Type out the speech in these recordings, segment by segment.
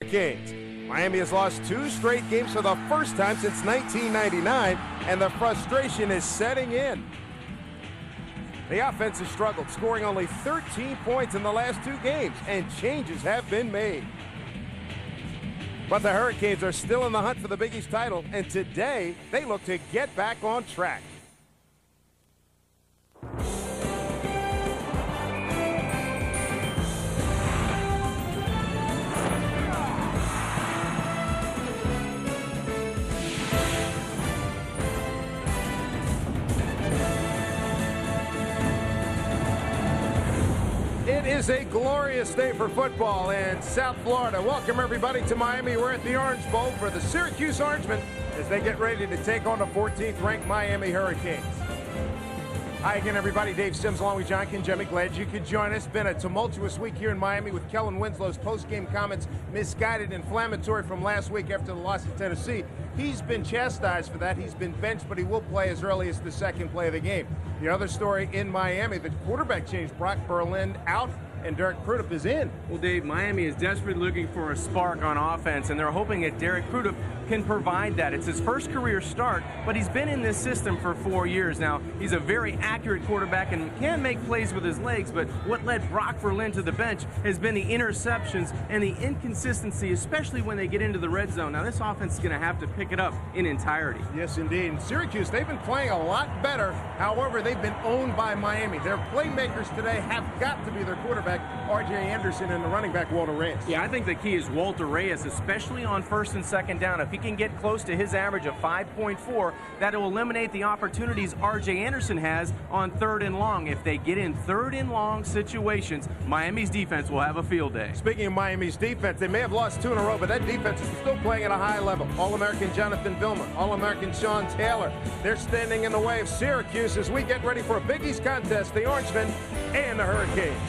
Hurricanes. Miami has lost 2 straight games for the first time since 1999, and the frustration is setting in. The offense has struggled, scoring only 13 points in the last 2 games, and changes have been made. But the Hurricanes are still in the hunt for the Big East title, and today they look to get back on track. It is a glorious day for football in South Florida. Welcome everybody to Miami. We're at the Orange Bowl for the Syracuse Orangemen as they get ready to take on the 14th ranked Miami Hurricanes. Hi again everybody, Dave Sims along with John Kinjemi. Glad you could join us. Been a tumultuous week here in Miami with Kellen Winslow's post-game comments misguided, inflammatory from last week after the loss to Tennessee. He's been chastised for that. He's been benched, but he will play as early as the second play of the game. The other story in Miami, the quarterback change, Brock Berlin out and Derek Crudup is in. Well, Dave, Miami is desperately looking for a spark on offense, and they're hoping that Derek Crudup can provide that. It's his first career start, but he's been in this system for 4 years now. He's a very accurate quarterback and can make plays with his legs, but what led Brock Berlin to the bench has been the interceptions and the inconsistency, especially when they get into the red zone. Now, this offense is going to have to pick it up in entirety. Yes, indeed. In Syracuse, they've been playing a lot better. However, they've been owned by Miami. Their playmakers today have got to be their quarterback, R.J. Anderson, and the running back, Walter Reyes. Yeah, I think the key is Walter Reyes, especially on first and second down. If he can get close to his average of 5.4, that will eliminate the opportunities R.J. Anderson has on third and long. If they get in third and long situations, Miami's defense will have a field day. Speaking of Miami's defense, they may have lost 2 in a row, but that defense is still playing at a high level. All-American Jonathan Vilma, All-American Sean Taylor. They're standing in the way of Syracuse as we get ready for a Big East contest, the Orangemen and the Hurricanes.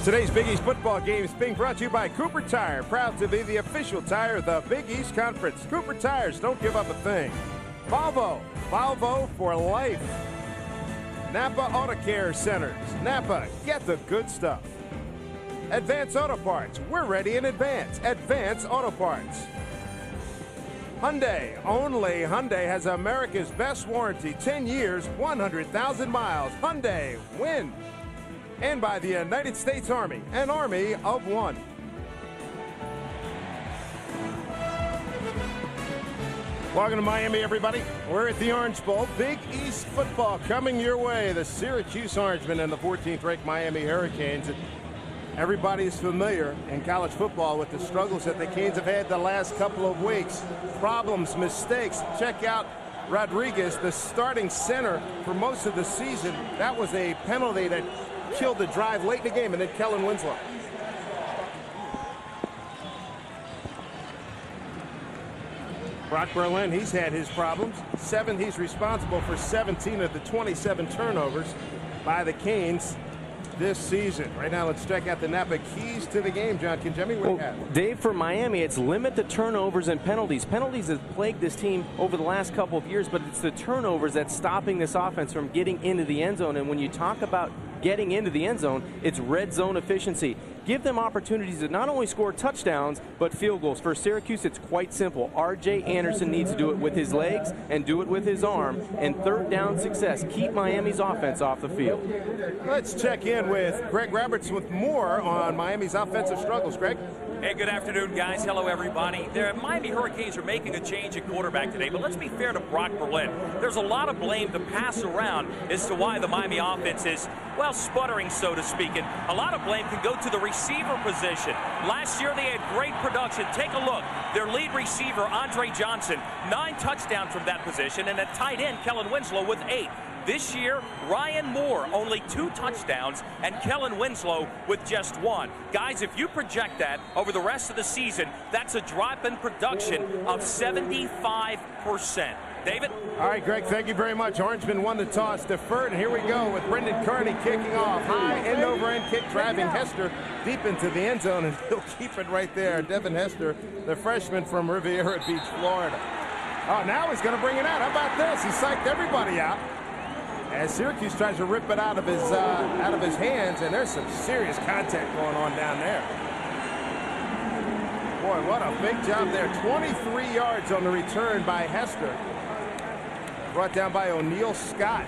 Today's Big East football game is being brought to you by Cooper Tire, proud to be the official tire of the Big East Conference. Cooper Tires, don't give up a thing. Volvo, Volvo for life. Napa Auto Care Centers. Napa, get the good stuff. Advance Auto Parts, we're ready in advance. Advance Auto Parts. Hyundai, only Hyundai has America's best warranty, 10 years, 100,000 miles. Hyundai, win. And by the United States Army, an army of one. Welcome to Miami, everybody. We're at the Orange Bowl. Big East football coming your way. The Syracuse Orangemen and the 14th ranked Miami Hurricanes. Everybody is familiar in college football with the struggles that the Canes have had the last couple of weeks. Problems, mistakes. Check out Rodriguez, the starting center for most of the season. That was a penalty that killed the drive late in the game, and then Kellen Winslow. Brock Berlin, he's had his problems. He's responsible for 17 of the 27 turnovers by the Canes this season. Right now, let's check out the Napa keys to the game. John Kinjemi, what do you have? Dave, for Miami, it's limit the turnovers and penalties. Penalties have plagued this team over the last couple of years, but it's the turnovers that's stopping this offense from getting into the end zone. And when you talk about getting into the end zone, it's red zone efficiency. Give them opportunities to not only score touchdowns, but field goals. For Syracuse, it's quite simple. R.J. Anderson needs to do it with his legs and do it with his arm. And third down success. Keep Miami's offense off the field. Let's check in with Greg Roberts with more on Miami's offensive struggles. Greg? Hey, good afternoon, guys. Hello, everybody. The Miami Hurricanes are making a change at quarterback today, but let's be fair to Brock Berlin. There's a lot of blame to pass around as to why the Miami offense is, well, sputtering, so to speak. And a lot of blame can go to the receiver position. Last year, they had great production. Take a look. Their lead receiver, Andre Johnson, 9 touchdowns from that position, and at tight end, Kellen Winslow with 8. This year, Ryan Moore, only 2 touchdowns, and Kellen Winslow with just 1. Guys, if you project that over the rest of the season, that's a drop in production of 75%. David? All right, Greg, thank you very much. Orangeman won the toss, deferred, and here we go with Brendan Kearney kicking off. High end-over-end kick, driving Hester deep into the end zone, and he'll keep it right there. Devin Hester, the freshman from Riviera Beach, Florida. Oh, now he's going to bring it out. How about this? He psyched everybody out. as Syracuse tries to rip it out of his hands, and there's some serious contact going on down there. Boy, what a big job there. 23 yards on the return by Hester. Brought down by O'Neal Scott.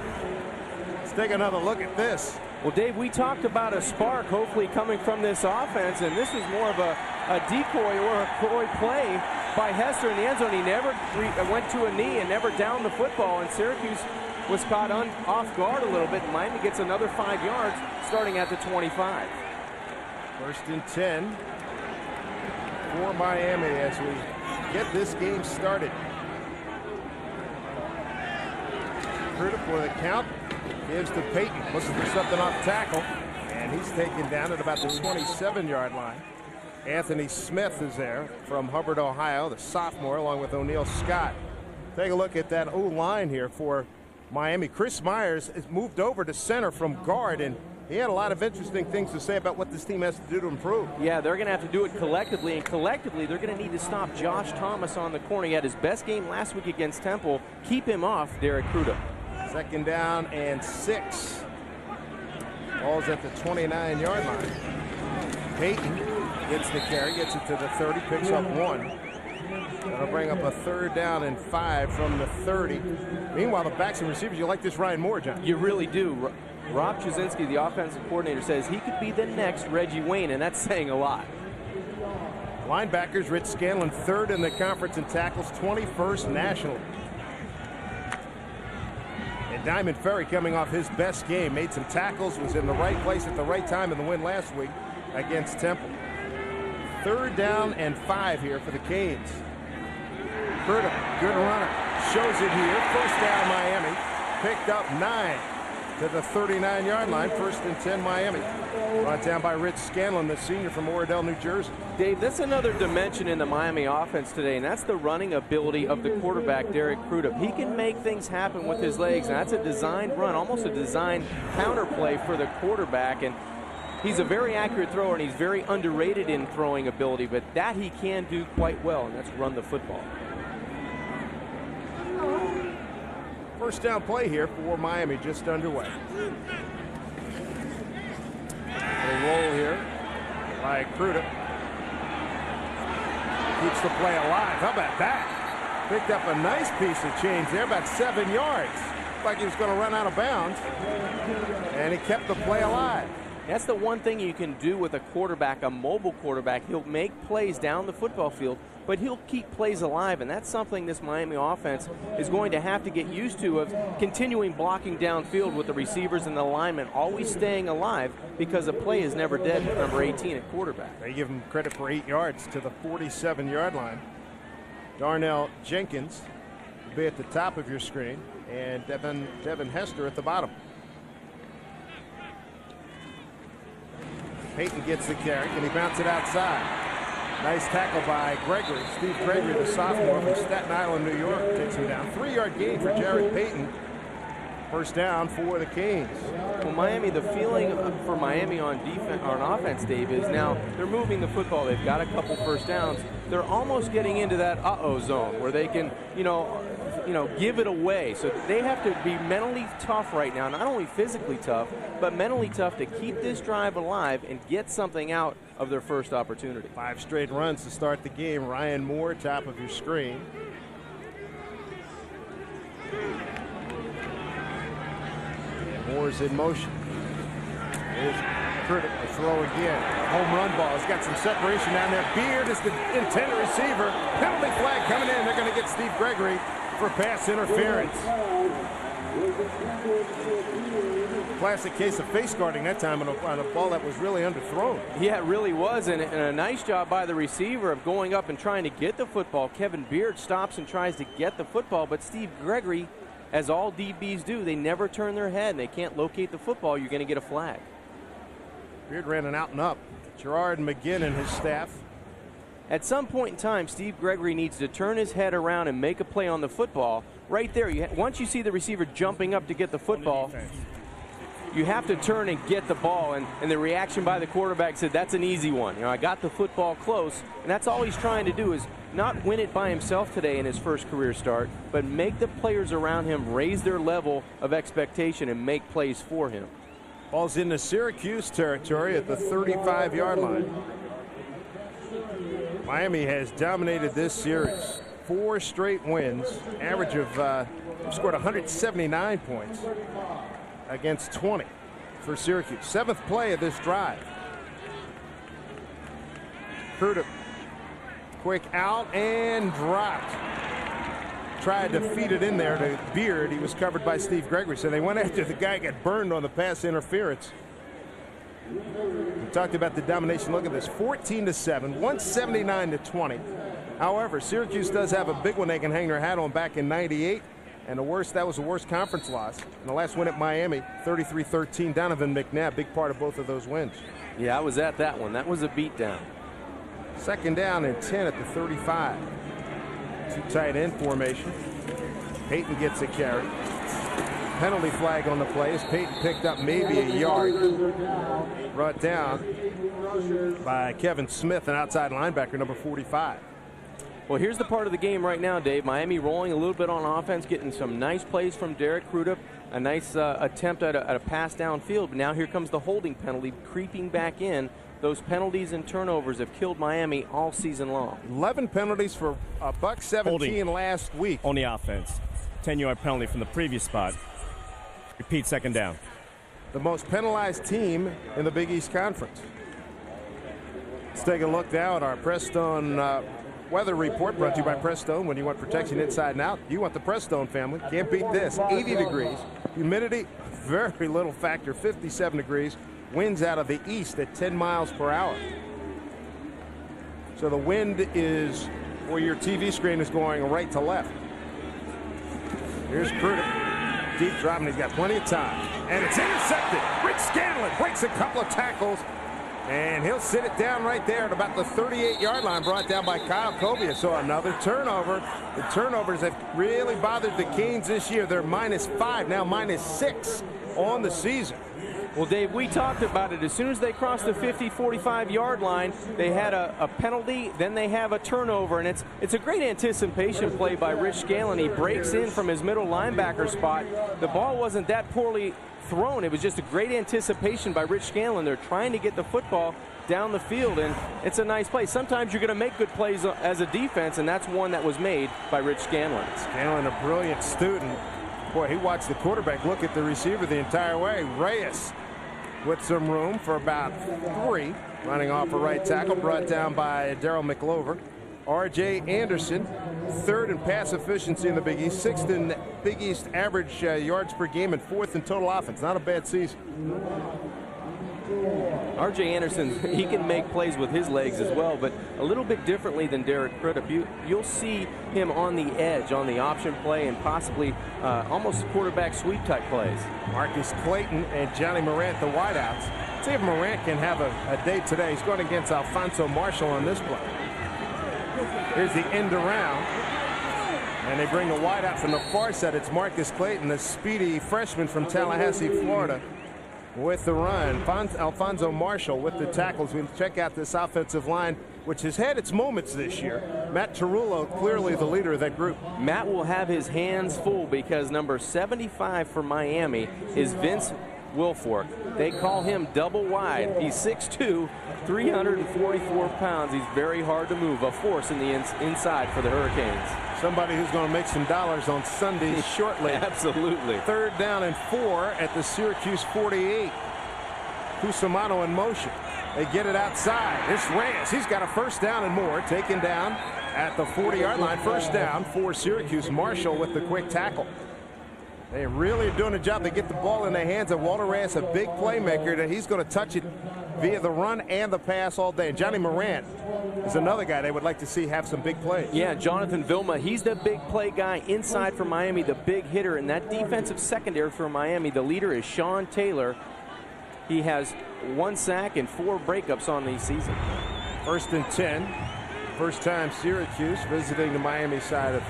Let's take another look at this. Well, Dave, we talked about a spark hopefully coming from this offense, and this was more of a decoy or a coy play by Hester in the end zone. He never went to a knee and never downed the football, and Syracuse was caught off guard a little bit. Miami gets another 5 yards starting at the 25. 1st and 10 for Miami as we get this game started. Cruda for the count. Gives to Payton, looking for something off tackle, and he's taken down at about the 27-yard line. Anthony Smith is there from Hubbard, Ohio, the sophomore, along with O'Neal Scott. Take a look at that O-line here for Miami. Chris Myers has moved over to center from guard, and he had a lot of interesting things to say about what this team has to do to improve. Yeah, they're going to have to do it collectively, and collectively they're going to need to stop Josh Thomas on the corner. He had his best game last week against Temple. Keep him off Derek Cruda. 2nd down and 6. Ball's at the 29-yard line. Payton gets the carry, gets it to the 30, picks up 1. That'll bring up a 3rd down and 5 from the 30. Meanwhile, the backs and receivers, you like this Ryan Moore, John? You really do. Rob Chudzinski, the offensive coordinator, says he could be the next Reggie Wayne, and that's saying a lot. Linebackers, Rich Scanlon, 3rd in the conference in tackles, 21st nationally. And Diamond Ferry coming off his best game, made some tackles, was in the right place at the right time in the win last week against Temple. 3rd down and 5 here for the Canes. Cruda, good runner, shows it here. 1st down Miami, picked up 9 to the 39-yard line. 1st and 10 Miami. Brought down by Rich Scanlon, the senior from Oradell, New Jersey. Dave, that's another dimension in the Miami offense today, and that's the running ability of the quarterback, Derek Cruda. He can make things happen with his legs, and that's a designed run, almost a designed counterplay for the quarterback. And he's a very accurate thrower, and he's very underrated in throwing ability, but that he can do quite well, and that's run the football. 1st down play here for Miami, just underway. A roll here by Cruda. Keeps the play alive. How about that? Picked up a nice piece of change there, about 7 yards. Looked like he was going to run out of bounds, and he kept the play alive. That's the one thing you can do with a quarterback, a mobile quarterback. He'll make plays down the football field, but he'll keep plays alive, and that's something this Miami offense is going to have to get used to, of continuing blocking downfield with the receivers and the linemen, always staying alive, because a play is never dead with number 18 at quarterback. They give him credit for 8 yards to the 47-yard line. Darnell Jenkins will be at the top of your screen, and Devin Hester at the bottom. Payton gets the carry. Can he bounce it outside? Nice tackle by Gregory. Steve Gregory, the sophomore from Staten Island, New York, takes him down. 3-yard gain for Jared Payton. 1st down for the Canes. Well, Miami, the feeling for Miami on defense, or on offense, Dave, is now they're moving the football. They've got a couple 1st downs. They're almost getting into that uh-oh zone where they can, give it away. So they have to be mentally tough right now, not only physically tough, but mentally tough to keep this drive alive and get something out of their first opportunity. 5 straight runs to start the game. Ryan Moore, top of your screen. Moore's in motion. Here's Cruda, a throw again. Home run ball. He's got some separation down there. Beard is the intended receiver. Penalty flag coming in. They're going to get Steve Gregory for pass interference. Classic case of face guarding that time on a ball that was really underthrown. Yeah, it really was, and a nice job by the receiver of going up and trying to get the football. Kevin Beard stops and tries to get the football, but Steve Gregory, as all DBs do, they never turn their head and they can't locate the football. You're going to get a flag. Beard ran an out and up. Gerard McGinn and his staff. At some point in time, Steve Gregory needs to turn his head around and make a play on the football. Right there, once you see the receiver jumping up to get the football, you have to turn and get the ball, and the reaction by the quarterback said that's an easy one. I got the football close, and that's all he's trying to do is not win it by himself today in his first career start, but make the players around him raise their level of expectation and make plays for him. Ball's in the Syracuse territory at the 35-yard line. Miami has dominated this series. 4 straight wins, average of scored 179 points against 20 for Syracuse. 7th play of this drive. Crudup, quick out and dropped. Tried to feed it in there to Beard. He was covered by Steve Gregory. So they went after the guy, got burned on the pass interference. We talked about the domination. Look at this, 14-7, 179-20. However, Syracuse does have a big one they can hang their hat on back in '98. And that was the worst conference loss. And the last win at Miami, 33-13. Donovan McNabb, big part of both of those wins. Yeah, I was at that one. That was a beatdown. 2nd down and 10 at the 35. 2 tight end formation. Peyton gets a carry. Penalty flag on the play as Peyton picked up maybe a yard. Brought down by Kevin Smith, an outside linebacker, number 45. Well, here's the part of the game right now, Dave. Miami rolling a little bit on offense, getting some nice plays from Derek Crudup, a nice attempt at a pass downfield. But now here comes the holding penalty creeping back in. Those penalties and turnovers have killed Miami all season long. 11 penalties for a buck 17 last week. On the offense. 10-yard penalty from the previous spot. Repeat, 2nd down. The most penalized team in the Big East Conference. Let's take a look now at our Prestone weather report, brought to you by Prestone. When you want protection inside and out, you want the Prestone family. Can't beat this. 80 degrees. Humidity, very little factor, 57 degrees. Winds out of the east at 10 miles per hour. So the wind is where your TV screen is going right to left. Here's Crudup. Deep drop, and he's got plenty of time. And it's intercepted. Rick Scanlon breaks a couple of tackles, and he'll sit it down right there at about the 38-yard line, brought down by Kyle Cobia. So another turnover. The turnovers have really bothered the Canes this year. They're -5, now -6 on the season. Well, Dave, we talked about it. As soon as they crossed the 50, 45-yard line, they had a penalty, then they have a turnover, and it's a great anticipation play by Rich Scanlon. He breaks in from his middle linebacker spot. The ball wasn't that poorly thrown. It was just a great anticipation by Rich Scanlon. They're trying to get the football down the field, and it's a nice play. Sometimes you're going to make good plays as a defense, and that's one that was made by Rich Scanlon. Scanlon, a brilliant student. Boy, he watched the quarterback look at the receiver the entire way. Reyes with some room for about 3. Running off a right tackle, brought down by Darryl McLover. R.J. Anderson, 3rd in pass efficiency in the Big East, 6th in Big East average yards per game, and 4th in total offense. Not a bad season. R.J. Anderson, he can make plays with his legs as well, but a little bit differently than Derek Crudup. You'll see him on the edge on the option play and possibly almost quarterback sweep type plays. Marcus Clayton and Johnny Morant, the wideouts. See if Morant can have a day today. He's going against Alfonso Marshall on this play. Here's the end around. And they bring the wideout from the far side. It's Marcus Clayton, the speedy freshman from Tallahassee, Florida, with the run. Alfonso Marshall with the tackles. We check out this offensive line, which has had its moments this year. Matt Tarullo, clearly the leader of that group. Matt will have his hands full because number 75 for Miami is Vince Wilfork. They call him double wide. He's 6'2", 344 pounds. He's very hard to move. A force in the inside for the Hurricanes. Somebody who's going to make some dollars on Sundays shortly. Absolutely. 3rd down and 4 at the Syracuse 48. Cusimano in motion. They get it outside. It's Reyes. He's got a 1st down and more. Taken down at the 40-yard line. 1st down for Syracuse. Marshall with the quick tackle. They really are doing a job. They get the ball in the hands of Walter Reyes, a big playmaker, that he's going to touch it via the run and the pass all day. And Johnny Morant is another guy they would like to see have some big plays. Yeah, Jonathan Vilma, he's the big play guy inside for Miami, the big hitter. And that defensive secondary for Miami, the leader is Sean Taylor. He has 1 sack and 4 breakups on the season. 1st and 10. First time Syracuse visiting the Miami side of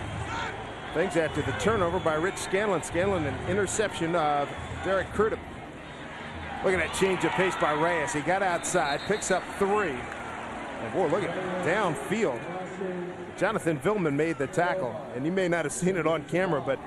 things after the turnover by Rich Scanlon. Scanlon, an interception of Derek Crudup. Look at that change of pace by Reyes. He got outside, picks up 3. And boy, look at it, downfield. Jonathan Villman made the tackle, and you may not have seen it on camera, but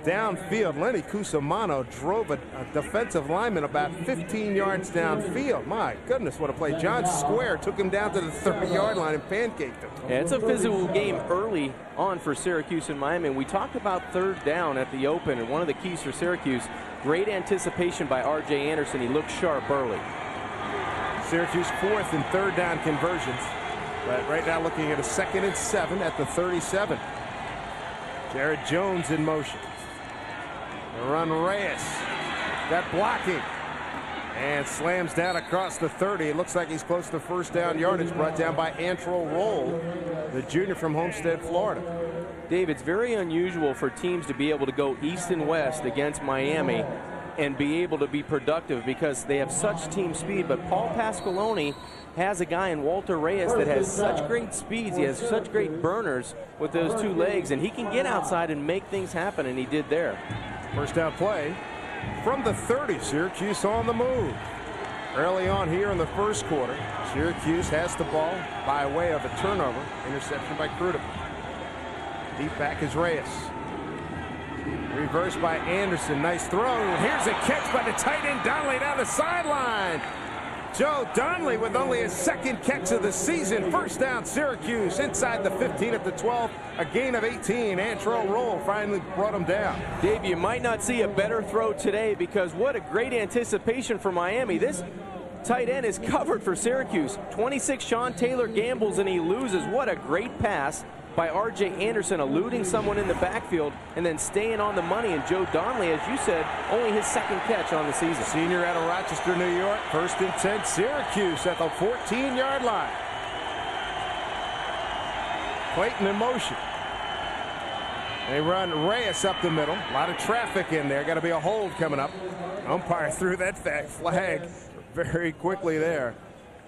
downfield, Lenny Cusimano drove a defensive lineman about 15 yards downfield. My goodness, what a play. John Square took him down to the 30-yard line and pancaked him. Yeah, it's a physical game early on for Syracuse and Miami. And we talked about third down at the open, and one of the keys for Syracuse, great anticipation by R.J. Anderson. He looked sharp early. Syracuse 4th and third down conversions, but right now looking at a 2nd and 7 at the 37. Jared Jones in motion. The run, Reyes got blocking and slams down across the 30. It looks like he's close to first down yardage, brought down by Antrel Roll, the junior from Homestead, Florida. Dave, it's very unusual for teams to be able to go east and west against Miami and be able to be productive because they have such team speed. But Paul Pasqualoni has a guy in Walter Reyes that has such great speeds. He has such great burners with those 2 legs, and he can get outside and make things happen, and he did there. First down play from the 30. Syracuse on the move. Early on here in the first quarter, Syracuse has the ball by way of a turnover. Interception by Cruden. Deep back is Reyes. Reversed by Anderson. Nice throw. Here's a catch by the tight end Donnelly down the sideline. Joe Donnelly with only his 2nd catch of the season. First down, Syracuse inside the 15 at the 12. A gain of 18. Antrel Roll finally brought him down. Dave, you might not see a better throw today because what a great anticipation for Miami. This tight end is covered for Syracuse. 26, Sean Taylor gambles and he loses. What a great pass by R.J. Anderson, eluding someone in the backfield and then staying on the money. And Joe Donnelly, as you said, only his 2nd catch on the season. Senior out of Rochester, New York. 1st and 10, Syracuse at the 14-yard line. Clayton in motion. They run Reyes up the middle. A lot of traffic in there. Got to be a hold coming up. Umpire threw that flag very quickly there.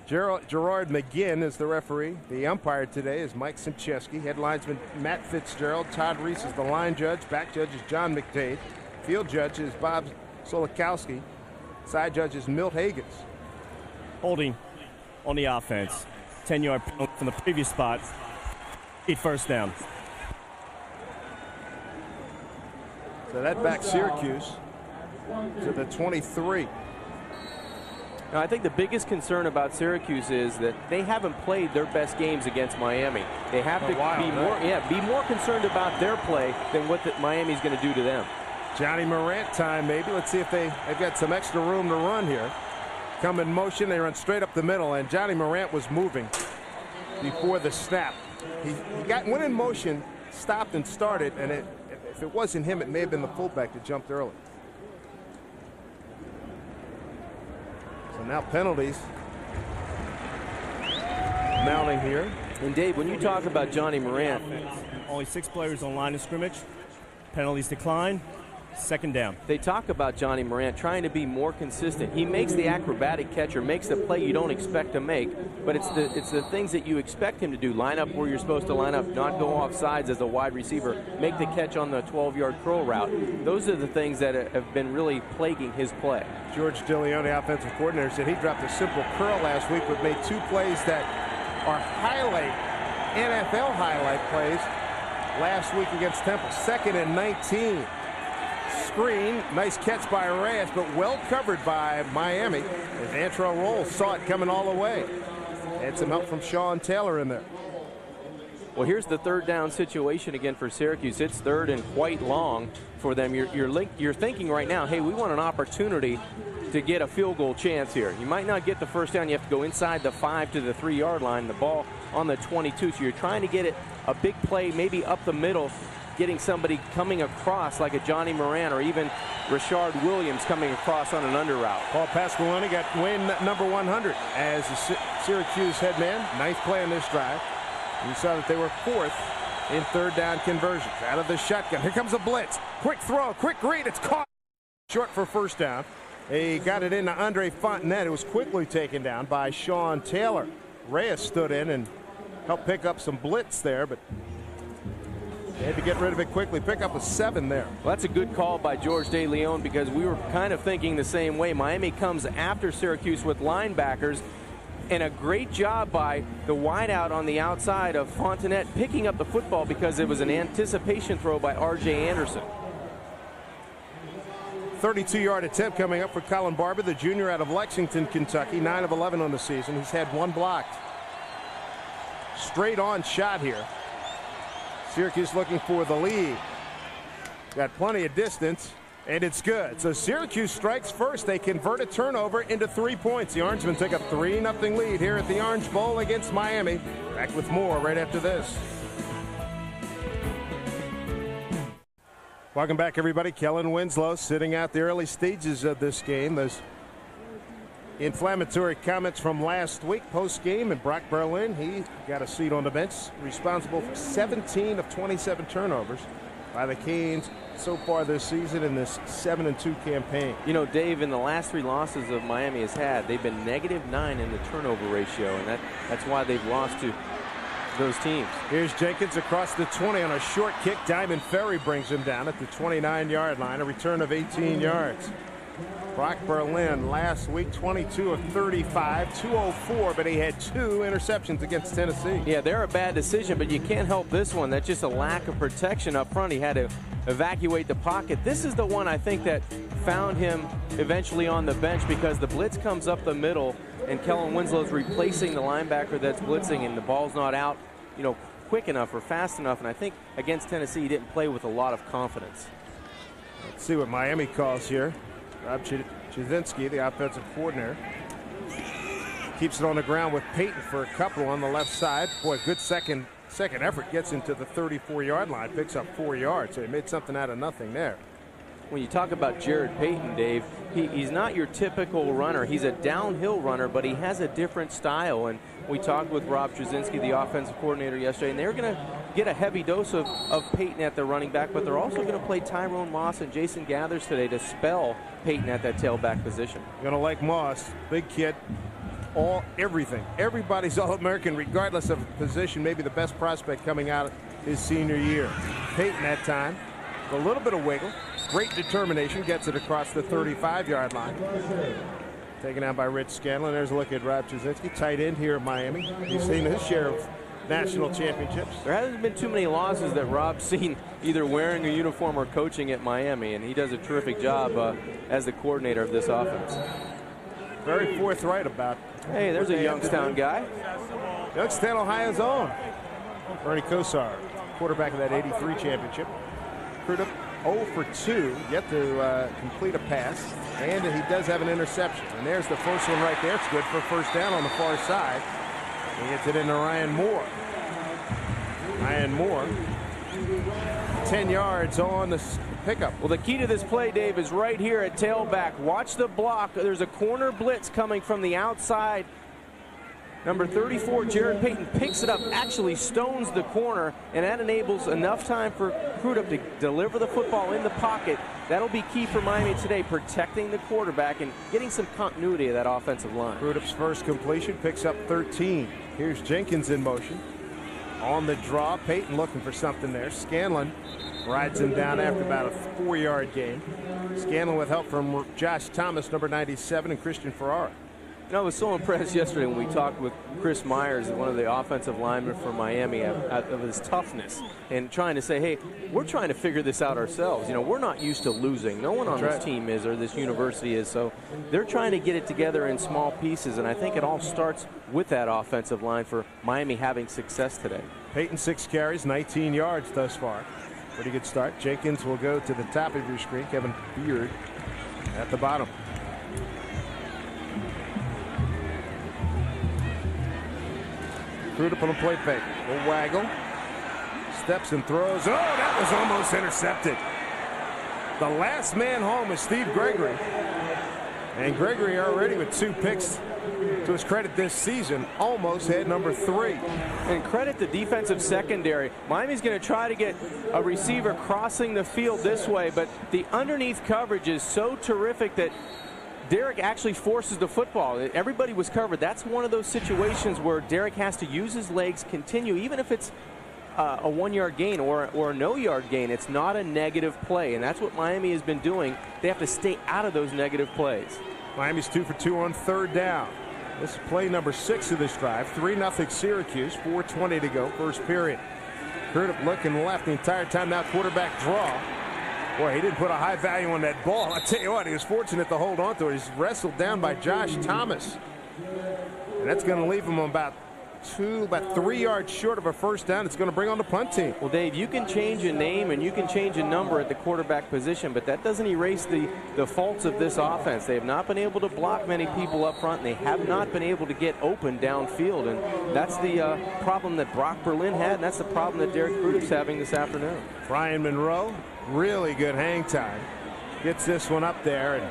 Gerard McGinn is the referee. The umpire today is Mike Simcheski. Head linesman Matt Fitzgerald. Todd Reese is the line judge. Back judge is John McDade. Field judge is Bob Solikowski. Side judge is Milt Higgins. Holding on the offense. 10-yard penalty from the previous spot. 8 first down. So that backs Syracuse to the 23. Now, I think the biggest concern about Syracuse is that they haven't played their best games against Miami. They have to be more concerned about their play than what Miami's going to do to them. Johnny Morant time maybe. Let's see if they've got some extra room to run here. Come in motion, they run straight up the middle, and Johnny Morant was moving before the snap. He went in motion, stopped and started, and if it wasn't him, it may have been the fullback that jumped early. So now penalties mounting here. And Dave, when you talk about Johnny Morant, only 6 players on line of scrimmage. Penalties decline. 2nd down. They talk about Johnny Morant trying to be more consistent. He makes the acrobatic catch or makes the play you don't expect to make, but it's the things that you expect him to do. Line up where you're supposed to line up, not go off sides as a wide receiver, make the catch on the 12-yard curl route. Those are the things that have been really plaguing his play. George DeLeone, offensive coordinator, said he dropped a simple curl last week but made 2 plays that are NFL highlight plays last week against Temple. 2nd and 19. Screen, nice catch by Reyes, but well covered by Miami as Antrel Roll saw it coming all the way. Had some help from Sean Taylor in there. Well, here's the 3rd down situation again for Syracuse. It's 3rd and quite long for them. You're thinking right now, hey, we want an opportunity to get a field goal chance here. You might not get the first down. You have to go inside the 5 to the 3-yard line. The ball on the 22. So you're trying to get it a big play, maybe up the middle, getting somebody coming across like a Johnny Morant or even Rashard Williams coming across on an under route. Paul Pasqualoni got win number 100 as the Syracuse head man. Nice play on this drive. You saw that they were 4th in 3rd down conversions. Out of the shotgun. Here comes a blitz. Quick throw, quick read. It's caught. Short for first down. He got it into Andre Fontenette. It was quickly taken down by Sean Taylor. Reyes stood in and helped pick up some blitz there, but They had to get rid of it quickly. Pick up a 7 there. Well, that's a good call by George De Leon, because we were kind of thinking the same way. Miami comes after Syracuse with linebackers, and a great job by the wideout on the outside of Fontenette picking up the football because it was an anticipation throw by R.J. Anderson. 32-yard attempt coming up for Colin Barber, the junior out of Lexington, Kentucky. 9 of 11 on the season. He's had 1 blocked. Straight on shot here. Syracuse looking for the lead. Got plenty of distance, and it's good. So Syracuse strikes first. They convert a turnover into 3 points. The Orangemen take a 3-0 lead here at the Orange Bowl against Miami. Back with more right after this. Welcome back, everybody. Kellen Winslow sitting out the early stages of this game. Those inflammatory comments from last week post-game, and Brock Berlin, he got a seat on the bench, responsible for 17 of 27 turnovers by the Canes so far this season in this 7-2 campaign. You know, Dave, in the last 3 losses of Miami has had, they've been -9 in the turnover ratio, and that's why they've lost to those teams. Here's Jenkins across the 20 on a short kick. Diamond Ferry brings him down at the 29-yard line, a return of 18 yards. Brock Berlin last week 22 of 35, 204, but he had 2 interceptions against Tennessee. Yeah, they're a bad decision, but you can't help this one. That's just a lack of protection up front. He had to evacuate the pocket. This is the one I think that found him eventually on the bench, because the blitz comes up the middle and Kellen Winslow's replacing the linebacker that's blitzing, and the ball's not out, you know, quick enough or fast enough. And I think against Tennessee he didn't play with a lot of confidence. Let's see what Miami calls here. Rob Chudzinski, the offensive coordinator, keeps it on the ground with Payton for a couple on the left side. Boy, good second effort, gets into the 34-yard line, picks up 4 yards. So he made something out of nothing there. When you talk about Jared Payton, Dave, he's not your typical runner. He's a downhill runner, but he has a different style. And we talked with Rob Chudzinski, the offensive coordinator, yesterday, and they're going to get a heavy dose of Payton at the running back, but they're also going to play Tyrone Moss and Jason Gathers today to spell Payton at that tailback position. Going to like Moss, big kid, everything. Everybody's All-American regardless of position, maybe the best prospect coming out of his senior year. Payton that time, a little bit of wiggle, great determination, gets it across the 35-yard line. Taken out by Rich Scanlon. There's a look at Rob Chudzinski, tight end here at Miami. He's seen his share of national championships. There hasn't been too many losses that Rob's seen either wearing a uniform or coaching at Miami, and he does a terrific job as the coordinator of this offense. Very forthright about. Hey, there's a Youngstown guy. Youngstown, Ohio's own Bernie Kosar, quarterback of that '83 championship. Crudup 0 for 2, yet to complete a pass, and he does have an interception. And there's the first one right there. It's good for first down on the far side. He gets it into Ryan Moore. Ryan Moore, 10 yards on the pickup. Well, the key to this play, Dave, is right here at tailback. Watch the block. There's a corner blitz coming from the outside. Number 34, Jared Payton, picks it up, actually stones the corner, and that enables enough time for Crudup to deliver the football in the pocket. That'll be key for Miami today, protecting the quarterback and getting some continuity of that offensive line. Crudup's first completion picks up 13. Here's Jenkins in motion. On the draw, Payton looking for something there. Scanlon rides him down after about a 4-yard gain. Scanlon with help from Josh Thomas, number 97, and Christian Ferrara. You know, I was so impressed yesterday when we talked with Chris Myers, one of the offensive linemen for Miami, of his toughness and trying to say, hey, we're trying to figure this out ourselves. You know, we're not used to losing. No one on this team is, or this university is. So they're trying to get it together in small pieces, and I think it all starts with that offensive line for Miami having success today. Payton, 6 carries, 19 yards thus far. Pretty good start. Jenkins will go to the top of your screen. Kevin Beard at the bottom. Crudup on a play fake. A waggle. Steps and throws. Oh, that was almost intercepted. The last man home is Steve Gregory. And Gregory already with 2 picks to his credit this season. Almost had number 3. And credit the defensive secondary. Miami's going to try to get a receiver crossing the field this way, but the underneath coverage is so terrific that Derek actually forces the football. Everybody was covered. That's one of those situations where Derek has to use his legs, continue, even if it's a 1-yard gain or a no-yard gain. It's not a negative play, and that's what Miami has been doing. They have to stay out of those negative plays. Miami's 2 for 2 on third down. This is play number 6 of this drive. 3-0 Syracuse. 4:20 to go, first period. Curtis looking left the entire time. Now quarterback draw. Boy, he didn't put a high value on that ball. I tell you what, he was fortunate to hold on to it. He's wrestled down by Josh Thomas. And that's going to leave him about 3 yards short of a first down. It's going to bring on the punt team. Well, Dave, you can change a name and you can change a number at the quarterback position, but that doesn't erase the faults of this offense. They have not been able to block many people up front, and they have not been able to get open downfield, and that's the problem that Brock Berlin had, and that's the problem that Derek Crutup's having this afternoon. Brian Monroe, really good hang time. Gets this one up there, and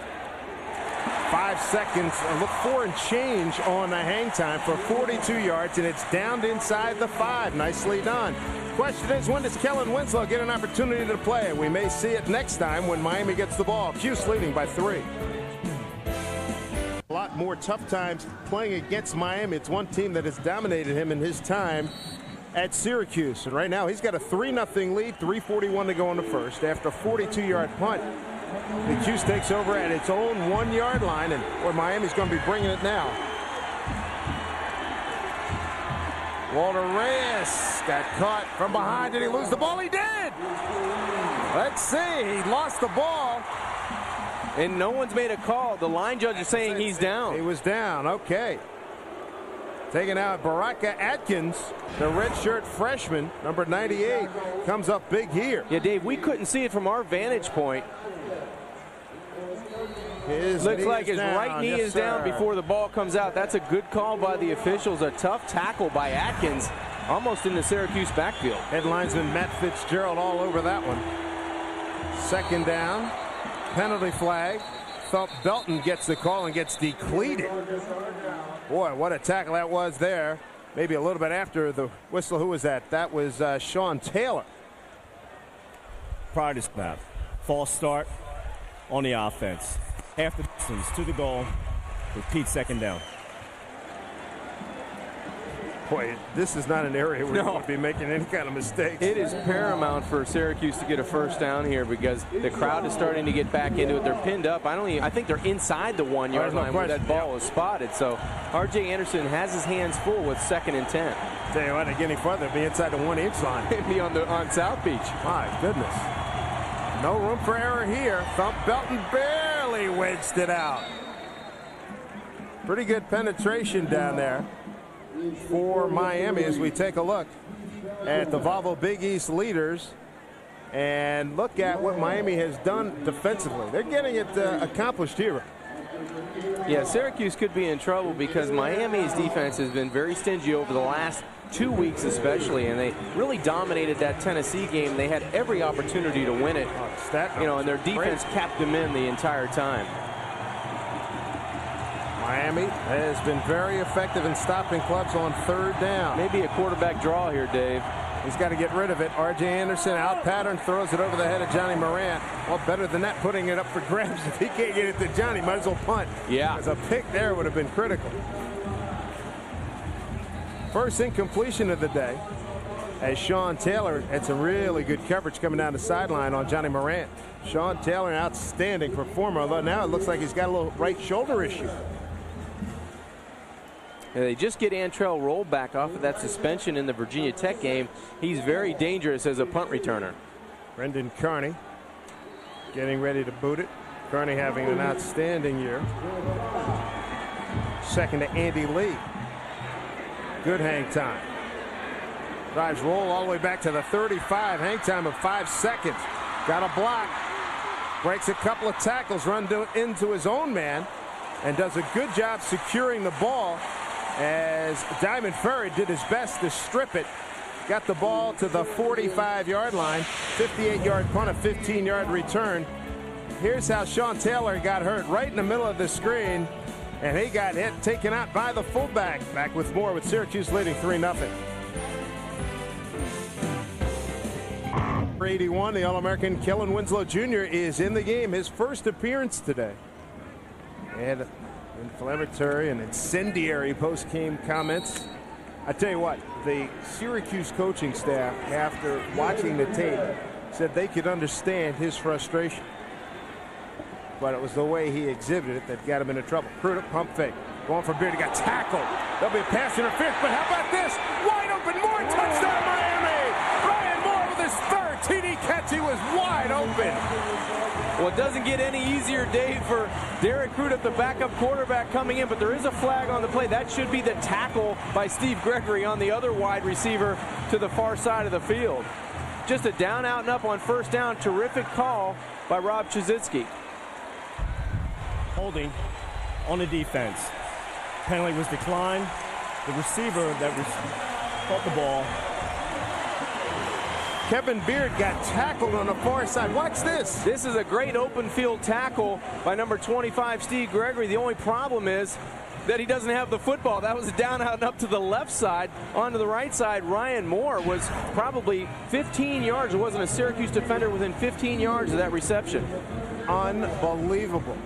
5 seconds, look 4 and change on the hang time for 42 yards, and it's down inside the 5. Nicely done. Question is, when does Kellen Winslow get an opportunity to play? We may see it next time when Miami gets the ball. Cuse leading by 3. A lot more tough times playing against Miami. It's one team that has dominated him in his time at Syracuse. And right now he's got a 3-0 lead, 3:41 to go in the first. After a 42-yard punt, the Cuse takes over at its own 1-yard line, and boy, Miami's going to be bringing it now. Walter Reyes got caught from behind. Did he lose the ball? He did. Let's see. He lost the ball. And no one's made a call. The line judge is saying he's down. He was down. Okay. Taking out Baraka Atkins, the redshirt freshman, number 98, comes up big here. Yeah, Dave, we couldn't see it from our vantage point. Looks like his right knee is down before the ball comes out. That's a good call by the officials. A tough tackle by Atkins, almost in the Syracuse backfield. Head linesman Matt Fitzgerald all over that one. Second down, penalty flag. Thump Belton gets the call and gets decleated. Boy, what a tackle that was there. Maybe a little bit after the whistle. Who was that? That was Sean Taylor. Prior to snap, false start on the offense. Half the distance to the goal. Repeat second down. Boy, this is not an area where you want to be making any kind of mistakes. It is paramount for Syracuse to get a first down here because the crowd is starting to get back into it. They're pinned up. I think they're inside the 1-yard line where that ball is spotted. So R.J. Anderson has his hands full with 2nd and 10. Tell you what, they get any further, be inside the 1-inch line. Be on South Beach. My goodness. No room for error here. Thump Belton barely wedged it out. Pretty good penetration down there for Miami as we take a look at the Volvo Big East leaders and look at what Miami has done defensively. They're getting it accomplished here. Yeah, Syracuse could be in trouble because Miami's defense has been very stingy over the last 2 weeks especially, and they really dominated that Tennessee game. They had every opportunity to win it, and their defense kept them in the entire time. Miami has been very effective in stopping clubs on third down. Maybe a quarterback draw here, Dave. He's got to get rid of it. R.J. Anderson out pattern, throws it over the head of Johnny Morant. Well, better than that, putting it up for grabs. If he can't get it to Johnny, might as well punt. Yeah. Because a pick there would have been critical. First incompletion of the day, as Sean Taylor had some really good coverage coming down the sideline on Johnny Morant. Sean Taylor, an outstanding performer, although now it looks like he's got a little right shoulder issue. And they just get Antrell rolled back off of that suspension in the Virginia Tech game. He's very dangerous as a punt returner. Brendan Carney getting ready to boot it. Carney having an outstanding year. Second to Andy Lee. Good hang time. Drives roll all the way back to the 35. Hang time of 5 seconds. Got a block. Breaks a couple of tackles. Run into his own man. And does a good job securing the ball as Diamond Ferry did his best to strip it. Got the ball to the 45-yard line. 58-yard punt, a 15-yard return. Here's how Sean Taylor got hurt right in the middle of the screen. And he got hit, taken out by the fullback. Back with more with Syracuse leading 3-0. 81, the All-American Kellen Winslow Jr. is in the game. His first appearance today. And inflammatory and incendiary post-game comments I tell you what, the Syracuse coaching staff, after watching the tape, said they could understand his frustration. But it was the way he exhibited it that got him into trouble. Crudup, pump fake. Going for Beard, he got tackled. There'll be a pass interference, but how about this? Wide open, Moore, touchdown Miami! Ryan Moore with his third TD catch. He was wide open. Well, it doesn't get any easier, Dave, for Derek Crudup, the backup quarterback, coming in, but there is a flag on the play. That should be the tackle by Steve Gregory on the other wide receiver to the far side of the field. Just a down, out, and up on first down. Terrific call by Rob Chizitsky. Holding on the defense. Penalty was declined. The receiver that caught the ball. Kevin Beard got tackled on the far side. Watch this. This is a great open field tackle by number 25, Steve Gregory. The only problem is that he doesn't have the football. That was a down, out, and up to the left side. Onto the right side, Ryan Moore was probably 15 yards. There wasn't a Syracuse defender within 15 yards of that reception. Unbelievable.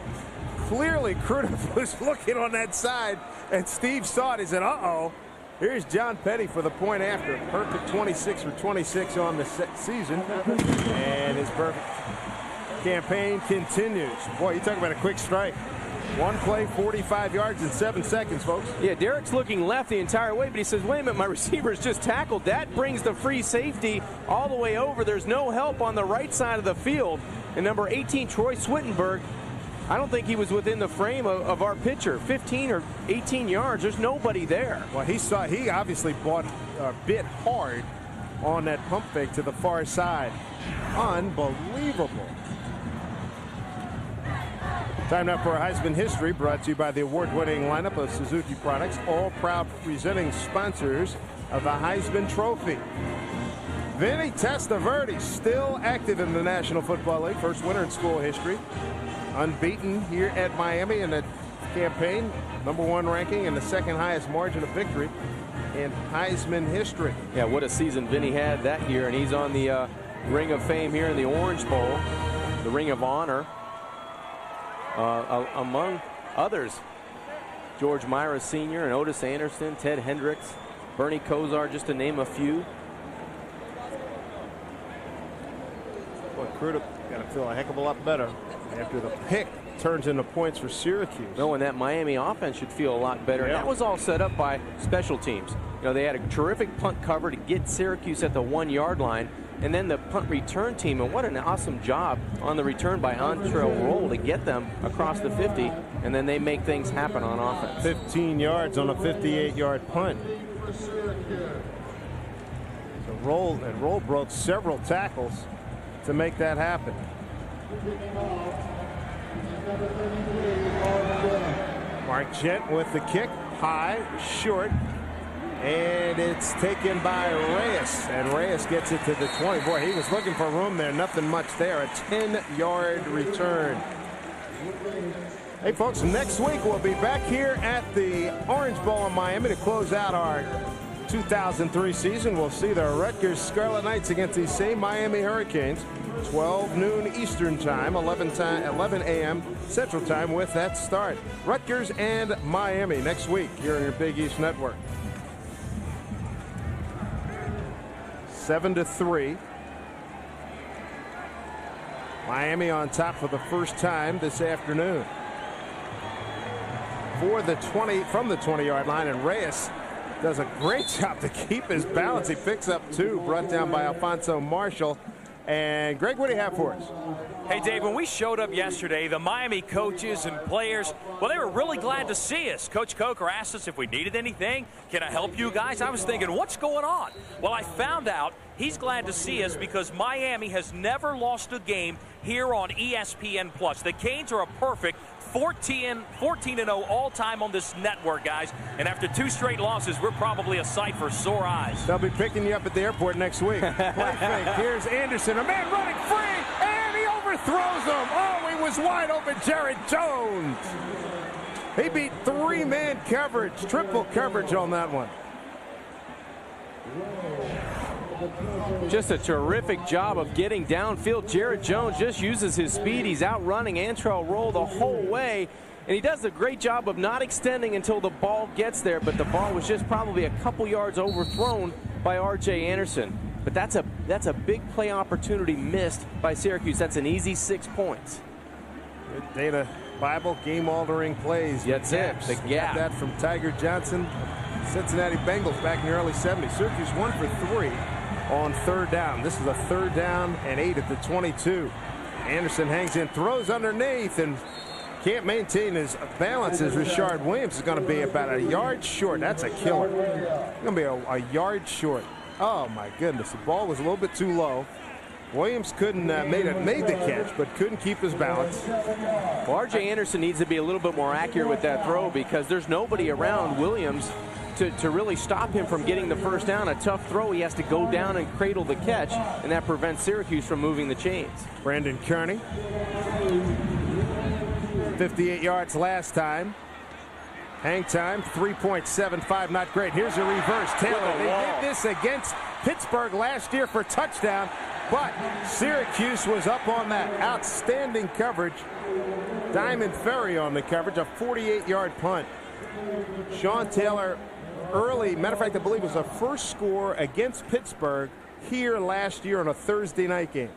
Clearly, Crudup was looking on that side, and Steve saw it. He said, uh-oh. Here's John Petty for the point after. Perfect 26 for 26 on the season. And his perfect campaign continues. Boy, you talk about a quick strike. One play, 45 yards in 7 seconds, folks. Yeah, Derek's looking left the entire way, but he says, wait a minute, my receiver's just tackled. That brings the free safety all the way over. There's no help on the right side of the field. And number 18, Troy Swittenberg, I don't think he was within the frame of our pitcher. 15 or 18 yards. There's nobody there. Well, he obviously bit hard on that pump fake to the far side. Unbelievable. Time now for our Heisman history, brought to you by the award-winning lineup of Suzuki products, all proud presenting sponsors of the Heisman Trophy. Vinny Testaverde, still active in the National Football League, first winner in school history. Unbeaten here at Miami in the campaign, #1 ranking and the second highest margin of victory in Heisman history. Yeah, what a season Vinny had that year, and he's on the Ring of Fame here in the Orange Bowl, the Ring of Honor, among others. George Myra Sr. and Otis Anderson, Ted Hendricks, Bernie Kosar, just to name a few. Boy, Crudup got to feel a heck of a lot better after the pick turns into points for Syracuse. No, and that Miami offense should feel a lot better. Yeah. And that was all set up by special teams. You know, they had a terrific punt cover to get Syracuse at the 1-yard line, and then the punt return team, and what an awesome job on the return by Antrell Roll to get them across the 50, and then they make things happen on offense. 15 yards on a 58-yard punt. So Roll broke several tackles to make that happen. Mark Gent with the kick, high, short, and it's taken by Reyes, and Reyes gets it to the 20. Boy, he was looking for room there, nothing much there. A 10-yard return. Hey, folks, next week we'll be back here at the Orange Bowl in Miami to close out our 2003 season. We'll see the Rutgers Scarlet Knights against these same Miami Hurricanes. 12 noon Eastern time, 11 a.m. Central time with that start. Rutgers and Miami next week here on your Big East Network. 7-3. Miami on top for the first time this afternoon. From the 20-yard line, and Reyes does a great job to keep his balance. He picks up 2, brought down by Alfonso Marshall. And Greg, what do you have for us? Hey, Dave, when we showed up yesterday, the Miami coaches and players, well, they were really glad to see us. Coach Coker asked us if we needed anything. Can I help you guys? I was thinking, what's going on? Well, I found out he's glad to see us because Miami has never lost a game here on ESPN Plus. The Canes are a perfect 14-0 all-time on this network, guys. And after 2 straight losses, we're probably a sight for sore eyes. They'll be picking you up at the airport next week. Play fake. Here's Anderson, a man running free, and he overthrows him. Oh, he was wide open, Jared Jones. He beat 3-man coverage, triple coverage on that one. Just a terrific job of getting downfield. Jared Jones just uses his speed. He's outrunning Antrell Roll the whole way. And he does a great job of not extending until the ball gets there, but the ball was just probably a couple yards overthrown by R.J. Anderson. But that's a big play opportunity missed by Syracuse. That's an easy 6 points. Good Dana Bible, game-altering plays. That's it, the gap. Got that from Tiger Johnson, Cincinnati Bengals back in the early 70s. Syracuse 1 for 3 on 3rd down. This is a 3rd down and 8 at the 22. Anderson hangs in, throws underneath, and can't maintain his balance as Rashard Williams is going to be about a yard short. That's a killer. Going to be a yard short. Oh, my goodness. The ball was a little bit too low. Williams couldn't made the catch, but couldn't keep his balance. Well, R.J. Anderson needs to be a little bit more accurate with that throw because there's nobody around Williams to really stop him from getting the first down. A tough throw, he has to go down and cradle the catch, and that prevents Syracuse from moving the chains. Brandon Kearney, 58 yards last time. Hang time, 3.75, not great. Here's a reverse. Taylor, they did this against Pittsburgh last year for touchdown, but Syracuse was up on that. Outstanding coverage. Diamond Ferry on the coverage, a 48-yard punt. Sean Taylor early, matter of fact, I believe it was a first score against Pittsburgh here last year on a Thursday night game.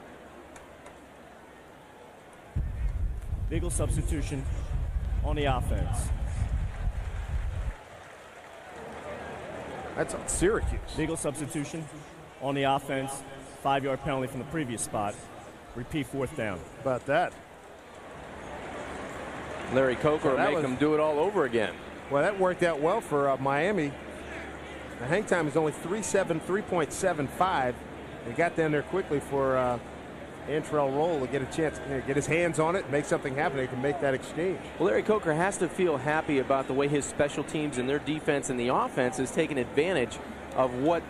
Legal substitution on the offense. That's on Syracuse. Legal substitution on the offense. 5-yard penalty from the previous spot. Repeat 4th down. About that. Larry Coker will make him do it all over again. Well, that worked out well for Miami. The hang time is only 3.75. They got down there quickly for Antrell Roll to get a chance, get his hands on it, make something happen. They can make that exchange. Well, Larry Coker has to feel happy about the way his special teams and their defense and the offense has taken advantage of what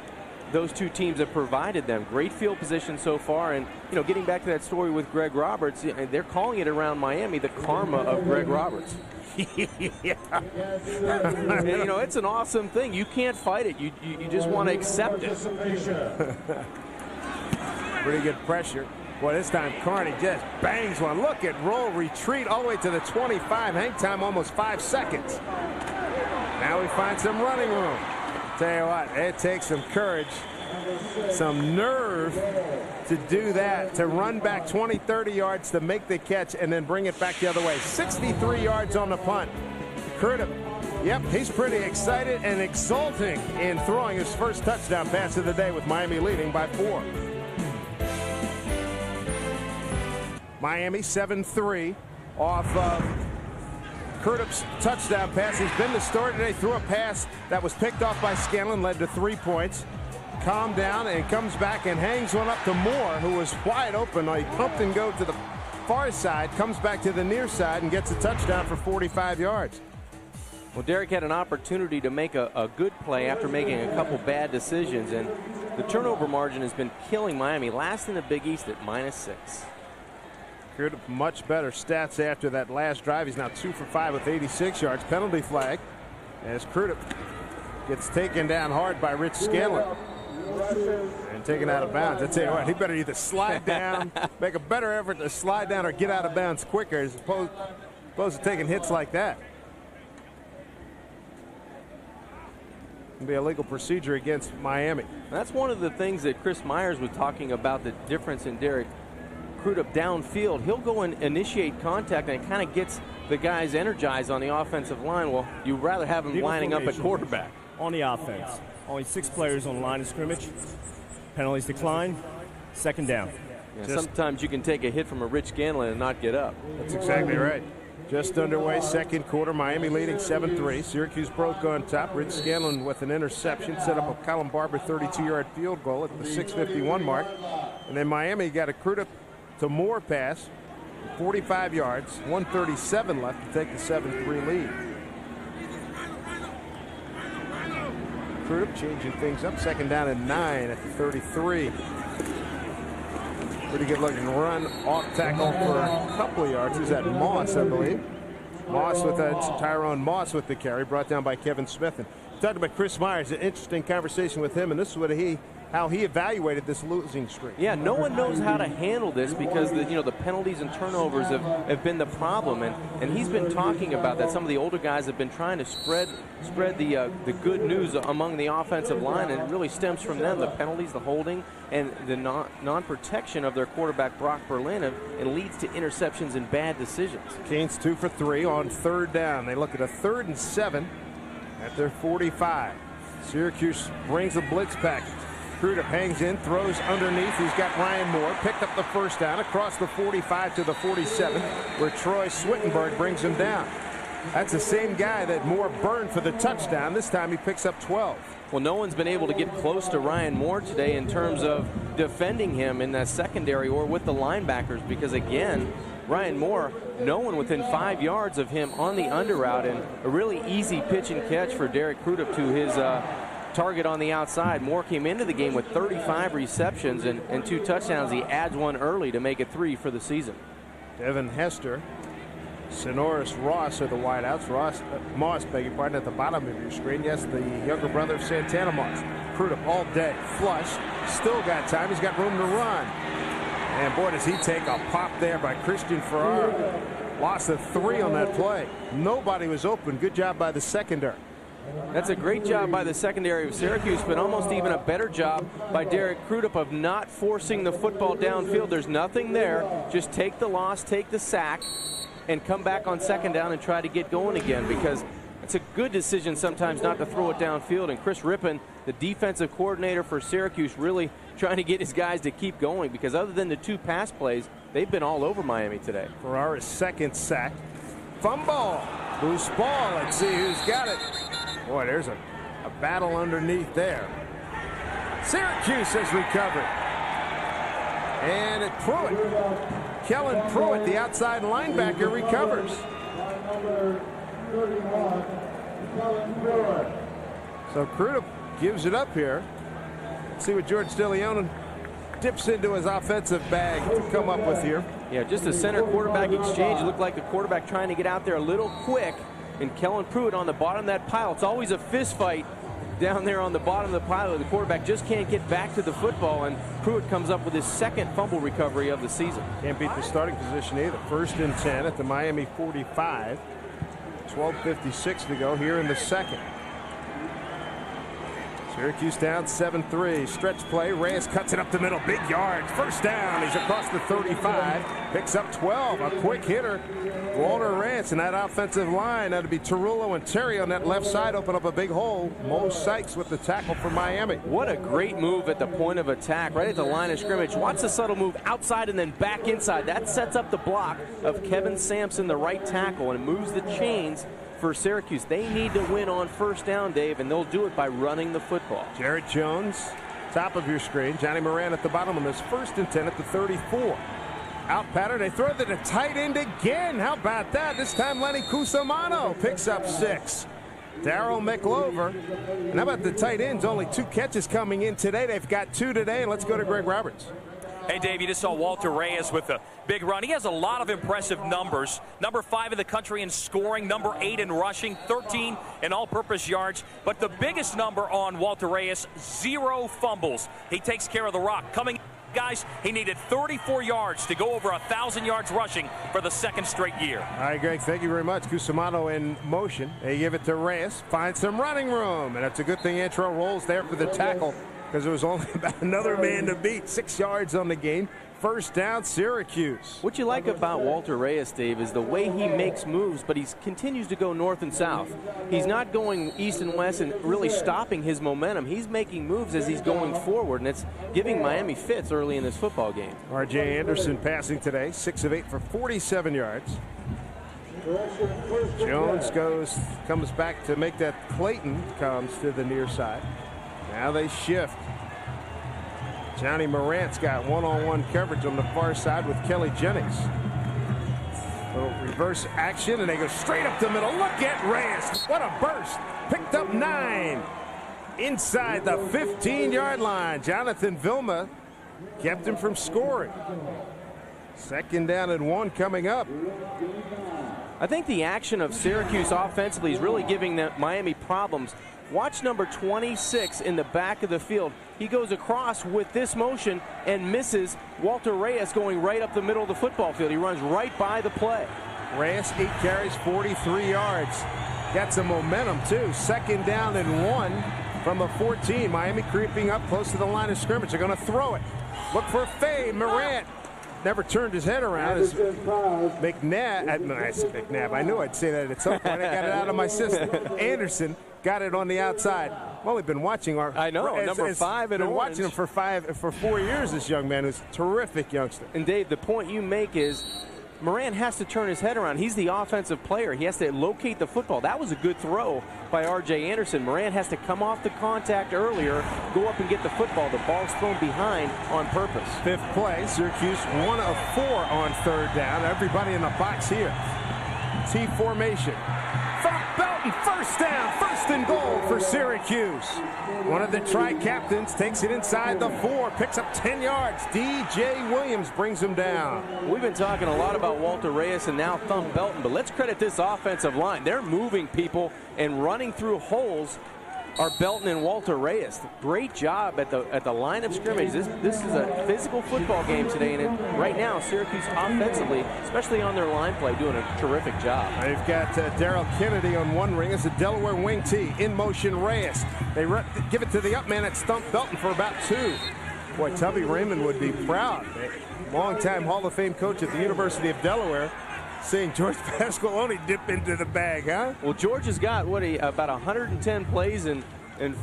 those two teams have provided them. Great field position so far, and getting back to that story with Greg Roberts, they're calling it around Miami the karma of Greg Roberts. Yeah. And, it's an awesome thing. You can't fight it. You just want to accept it. Pretty good pressure. Boy, this time Carney just bangs one. Look at Roll retreat all the way to the 25. Hang time almost 5 seconds. Now we find some running room. Tell you what, it takes some courage, some nerve to do that, to run back 20, 30 yards to make the catch and then bring it back the other way. 63 yards on the punt. Curtis, yep, he's pretty excited and exulting in throwing his first touchdown pass of the day with Miami leading by 4. Miami 7-3 off of Curtup's touchdown pass. He's been the story today. Threw a pass that was picked off by Scanlon, led to 3 points. Calmed down and comes back and hangs one up to Moore, who was wide open. He pumped and go to the far side, comes back to the near side and gets a touchdown for 45 yards. Well, Derek had an opportunity to make a good play after making a couple bad decisions, and the turnover margin has been killing Miami. Last in the Big East at -6. Curtup much better stats after that last drive. He's now 2 for 5 with 86 yards. Penalty flag as Curtup gets taken down hard by Rich Scanlon and taken out of bounds. I tell you what, he better either slide down, make a better effort to slide down, or get out of bounds quicker as opposed to taking hits like that. It'll be a legal procedure against Miami. That's one of the things that Chris Myers was talking about, the difference in Derek Curtup downfield. He'll go and initiate contact, and it kind of gets the guys energized on the offensive line. Well, you'd rather have him lining up at quarterback. On the offense, only 6 players on the line of scrimmage. Penalties decline. 2nd down. Yeah, sometimes you can take a hit from a Rich Scanlon and not get up. That's exactly right. Just underway, 2nd quarter. Miami leading 7-3. Syracuse broke on top. Rich Scanlon with an interception set up a Colin Barber 32-yard field goal at the 6:51 mark. And then Miami got a Curtup to Moore pass, 45 yards, 1:37 left to take the 7-3 lead. Curtup changing things up. 2nd down and 9 at the 33. Pretty good looking run off tackle for a couple of yards. Who's that? Moss, I believe. Moss with Tyrone Moss with the carry, brought down by Kevin Smith. And talked about Chris Myers, an interesting conversation with him, and this is what he how he evaluated this losing streak. Yeah, no one knows how to handle this because the penalties and turnovers have been the problem, and he's been talking about that. Some of the older guys have been trying to spread the good news among the offensive line, and it really stems from them. The penalties, the holding, and the non-protection of their quarterback Brock Berlin, and leads to interceptions and bad decisions. Canes 2 for 3 on 3rd down. They look at a 3rd and 7 at their 45. Syracuse brings a blitz package. Crudup hangs in, throws underneath. He's got Ryan Moore. Picked up the 1st down across the 45 to the 47, where Troy Swittenberg brings him down. That's the same guy that Moore burned for the touchdown. This time he picks up 12. Well, no one's been able to get close to Ryan Moore today in terms of defending him in that secondary or with the linebackers, because, again, Ryan Moore, no one within 5 yards of him on the under route, and a really easy pitch and catch for Derek Crudup to his target on the outside. Moore came into the game with 35 receptions and 2 touchdowns. He adds 1 early to make it 3 for the season. Devin Hester, Sonoris Ross are the wideouts. Moss, beg your pardon, at the bottom of your screen. Yes, the younger brother of Santana Moss. Crudup all day, flush, still got time. He's got room to run. And boy, does he take a pop there by Christian Farrar. Loss of 3 on that play. Nobody was open. Good job by the secondary. That's a great job by the secondary of Syracuse, but almost even a better job by Derek Crudup of not forcing the football downfield. There's nothing there. Just take the loss, take the sack, and come back on 2nd down and try to get going again, because it's a good decision sometimes not to throw it downfield. And Chris Rippon, the defensive coordinator for Syracuse, really trying to get his guys to keep going, because other than the 2 pass plays, they've been all over Miami today. Farrar's 2nd sack. Fumble. Loose ball. Let's see who's got it. Boy, there's a battle underneath there. Syracuse has recovered. And at Pruitt. Kellen Pruitt, the outside linebacker, recovers. So Crudup gives it up here. Let's see what George DeLeon dips into his offensive bag to come up with here. Yeah, just a center quarterback exchange. It looked like the quarterback trying to get out there a little quick, and Kellen Pruitt on the bottom of that pile. It's always a fist fight down there on the bottom of the pile. The quarterback just can't get back to the football, and Pruitt comes up with his 2nd fumble recovery of the season. Can't beat the starting position either. 1st and 10 at the Miami 45. 12:56 to go here in the 2nd. Syracuse down 7-3. Stretch play. Reyes cuts it up the middle. Big yards. 1st down. He's across the 35. Picks up 12. A quick hitter. Walter Reyes in that offensive line. That'd be Tarullo and Terry on that left side. Open up a big hole. Mo Sykes with the tackle for Miami. What a great move at the point of attack, right at the line of scrimmage. Watch the subtle move outside and then back inside. That sets up the block of Kevin Sampson, the right tackle, and it moves the chains for Syracuse. They need to win on 1st down, Dave, and they'll do it by running the football. Jarrett Jones, top of your screen. Johnny Moran at the bottom on this 1st and 10 at the 34. Out pattern. They throw to the tight end again. How about that? This time Lenny Cusimano picks up 6. Darryl McLover. And how about the tight ends? Only 2 catches coming in today. They've got 2 today. And let's go to Greg Roberts. Hey, Dave, you just saw Walter Reyes with a big run. He has a lot of impressive numbers. Number 5 in the country in scoring, number 8 in rushing, 13 in all-purpose yards. But the biggest number on Walter Reyes, 0 fumbles. He takes care of the rock. Coming, guys, he needed 34 yards to go over 1,000 yards rushing for the 2nd straight year. All right, Greg, thank you very much. Cusimano in motion. They give it to Reyes. Finds some running room. And it's a good thing Antro rolls there for the tackle, because there was only about another man to beat. 6 yards on the game. 1st down, Syracuse. What you like about Walter Reyes, Dave, is the way he makes moves, but he continues to go north and south. He's not going east and west and really stopping his momentum. He's making moves as he's going forward, and it's giving Miami fits early in this football game. R.J. Anderson passing today, 6 of 8 for 47 yards. Jones comes back to make that. Clayton comes to the near side. Now they shift. Johnny Morant's got one-on-one coverage on the far side with Kelly Jennings. Little reverse action, and they go straight up the middle. Look at Reyes. What a burst. Picked up 9 inside the 15-yard line. Jonathan Vilma kept him from scoring. 2nd down and 1 coming up. I think the action of Syracuse offensively is really giving Miami problems. Watch number 26 in the back of the field. He goes across with this motion and misses Walter Reyes going right up the middle of the football field. He runs right by the play. Reyes, 8 carries, 43 yards. Got some momentum, too. 2nd down and 1 from the 14. Miami creeping up close to the line of scrimmage. They're going to throw it. Look for Faye. Morant never turned his head around. As McNabb, I knew I'd say that at some point. I got it out of my system. Anderson got it on the outside. Well, we've been watching number 5 in orange. Watching him for 4 years. This young man who's a terrific youngster. And Dave, the point you make is Morant has to turn his head around. He's the offensive player. He has to locate the football. That was a good throw by R.J. Anderson. Morant has to come off the contact earlier, go up and get the football. The ball's thrown behind on purpose. 5th play. Syracuse 1 of 4 on 3rd down. Everybody in the box here. T formation. From Belton, 1st down, 1st and goal for Syracuse. One of the tri-captains takes it inside the 4, picks up 10 yards. D.J. Williams brings him down. We've been talking a lot about Walter Reyes and now Thumb Belton, but let's credit this offensive line. They're moving people and running through holes are Belton and Walter Reyes. Great job at the line of scrimmage. This is a physical football game today, and right now Syracuse offensively, especially on their line play, doing a terrific job. They've got Darrell Kennedy on one ring. It's a Delaware wing tee. In motion Reyes. They give it to the up man at Stump Belton for about 2. Boy, Tubby Raymond would be proud. Longtime Hall of Fame coach at the University of Delaware. Seeing George Pasqualoni dip into the bag, huh? Well, George has got, about 110 plays in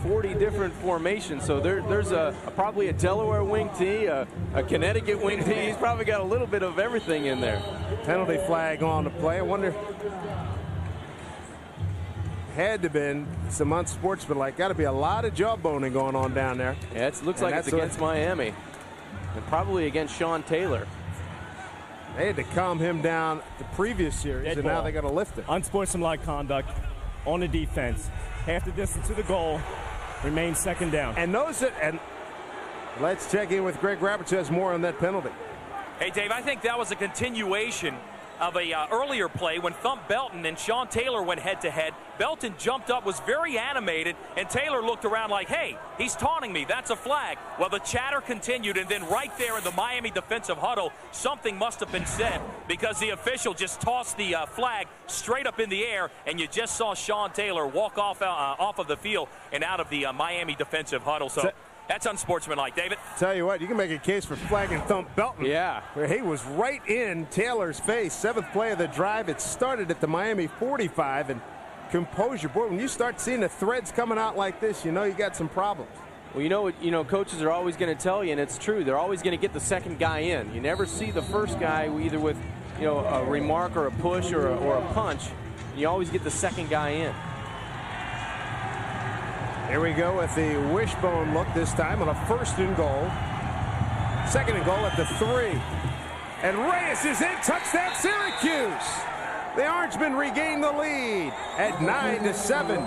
40 different formations. So there's probably a Delaware wing tee, a Connecticut wing tee. He's probably got a little bit of everything in there. Penalty flag on the play. I wonder, had to been some unsportsmanlike. Got to be a lot of jawboning going on down there. Yeah, it looks like it's against Miami, and probably against Sean Taylor. They had to calm him down the previous series, and now they got to lift it. Unsportsmanlike conduct on the defense. Half the distance to the goal. Remains 2nd down. And let's check in with Greg Roberts, who has more on that penalty. Hey, Dave, I think that was a continuation of a earlier play when Thump Belton and Sean Taylor went head-to-head. Belton jumped up, was very animated, and Taylor looked around like, hey, he's taunting me. That's a flag. Well, the chatter continued, and then right there in the Miami defensive huddle, something must have been said because the official just tossed the flag straight up in the air, and you just saw Sean Taylor walk off of the field and out of the Miami defensive huddle. So that's unsportsmanlike, David. Tell you what, you can make a case for flagging Thump Belton. Yeah. Where he was right in Taylor's face. 7th play of the drive. It started at the Miami 45. And composure, boy, when you start seeing the threads coming out like this, you know you got some problems. Well, coaches are always going to tell you, and it's true. They're always going to get the second guy in. You never see the first guy either with, a remark or a push or a punch. You always get the second guy in. Here we go with the wishbone look this time on a 1st and goal. 2nd and goal at the 3. And Reyes is in. Touchdown Syracuse. The Orangemen regain the lead at 9-7.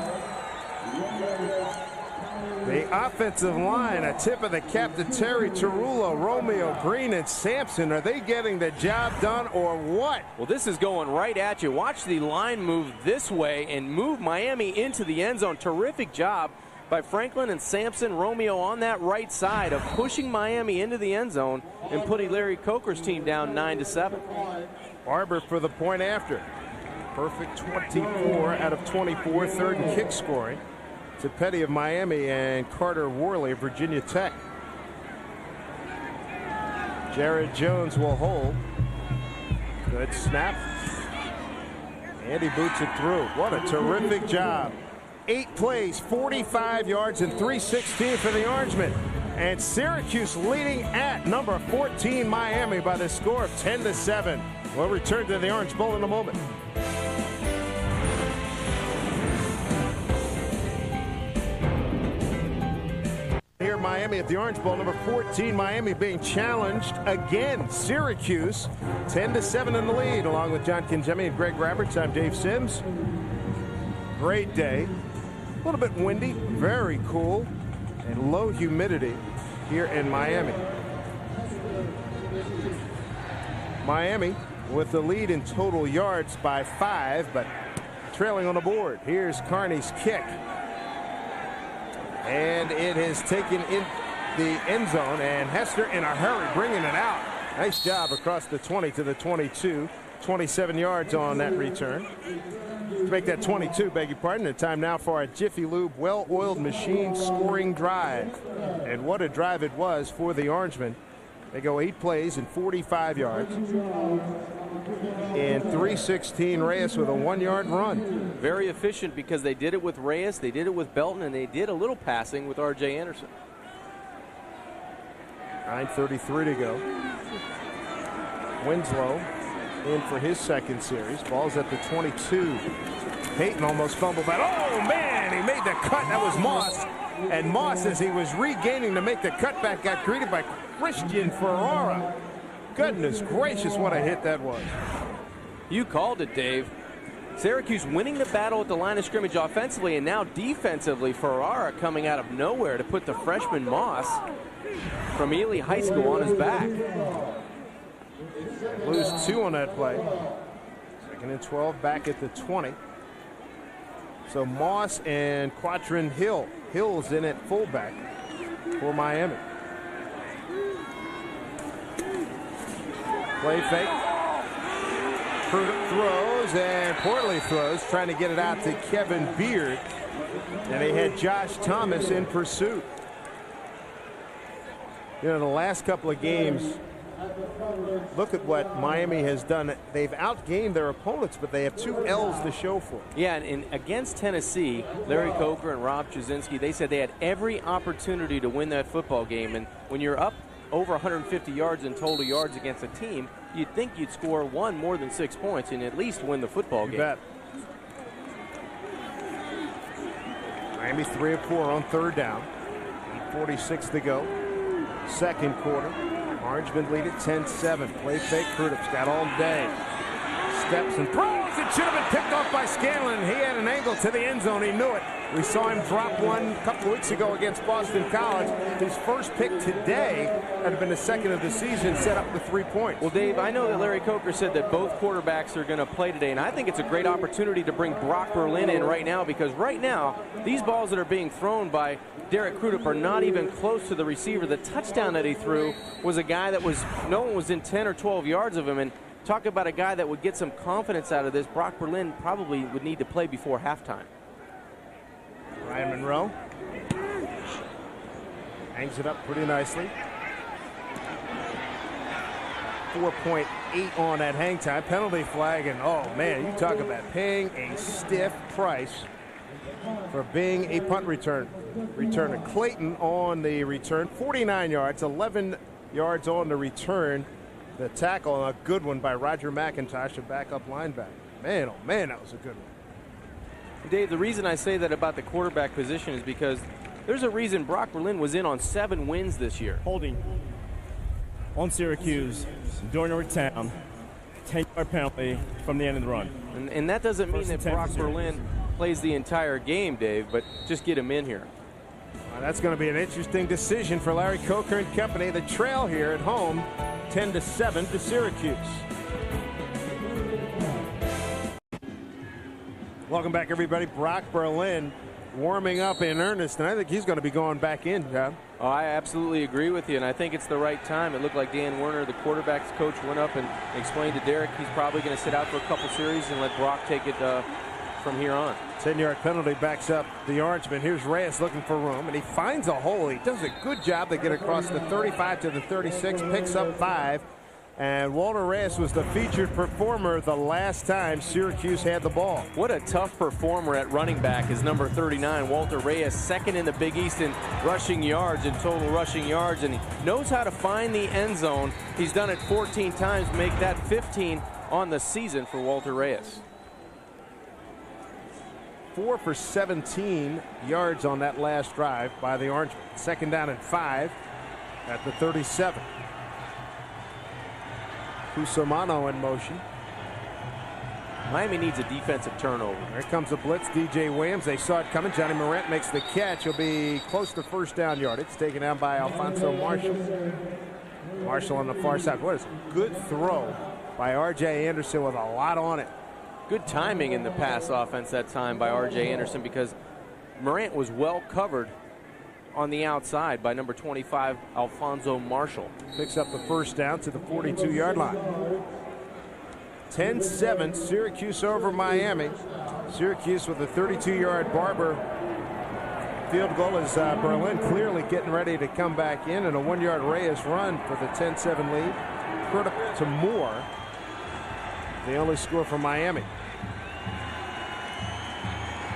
The offensive line, a tip of the cap to Terry Tarullo, Romeo Green, and Sampson. Are they getting the job done or what? Well, this is going right at you. Watch the line move this way and move Miami into the end zone. Terrific job by Franklin and Sampson. Romeo on that right side of pushing Miami into the end zone and putting Larry Coker's team down 9-7. Barber for the point after. Perfect 24 out of 24, 3rd in kick scoring. To Petty of Miami and Carter Worley of Virginia Tech. Jared Jones will hold. Good snap. And he boots it through. What a terrific job. 8 plays, 45 yards, and 316 for the Orangemen. And Syracuse leading at number 14 Miami by the score of 10-7. We'll return to the Orange Bowl in a moment. Here Miami at the Orange Bowl, number 14 Miami being challenged again. Syracuse 10-7 in the lead, along with John Kinjemi and Greg Roberts. I'm Dave Sims. Great day. A little bit windy, very cool, and low humidity here in Miami. Miami with the lead in total yards by 5, but trailing on the board. Here's Carney's kick. And it has taken in the end zone, and Hester in a hurry bringing it out. Nice job across the 20 to the 22. 27 yards on that return. To make that 22, beg your pardon. The time now for a Jiffy Lube well-oiled machine scoring drive. And what a drive it was for the Orangemen. They go 8 plays and 45 yards. And 316, Reyes with a 1-yard run. Very efficient because they did it with Reyes, they did it with Belton, and they did a little passing with R.J. Anderson. 9:33 to go. Winslow in for his second series. Ball's at the 22. Peyton almost fumbled that. Oh, man, he made the cut. That was Moss. And Moss, as he was regaining to make the cutback, got greeted by Christian Ferrara. Goodness gracious, what a hit that was. You called it, Dave. Syracuse winning the battle at the line of scrimmage offensively, and now defensively, Ferrara coming out of nowhere to put the freshman Moss from Ely High School on his back. Lose 2 on that play. 2nd and 12 back at the 20. So Moss and Quatrin Hill. Hill's in at fullback for Miami. Play fake. Crudup throws and Portley throws, trying to get it out to Kevin Beard. And they had Josh Thomas in pursuit. You know, the last couple of games, look at what Miami has done. They've outgained their opponents, but they have 2 L's to show for it. Yeah, and against Tennessee, Larry Coker and Rob Jasinski, they said they had every opportunity to win that football game. And when you're up over 150 yards in total yards against a team, you'd think you'd score one more than 6 points and at least win the football game. You bet. Miami 3 of 4 on 3rd down. 8:46 to go. Second quarter. Orangemen lead at 10-7. Play fake. Crudup's got all day. Steps and throws. It should have been picked off by Scanlon. He had an angle to the end zone. He knew it. We saw him drop one a couple weeks ago against Boston College. His first pick today had been the 2nd of the season, set up with 3 points. Well, Dave, I know that Larry Coker said that both quarterbacks are going to play today, and I think it's a great opportunity to bring Brock Berlin in right now, because right now, these balls that are being thrown by Derek Crudup are not even close to the receiver. The touchdown that he threw was a guy that no one was in 10 or 12 yards of him, and talk about a guy that would get some confidence out of this. Brock Berlin probably would need to play before halftime. Ryan Monroe hangs it up pretty nicely. 4.8 on that hang time. Penalty flag, and oh man, you talk about paying a stiff price for being a punt returner. Clayton on the return, 49 yards, 11 yards on the return. The tackle, a good one by Roger McIntosh, a backup linebacker. Man, oh man, that was a good one. Dave, the reason I say that about the quarterback position is because there's a reason Brock Berlin was in on 7 wins this year. Holding on Syracuse during a return, 10-yard penalty from the end of the run. And that doesn't mean that Brock Berlin plays the entire game, Dave, but just get him in here. That's going to be an interesting decision for Larry Coker and company. The trail here at home, 10-7 to Syracuse. Welcome back, everybody. Brock Berlin warming up in earnest, and I think he's going to be going back in, John. Oh, I absolutely agree with you, and I think it's the right time. It looked like Dan Werner, the quarterback's coach, went up and explained to Derek he's probably going to sit out for a couple series and let Brock take it from here on. 10-yard penalty backs up the Orangeman. Here's Reyes looking for room, and he finds a hole. He does a good job to get across the 35 to the 36, picks up 5. And Walter Reyes was the featured performer the last time Syracuse had the ball. What a tough performer at running back is number 39, Walter Reyes, 2nd in the Big East in rushing yards and total rushing yards, and he knows how to find the end zone. He's done it 14 times, make that 15 on the season for Walter Reyes. 4 for 17 yards on that last drive by the Orangemen. 2nd down and 5 at the 37. Cusimano in motion. Miami needs a defensive turnover. Here comes a blitz. DJ Williams. They saw it coming. Johnny Morant makes the catch. He'll be close to 1st down yardage. Taken down by Alfonso Marshall. Marshall on the far side. What is a good throw by R.J. Anderson with a lot on it. Good timing in the pass offense that time by R.J. Anderson, because Morant was well covered on the outside by number 25, Alfonso Marshall. Picks up the first down to the 42-yard line. 10-7, Syracuse over Miami. Syracuse with a 32-yard Barber field goal as Berlin clearly getting ready to come back in, and a 1-yard Reyes run for the 10-7 lead. Critical to Moore. The only score for Miami.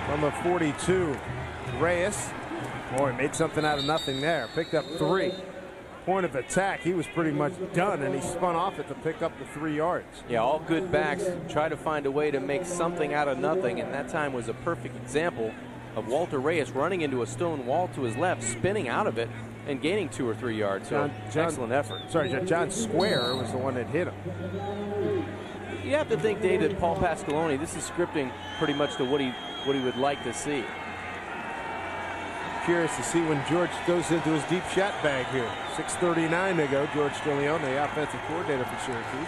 From the 42, Reyes. Boy, made something out of nothing there. Picked up 3. Point of attack, he was pretty much done, and he spun off it to pick up the 3 yards. Yeah, all good backs try to find a way to make something out of nothing, and that time was a perfect example of Walter Reyes running into a stone wall to his left, spinning out of it, and gaining 2 or 3 yards. So excellent effort. Sorry, John Square was the one that hit him. You have to think, Dave, that Paul Pasqualoni, this is scripting pretty much to what he would like to see. Curious to see when George goes into his deep shot bag here. 6:39 to go. George DeLeon, the offensive coordinator for Syracuse.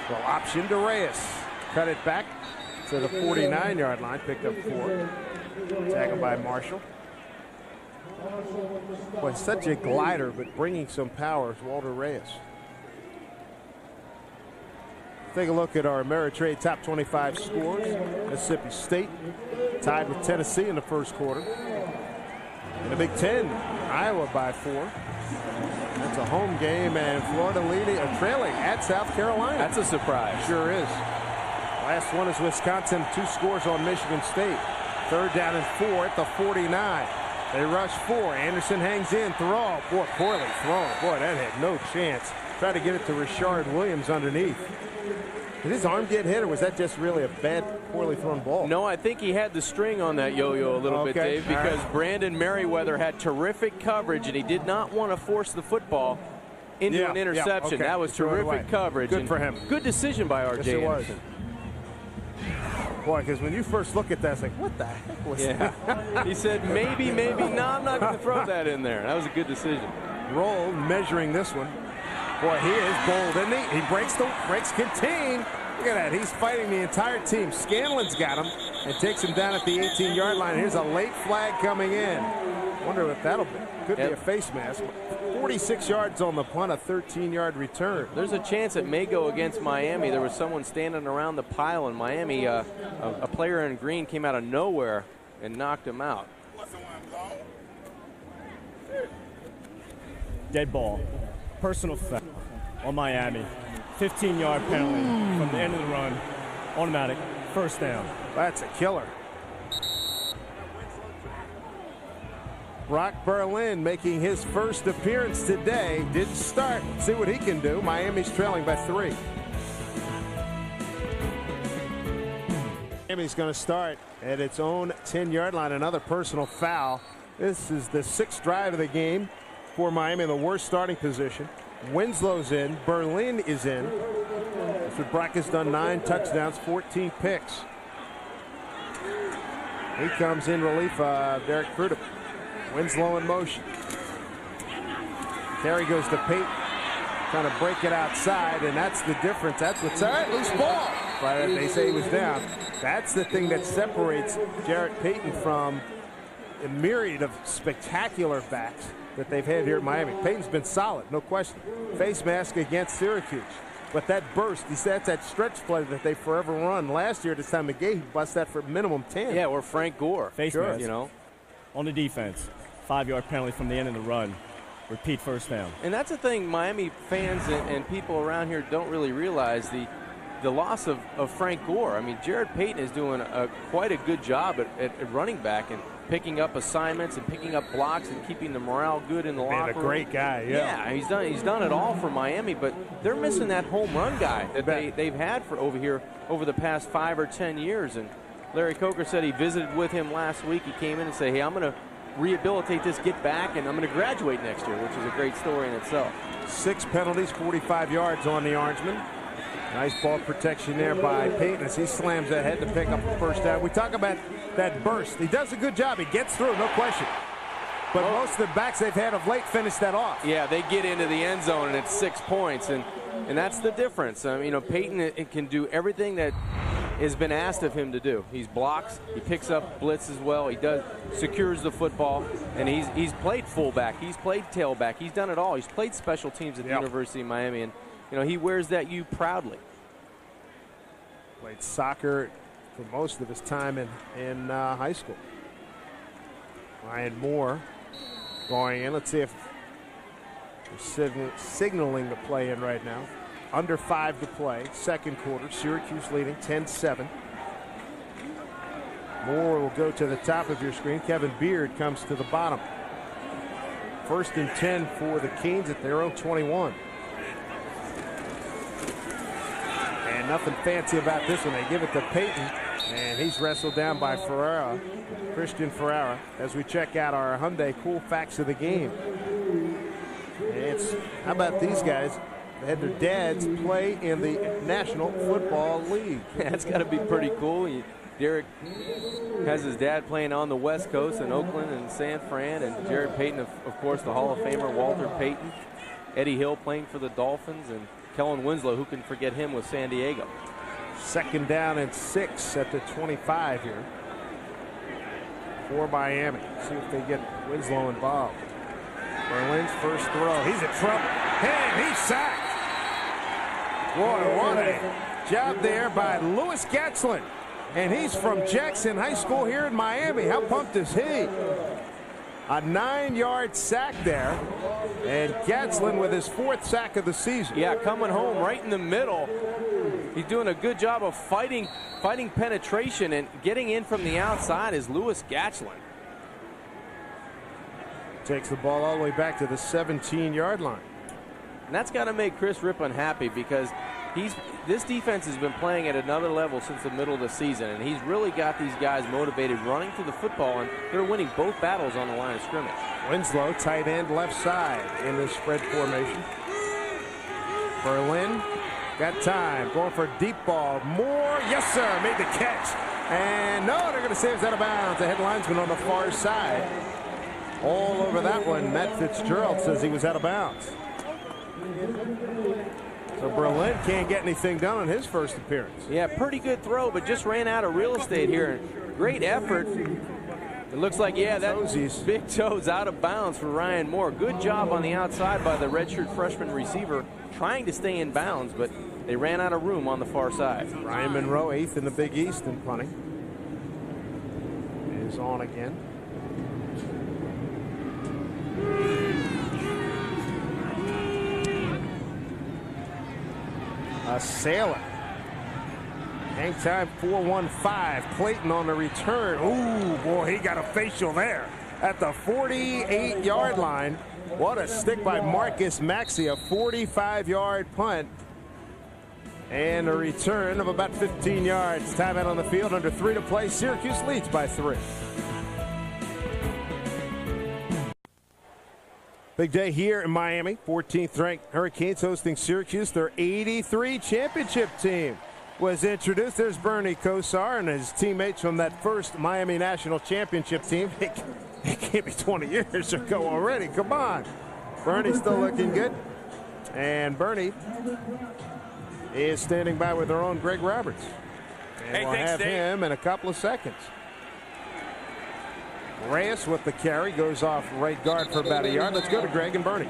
Well, option to Reyes. Cut it back to the 49-yard line. Picked up 4. Tackled by Marshall. Boy, such a glider, but bringing some power is Walter Reyes. Take a look at our Ameritrade top 25 scores. Mississippi State tied with Tennessee in the first quarter. In the Big Ten, Iowa by 4. That's a home game, and Florida trailing at South Carolina. That's a surprise. Sure is. Last one is Wisconsin, 2 scores on Michigan State. 3rd down and 4 at the 49. They rush 4. Anderson hangs in. Throw. Boy, poorly thrown. Boy, that had no chance. Tried to get it to Rashard Williams underneath. Did his arm get hit, or was that just really a bad, poorly thrown ball? No, I think he had the string on that yo-yo a little bit, Dave, because Brandon Merriweather had terrific coverage, and he did not want to force the football into an interception. That was terrific coverage. Good for him. Good decision by R.J. Anderson. Boy, because when you first look at that, it's like, what the heck was that? He said, maybe, no, I'm not going to throw that in there. That was a good decision. Roll measuring this one. Boy, he is bold, isn't he? He breaks contain. Look at that. He's fighting the entire team. Scanlon's got him and takes him down at the 18-yard line. Here's a late flag coming in. Wonder if that'll be. Could be a face mask. 46 yards on the punt, a 13-yard return. There's a chance it may go against Miami. There was someone standing around the pile in Miami. A player in green came out of nowhere and knocked him out. Dead ball. Personal foul on Miami. 15-yard penalty from the end of the run. Automatic. First down. That's a killer. Brock Berlin making his first appearance today. Didn't start. See what he can do. Miami's trailing by 3. Miami's going to start at its own 10-yard line. Another personal foul. This is the 6th drive of the game for Miami in the worst starting position. Winslow's in. Berlin is in. That's what Brock has done. 9 touchdowns, 14 picks. He comes in relief of Derek Fruta. Winslow in motion. Carry goes to Peyton. Trying to break it outside, and that's the difference. That's what's all right. Loose ball. But they say he was down. That's the thing that separates Jarrett Payton from a myriad of spectacular backs that they've had here at Miami. Payton's been solid, no question. Face mask against Syracuse. But that burst, that's that stretch play that they forever run. Last year, this time of game, he bust that for minimum 10. Yeah, or Frank Gore. Face mask, you know. On the defense, 5-yard penalty from the end of the run. Repeat first down. And that's the thing Miami fans and people around here don't really realize, the loss of Frank Gore. I mean, Jarrett Payton is doing quite a good job at running back and picking up assignments and picking up blocks and keeping the morale good in the locker room. A great guy, yeah. He's done it all for Miami, but they're missing that home run guy that they've had for over the past 5 or 10 years. And Larry Coker said he visited with him last week. He came in and said, hey, I'm going to rehabilitate this, get back, and I'm going to graduate next year, which is a great story in itself. 6 penalties, 45 yards on the Orangemen. Nice ball protection there by Payton as he slams ahead to pick up the first down. We talk about that burst. He does a good job. He gets through, no question. But most of the backs they've had of late finish that off. Yeah, they get into the end zone, and it's 6 points. And And that's the difference. Peyton can do everything that has been asked of him to do. He blocks, he picks up blitz as well, he secures the football, and he's played fullback, he's played tailback, he's done it all. He's played special teams at the University of Miami, and he wears that U proudly. Played soccer for most of his time in high school. Ryan Moore going in. Let's see if we're signaling the play in right now. Under 5 to play, second quarter. Syracuse leading 10-7. Moore will go to the top of your screen. Kevin Beard comes to the bottom. 1st and 10 for the Canes at their own 21. And nothing fancy about this one. They give it to Peyton, and he's wrestled down by Ferreira, Christian Ferreira, as we check out our Hyundai cool facts of the game. How about these guys? They had their dads play in the National Football League. That's got to be pretty cool. Derek has his dad playing on the West Coast in Oakland and San Fran, and Jared Payton, of course, the Hall of Famer Walter Payton. Eddie Hill playing for the Dolphins, and Kellen Winslow, who can forget him, with San Diego. 2nd down and 6 at the 25 here for Miami. See if they get Winslow involved. Berlin's first throw. He's in trouble. And he's sacked. Boy, what a job there by Louis Gatzlin. And he's from Jackson High School here in Miami. How pumped is he? A 9-yard sack there. And Gatzlin with his 4th sack of the season. Yeah, coming home right in the middle. He's doing a good job of fighting penetration, and getting in from the outside is Louis Gatzlin. Takes the ball all the way back to the 17-yard line. And that's got to make Chris Rippon happy, because this defense has been playing at another level since the middle of the season, and he's really got these guys motivated, running to the football, and they're winning both battles on the line of scrimmage. Winslow, tight end, left side in the spread formation. Berlin got time, going for a deep ball. Moore, yes sir, made the catch. And no, they're going to say it's out of bounds. The head linesman on the far side. All over that one. Matt Fitzgerald says he was out of bounds. So Berlin can't get anything done on his first appearance. Yeah, pretty good throw, but just ran out of real estate here. Great effort. It looks like, yeah, that big toe's out of bounds for Ryan Moore. Good job on the outside by the redshirt freshman receiver, trying to stay in bounds, but they ran out of room on the far side. Ryan Monroe, 8th in the Big East in punting, is on again. A sailor. Hang time 4-1-5. Clayton on the return. Ooh, boy, he got a facial there at the 48-yard line. What a stick by Marcus Maxey. A 45-yard punt. And a return of about 15 yards. Timeout on the field, under 3 to play. Syracuse leads by 3. Big day here in Miami. 14th ranked Hurricanes hosting Syracuse. Their 83 championship team was introduced. There's Bernie Kosar and his teammates from that first Miami National Championship team. It can't be 20 years ago already. Come on. Bernie's still looking good. And Bernie is standing by with our own Greg Roberts. And we'll have him in a couple of seconds. Reyes with the carry, goes off right guard for about a yard. Let's go to Greg and Bernie.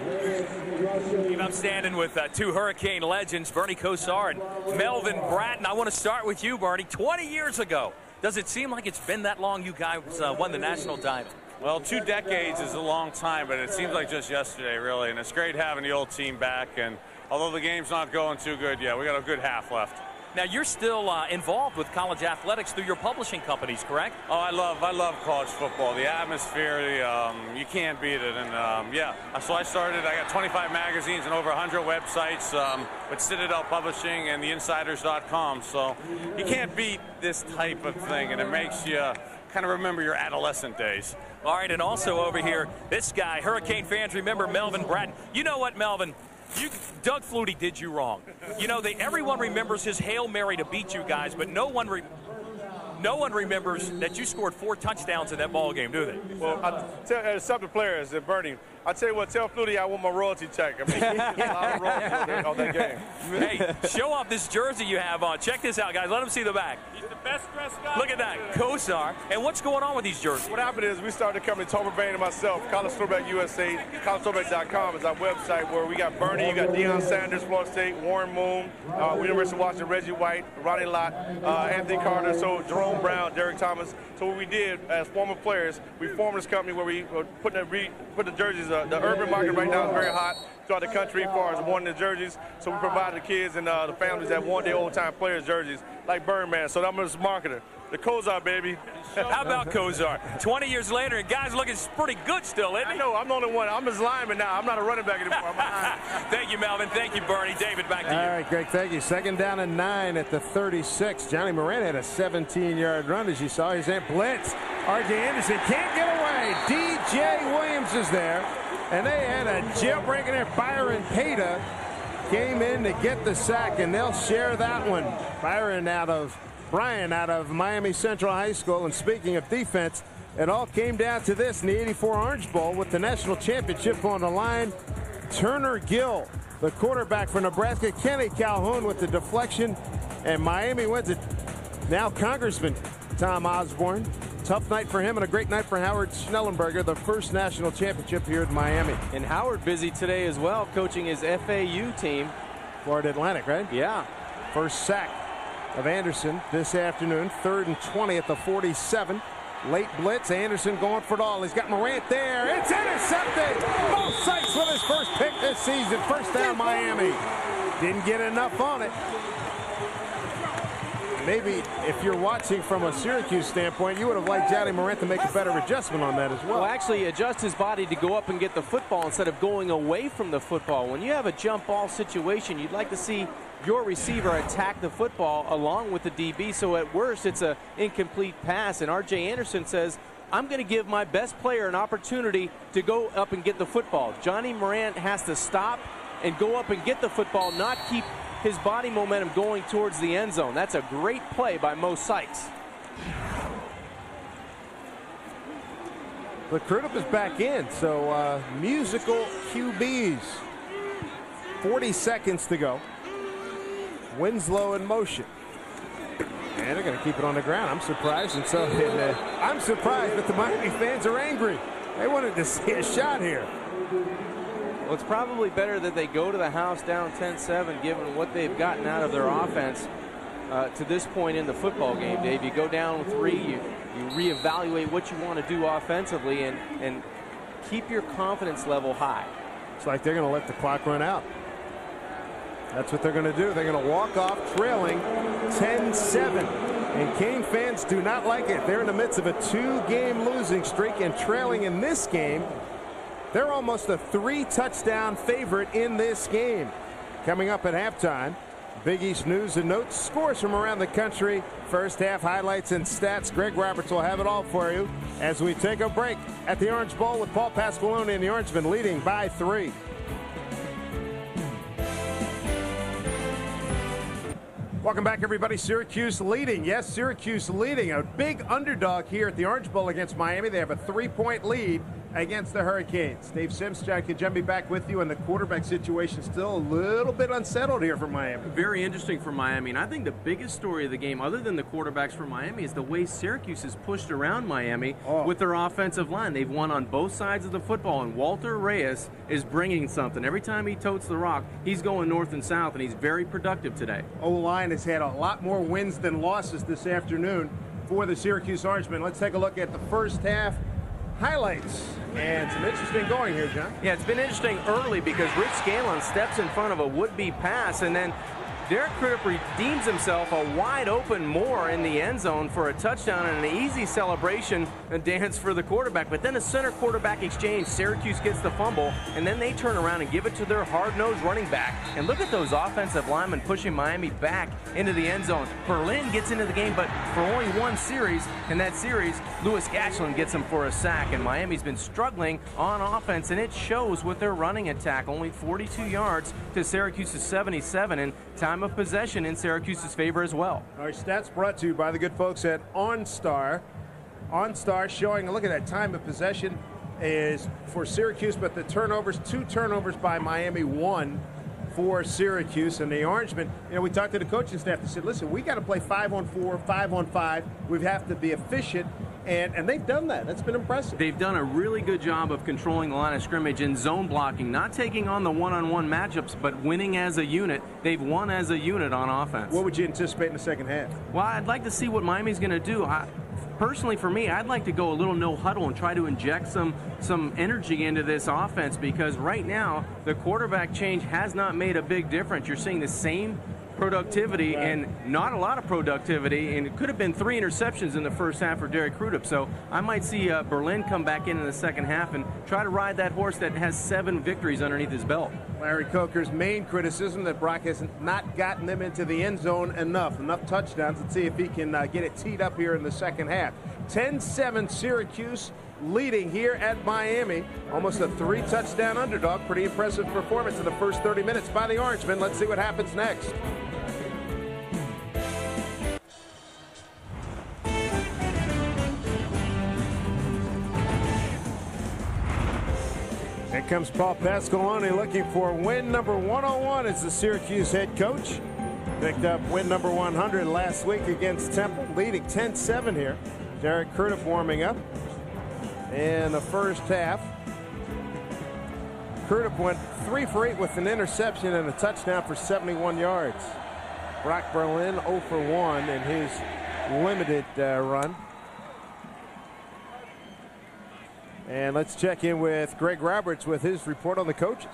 I'm standing with 2 Hurricane legends, Bernie Kosar and Melvin Bratton. I want to start with you, Bernie. 20 years ago, does it seem like it's been that long you guys won the National Diamond? Well, 2 decades is a long time, but it seems like just yesterday, really. And it's great having the old team back. And although the game's not going too good yet, we got a good half left. Now, you're still involved with college athletics through your publishing companies, correct? Oh, I love college football. The atmosphere, you can't beat it. And, yeah, so I got 25 magazines and over 100 websites with Citadel Publishing and theinsiders.com. So you can't beat this type of thing, and it makes you kind of remember your adolescent days. All right, and also over here, this guy, Hurricane fans remember Melvin Bratton. You know what, Melvin? Doug Flutie did you wrong. You know, everyone remembers his Hail Mary to beat you guys, but no one remembers that you scored 4 touchdowns in that ball game, do they? Well, I'll tell some of the players that Bernie, I tell you what, tell Flutie I want my royalty check. I mean, he gets a lot of royalty on that game. Hey, show off this jersey you have on. Check this out, guys. Let them see the back. He's the best dressed guy. Look at that, Kosar. And what's going on with these jerseys? What happened is we started a company, Tomer Bain and myself, College Throwback USA. CollegeThrowback.com is our website where we got Bernie, you got Deion Sanders, Florida State, Warren Moon, University of Washington, Reggie White, Ronnie Lott, Anthony Carter, so Jerome Brown, Derek Thomas. So what we did as former players, we formed this company where we put the jerseys. The urban market right now is very hot throughout the country as far as wanting the jerseys. So we provide the kids and the families that want their old-time players' jerseys, like Birdman. So I'm just marketer. The Kosar, baby. How about Kosar? 20 years later, and guy's looking pretty good still, isn't he? I know, I'm the only one. I'm his lineman now. I'm not a running back anymore. Thank you, Melvin. Thank you, Bernie. David, back to you. All right, Greg, thank you. 2nd down and 9 at the 36. Johnny Moran had a 17-yard run, as you saw. He's in blitz. R.J. Anderson can't get away. D.J. Williams is there. And they had a jailbreak in there. Byron Payta came in to get the sack, and they'll share that one. Brian out of Miami Central High School. And speaking of defense, it all came down to this in the '84 Orange Bowl with the national championship on the line. Turner Gill, the quarterback for Nebraska, Kenny Calhoun with the deflection, and Miami wins it. Now Congressman Tom Osborne. Tough night for him and a great night for Howard Schnellenberger, the first national championship here in Miami. And Howard busy today as well, coaching his FAU team. Florida Atlantic, right? Yeah. First sack of Anderson this afternoon. 3rd and 20 at the 47. Late blitz. Anderson going for it all. He's got Morant there. It's intercepted. Mo Sykes with his first pick this season. First down, Miami. Didn't get enough on it. Maybe if you're watching from a Syracuse standpoint, you would have liked Johnny Morant to make a better adjustment on that as well. Well, actually adjust his body to go up and get the football instead of going away from the football. When you have a jump ball situation, you'd like to see your receiver attack the football along with the DB, so at worst it's an incomplete pass. And R.J. Anderson says, I'm going to give my best player an opportunity to go up and get the football. Johnny Morant has to stop and go up and get the football, not keep his body momentum going towards the end zone. That's a great play by Mo Sykes. The Crudup is back in, so musical QBs. 40 seconds to go. Winslow in motion. And they're going to keep it on the ground. I'm surprised, and so I'm surprised that the Miami fans are angry. They wanted to see a shot here. Well, it's probably better that they go to the house down 10-7, given what they've gotten out of their offense to this point in the football game, Dave. You go down with 3, you reevaluate what you want to do offensively and keep your confidence level high. It's like they're going to let the clock run out. That's what they're going to do. They're going to walk off trailing 10-7. And Cane fans do not like it. They're in the midst of a 2-game losing streak and trailing in this game. They're almost a 3-touchdown favorite in this game. Coming up at halftime, Big East news and notes, scores from around the country, first half highlights and stats. Greg Roberts will have it all for you as we take a break at the Orange Bowl with Paul Pasqualone and the Orangemen leading by 3. Welcome back, everybody. Syracuse leading. Yes, Syracuse leading. A big underdog here at the Orange Bowl against Miami. They have a 3-point lead against the Hurricanes. Dave Sims, John Kajembe back with you, and the quarterback situation still a little bit unsettled here for Miami. Very interesting for Miami, and I think the biggest story of the game, other than the quarterbacks for Miami, is the way Syracuse has pushed around Miami with their offensive line. They've won on both sides of the football, and Walter Reyes is bringing something. Every time he totes the rock, he's going north and south, and he's very productive today. O-line has had a lot more wins than losses this afternoon for the Syracuse Orangemen. Let's take a look at the first half highlights. And some interesting going here, John. Yeah, it's been interesting early because Rich Scanlon steps in front of a would-be pass, and then Derek Crudup redeems himself a wide-open Moore in the end zone for a touchdown and an easy celebration and dance for the quarterback. But then a center-quarterback exchange. Syracuse gets the fumble, and then they turn around and give it to their hard-nosed running back. And look at those offensive linemen pushing Miami back into the end zone. Berlin gets into the game, but for only one series, and that series, Lewis Gatchlin gets him for a sack. And Miami's been struggling on offense, and it shows with their running attack. Only 42 yards to Syracuse's 77, and time of possession in Syracuse's favor as well. Our stats brought to you by the good folks at OnStar. OnStar showing, look at that time of possession, is for Syracuse, but the turnovers, 2 turnovers by Miami, 1 for Syracuse. And the Orangemen, we talked to the coaching staff. They said, listen, we got to play 5-on-4, 5-on-5. We have to be efficient. And they've done that. That's been impressive. They've done a really good job of controlling the line of scrimmage and zone blocking, not taking on the one-on-one matchups, but winning as a unit. They've won as a unit on offense. What would you anticipate in the second half? Well, I'd like to see what Miami's going to do. Personally, for me, I'd like to go a little no huddle and try to inject some energy into this offense, because right now the quarterback change has not made a big difference. You're seeing the same productivity and not a lot of productivity, and it could have been 3 interceptions in the first half for Derek Crudup. So I might see Berlin come back in the second half and try to ride that horse that has 7 victories underneath his belt. Larry Coker's main criticism that Brock has not gotten them into the end zone enough touchdowns. Let's see if he can get it teed up here in the second half. 10-7 Syracuse leading here at Miami. Almost a 3-touchdown underdog. Pretty impressive performance in the first 30 minutes by the Orangemen. Let's see what happens next. Here comes Paul Pasqualoni looking for win number 101 as the Syracuse head coach. Picked up win number 100 last week against Temple, leading 10-7 here. Derek Crudup warming up in the first half. Crudup went 3 for 8 with an interception and a touchdown for 71 yards. Brock Berlin 0 for 1 in his limited run. And let's check in with Greg Roberts with his report on the coaches.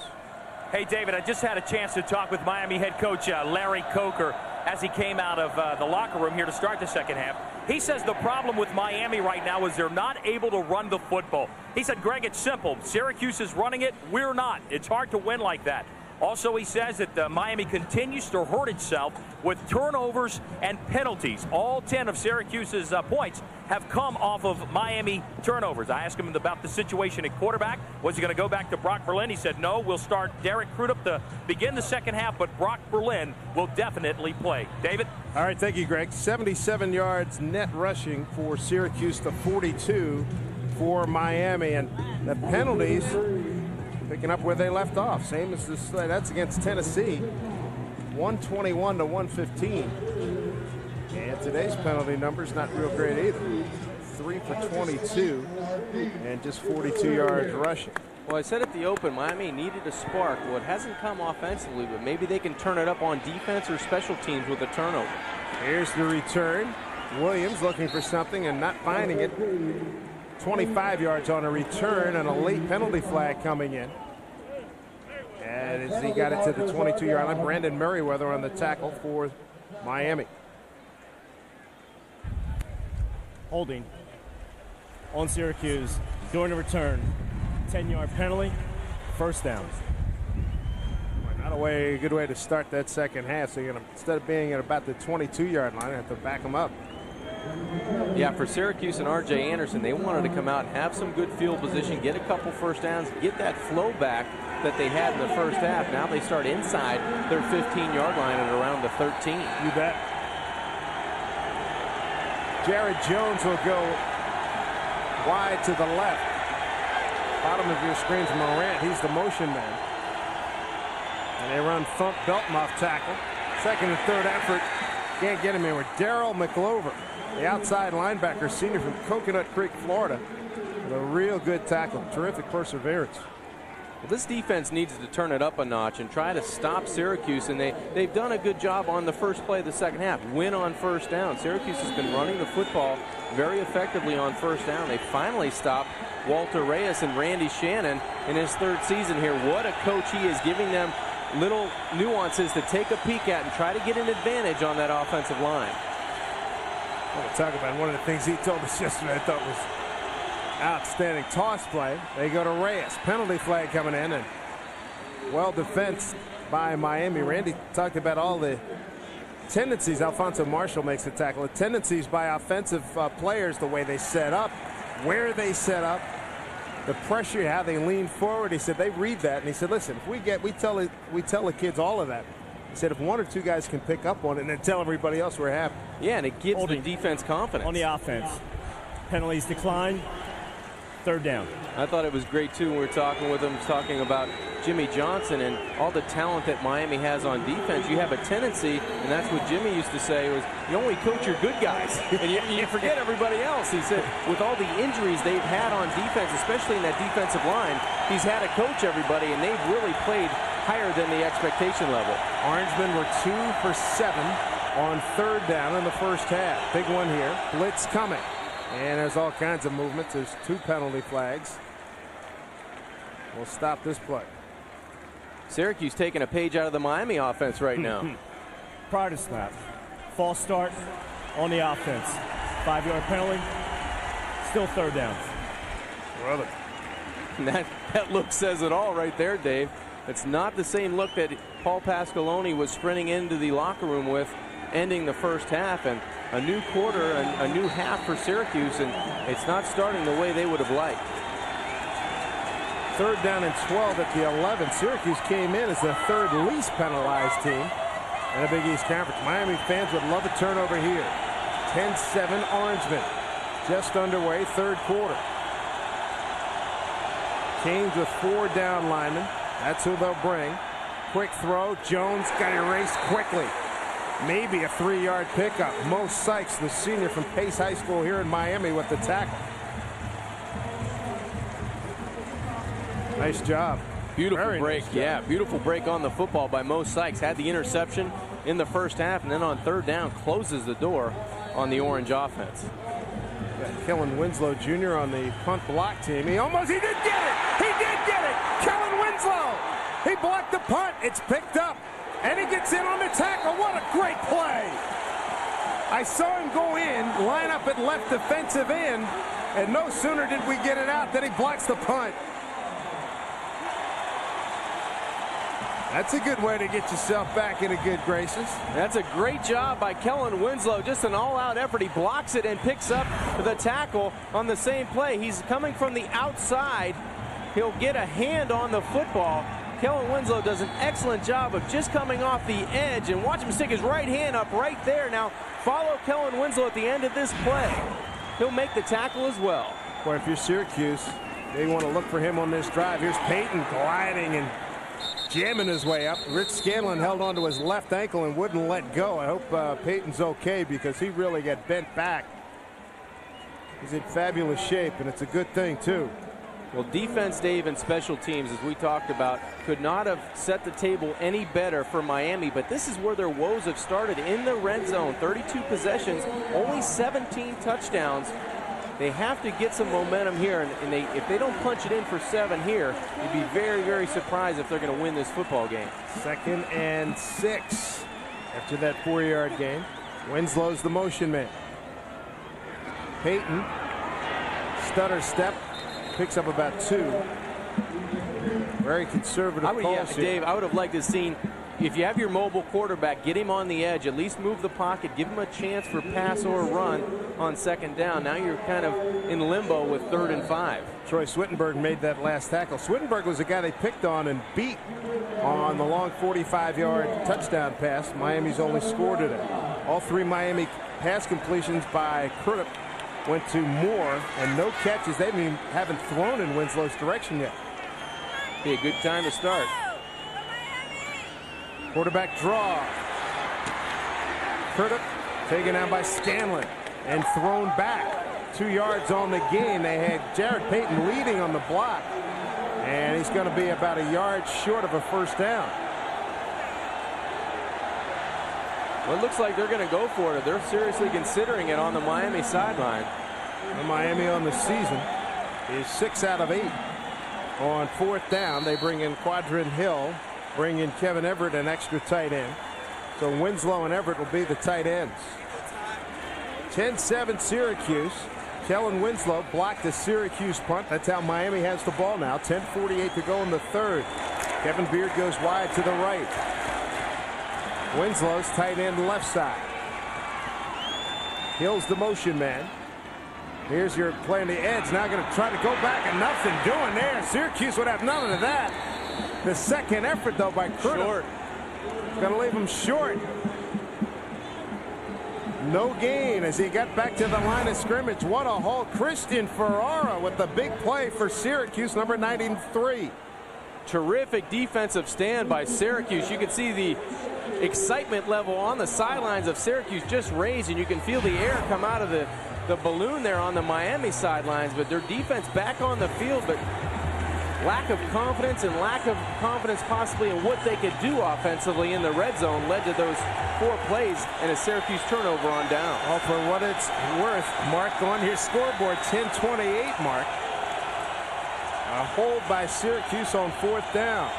Hey, David, I just had a chance to talk with Miami head coach Larry Coker as he came out of the locker room here to start the second half. He says the problem with Miami right now is they're not able to run the football. He said, Greg, it's simple. Syracuse is running it. We're not. It's hard to win like that. Also, he says that Miami continues to hurt itself with turnovers and penalties. All 10 of Syracuse's points have come off of Miami turnovers. I asked him about the situation at quarterback. Was he going to go back to Brock Berlin? He said, no, we'll start Derek Crudup to begin the second half, but Brock Berlin will definitely play. David? All right, thank you, Greg. 77 yards net rushing for Syracuse to 42 for Miami. And the penalties picking up where they left off. Same as this. That's against Tennessee. 121 to 115. And today's penalty number's not real great either. 3 for 22 and just 42 yards rushing. Well, I said at the open, Miami needed a spark. Well, it hasn't come offensively, but maybe they can turn it up on defense or special teams with a turnover. Here's the return. Williams looking for something and not finding it. 25 yards on a return and a late penalty flag coming in. And as he got it to the 22-yard line, Brandon Merriweather on the tackle for Miami. Holding on Syracuse during the return. 10-yard penalty, first down. Not a good way to start that second half. So you're gonna, instead of being at about the 22-yard line, have to back them up. Yeah, for Syracuse and R.J. Anderson, they wanted to come out and have some good field position, get a couple first downs, get that flow back that they had in the first half. Now they start inside their 15-yard line at around the 13. You bet. Jared Jones will go wide to the left. Bottom of your screen's Morant. He's the motion man. And they run Funk Belton off tackle. Second and third effort. Can't get him in with Darryl McLover, the outside linebacker, senior from Coconut Creek, Florida. With a real good tackle. Terrific perseverance. Well, this defense needs to turn it up a notch and try to stop Syracuse, and they've done a good job on the first play of the second half. Win on first down. Syracuse has been running the football very effectively on first down. They finally stopped Walter Reyes and Randy Shannon in his third season here. What a coach he is, giving them little nuances to take a peek at and try to get an advantage on that offensive line. I want to talk about one of the things he told us yesterday I thought was outstanding. Toss play. They go to Reyes. Penalty flag coming in, and well defense by Miami. Randy talked about all the tendencies. Alfonso Marshall makes the tackle. The tendencies by offensive players, the way they set up, where they set up, the pressure, how they lean forward. He said they read that, and he said, listen, if we tell the kids all of that. He said if one or two guys can pick up on it and then tell everybody else we're happy. Yeah, and it gives the defense confidence. On the offense, penalties decline. Third down. I thought it was great, too, when we were talking with him, talking about Jimmy Johnson and all the talent that Miami has on defense. You have a tendency, and that's what Jimmy used to say, was you only coach your good guys, and you forget everybody else. He said with all the injuries they've had on defense, especially in that defensive line, he's had to coach everybody, and they've really played higher than the expectation level. Orangemen were 2 for 7 on third down in the first half. Big one here. Blitz coming. And there's all kinds of movements. There's 2 penalty flags. We'll stop this play. Syracuse taking a page out of the Miami offense right now. Prior to snap, false start on the offense. 5-yard penalty. Still third down. Brother. That look says it all right there, Dave. It's not the same look that Paul Pasqualoni was sprinting into the locker room with, ending the first half, and a new quarter, a new half for Syracuse, and it's not starting the way they would have liked. Third down and 12 at the 11. Syracuse came in as the third least penalized team in the Big East Conference. Miami fans would love a turnover here. 10-7 Orangemen. Just underway, third quarter. Canes with 4 down linemen. That's who they'll bring. Quick throw. Jones got erased quickly. Maybe a 3-yard pickup. Mo Sykes, the senior from Pace High School here in Miami, with the tackle. Nice job. Beautiful Very break. nice Yeah, beautiful break on the football by Mo Sykes. Had the interception in the first half, and then on third down closes the door on the Orange offense. Got Kellen Winslow Jr. on the punt block team. He did get it. He did get it. Kellen Winslow. He blocked the punt. It's picked up. And he gets in on the tackle. What a great play. I saw him go in, line up at left defensive end, and no sooner did we get it out than he blocks the punt. That's a good way to get yourself back into good graces. That's a great job by Kellen Winslow. Just an all-out effort. He blocks it and picks up the tackle on the same play. He's coming from the outside. He'll get a hand on the football. Kellen Winslow does an excellent job of just coming off the edge, and watch him stick his right hand up right there. Now follow Kellen Winslow at the end of this play. He'll make the tackle as well. Boy, if you're Syracuse, they want to look for him on this drive. Here's Payton gliding and jamming his way up. Rich Scanlon held onto his left ankle and wouldn't let go. I hope Payton's okay, because he really got bent back. He's in fabulous shape, and it's a good thing, too. Well, defense, Dave, and special teams, as we talked about, could not have set the table any better for Miami, but this is where their woes have started, in the red zone. 32 possessions, only 17 touchdowns. They have to get some momentum here, and if they don't punch it in for 7 here, you'd be very, very surprised if they're going to win this football game. 2nd and 6 after that 4-yard gain. Winslow's the motion man. Payton, stutter step, picks up about 2. Very conservative pulse here. Dave, I would have liked to have seen, if you have your mobile quarterback, get him on the edge, at least move the pocket, give him a chance for pass or run on 2nd down. Now you're kind of in limbo with 3rd and 5. Troy Swittenberg made that last tackle. Swittenberg was the guy they picked on and beat on the long 45-yard touchdown pass. Miami's only scored today. All 3 Miami pass completions by Crudup went to Moore, and no catches. They haven't thrown in Winslow's direction yet. Be a good time to start. Quarterback draw. Crudup taken out by Scanlon and thrown back. 2 yards on the gain. They had Jared Payton leading on the block, and he's going to be about a yard short of a first down. Well, it looks like they're going to go for it. They're seriously considering it on the Miami sideline. The Miami on the season is 6 out of 8 on 4th down. They bring in Quadrin Hill, bring in Kevin Everett, an extra tight end. So Winslow and Everett will be the tight ends. 10-7 Syracuse. Kellen Winslow blocked the Syracuse punt. That's how Miami has the ball now. 10:48 to go in the 3rd. Kevin Beard goes wide to the right. Winslow's tight end left side. Hill's the motion man. Here's your play on the edge. Now going to try to go back, and nothing doing there. Syracuse would have none of that. The second effort, though, by Crudup. Going to leave him short. No gain as he got back to the line of scrimmage. What a haul. Christian Ferrara with the big play for Syracuse, number 93. Terrific defensive stand by Syracuse. You can see the excitement level on the sidelines of Syracuse just raised, and you can feel the air come out of the balloon there on the Miami sidelines. But their defense back on the field, but lack of confidence possibly in what they could do offensively in the red zone led to those 4 plays and a Syracuse turnover on down. Well, for what it's worth, Mark, on your scoreboard, 10:28, Mark. A hold by Syracuse on 4th down.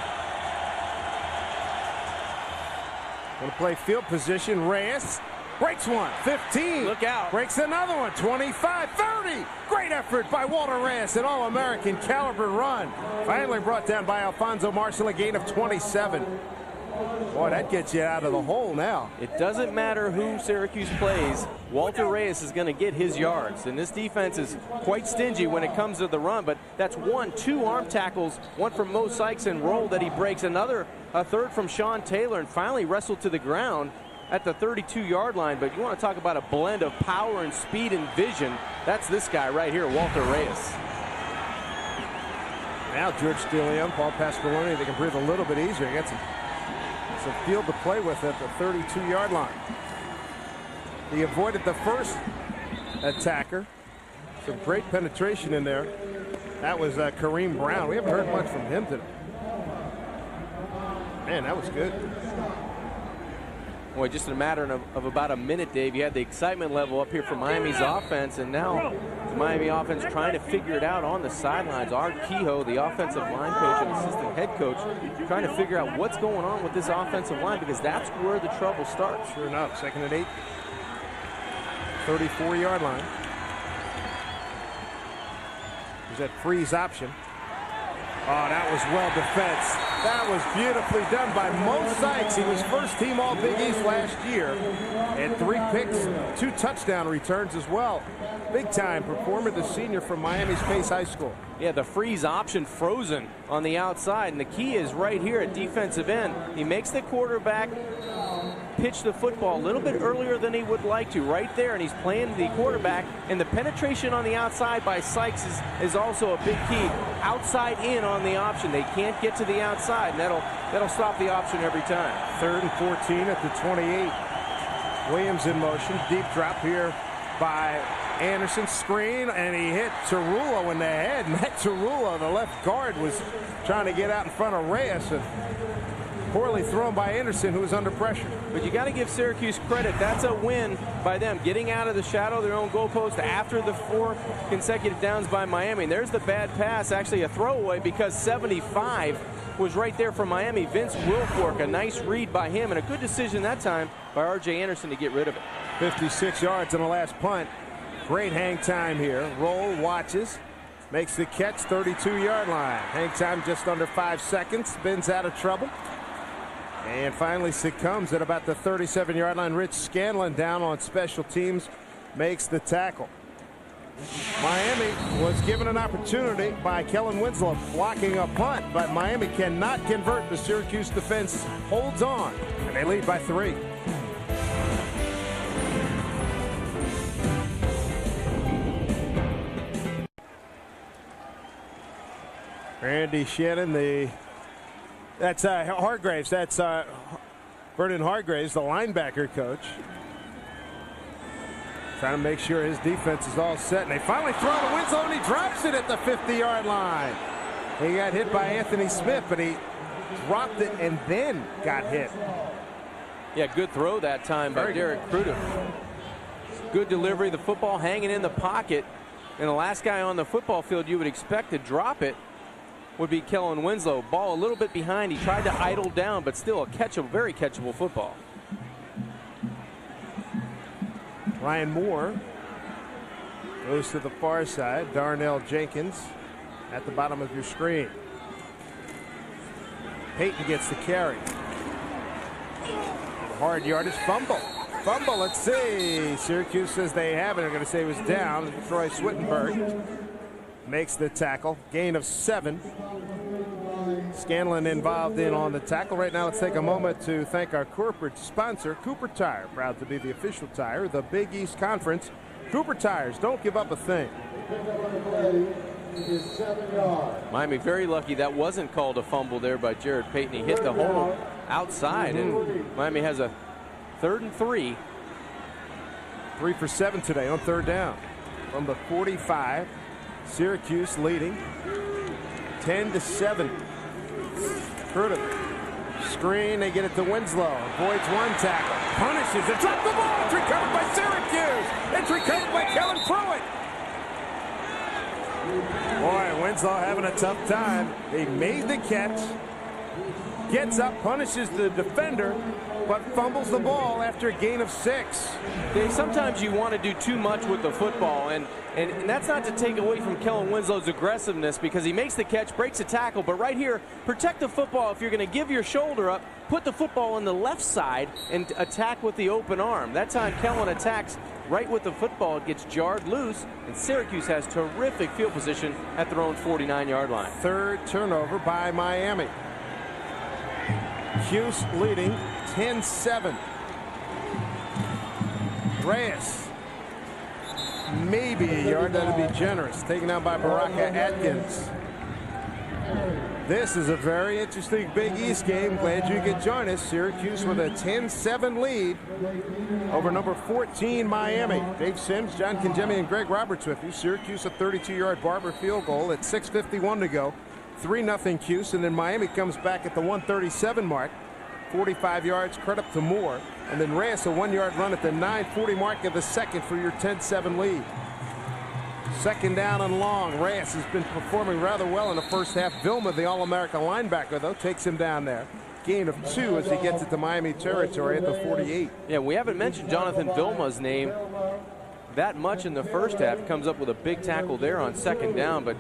Going to play field position. Reyes breaks one, 15. Look out. Breaks another one, 25, 30. Great effort by Walter Reyes, an All-American caliber run. Finally brought down by Alfonso Marshall, a gain of 27. Boy, that gets you out of the hole now. It doesn't matter who Syracuse plays. Walter Reyes is going to get his yards. And this defense is quite stingy when it comes to the run. But that's 2 arm tackles, one from Mo Sykes and roll that he breaks. A third from Sean Taylor, and finally wrestled to the ground at the 32-yard line. But you want to talk about a blend of power and speed and vision. That's this guy right here, Walter Reyes. Now George DeLeon, Paul Pasqualoni, they can breathe a little bit easier. He got some field to play with at the 32-yard line. He avoided the first attacker. Some great penetration in there. That was Kareem Brown. We haven't heard much from him today. Man, that was good. Boy, just in a matter of about a minute, Dave, you had the excitement level up here for Miami's offense, and now the Miami offense trying to figure it out on the sidelines. Art Kehoe, the offensive line coach and assistant head coach, trying to figure out what's going on with this offensive line, because that's where the trouble starts. Sure enough, 2nd and 8. 34-yard line. There's that freeze option. Oh, that was well defensed. That was beautifully done by Mo Sykes. He was first team All Big East last year. And 3 picks, 2 touchdown returns as well. Big time performer, the senior from Miami's Pace High School. Yeah, the freeze option frozen on the outside. And the key is right here at defensive end. He makes the quarterback pitch the football a little bit earlier than he would like to, right there, and he's playing the quarterback, and the penetration on the outside by Sykes is also a big key. Outside in on the option. They can't get to the outside, and that'll stop the option every time. 3rd and 14 at the 28. Williams in motion. Deep drop here by Anderson. Screen, and he hit Tarullo in the head. Matt Tarullo, the left guard, was trying to get out in front of Reyes, and poorly thrown by Anderson, who was under pressure. But you got to give Syracuse credit. That's a win by them, getting out of the shadow of their own goalpost after the 4 consecutive downs by Miami. And there's the bad pass, actually a throwaway, because 75 was right there for Miami. Vince Wilfork, a nice read by him, and a good decision that time by R.J. Anderson to get rid of it. 56 yards on the last punt. Great hang time here. Roll, watches, makes the catch, 32-yard line. Hang time just under 5 seconds. Spins out of trouble. And finally succumbs at about the 37-yard line. Rich Scanlon down on special teams makes the tackle. Miami was given an opportunity by Kellen Winslow blocking a punt, but Miami cannot convert. The Syracuse defense holds on, and they lead by 3. Randy Shannon, that's Hargraves. That's Vernon Hargraves, the linebacker coach. Trying to make sure his defense is all set. And they finally throw to Winslow, and he drops it at the 50-yard line. He got hit by Anthony Smith, but he dropped it and then got hit. Yeah, good throw that time by Derek Crudup. Good delivery, the football hanging in the pocket. And the last guy on the football field you would expect to drop it would be Kellen Winslow. Ball a little bit behind. He tried to idle down, but still a catchable, very catchable football. Ryan Moore goes to the far side. Darnell Jenkins at the bottom of your screen. Payton gets the carry. Hard yardage, fumble. Fumble, let's see. Syracuse says they have it. They're going to say it was down. Troy Swittenberg makes the tackle. Gain of 7. Scanlon involved in on the tackle. Right now, let's take a moment to thank our corporate sponsor, Cooper Tire. Proud to be the official tire of the Big East Conference. Cooper Tires, don't give up a thing. Miami very lucky that wasn't called a fumble there by Jared Payton. He hit the hole outside, and Miami has a 3rd and 3. 3 for 7 today on 3rd down. From the 45, Syracuse leading 10-7. Crudup. Screen, they get it to Winslow. Avoids one tackle. Punishes it. Dropped the ball. It's recovered by Syracuse. It's recovered by Kellen Pruitt. Boy, Winslow having a tough time. He made the catch. Gets up, punishes the defender, but fumbles the ball after a gain of 6. Sometimes you want to do too much with the football, and that's not to take away from Kellen Winslow's aggressiveness, because he makes the catch, breaks a tackle, but right here, protect the football. If you're going to give your shoulder up, put the football on the left side and attack with the open arm. That time Kellen attacks right with the football. It gets jarred loose, and Syracuse has terrific field position at their own 49-yard line. 3rd turnover by Miami. Cuse leading 10-7. Reyes. Maybe a yard. That'd be generous. Taken out by Baraka Atkins. This is a very interesting Big East game. Glad you could join us. Syracuse with a 10-7 lead over number 14 Miami. Dave Sims, John Kingemi, and Greg Roberts with you. Syracuse a 32-yard Barber field goal at 6:51 to go. 3-0 Cuse, and then Miami comes back at the 137 mark. 45 yards, credit to Moore. And then Reyes a 1-yard run at the 9:40 mark of the second for your 10-7 lead. 2nd down and long. Reyes has been performing rather well in the first half. Vilma, the All-America linebacker, though, takes him down there. Gain of 2 as he gets it to Miami territory at the 48. Yeah, we haven't mentioned Jonathan Vilma's name that much in the first half. Comes up with a big tackle there on 2nd down, but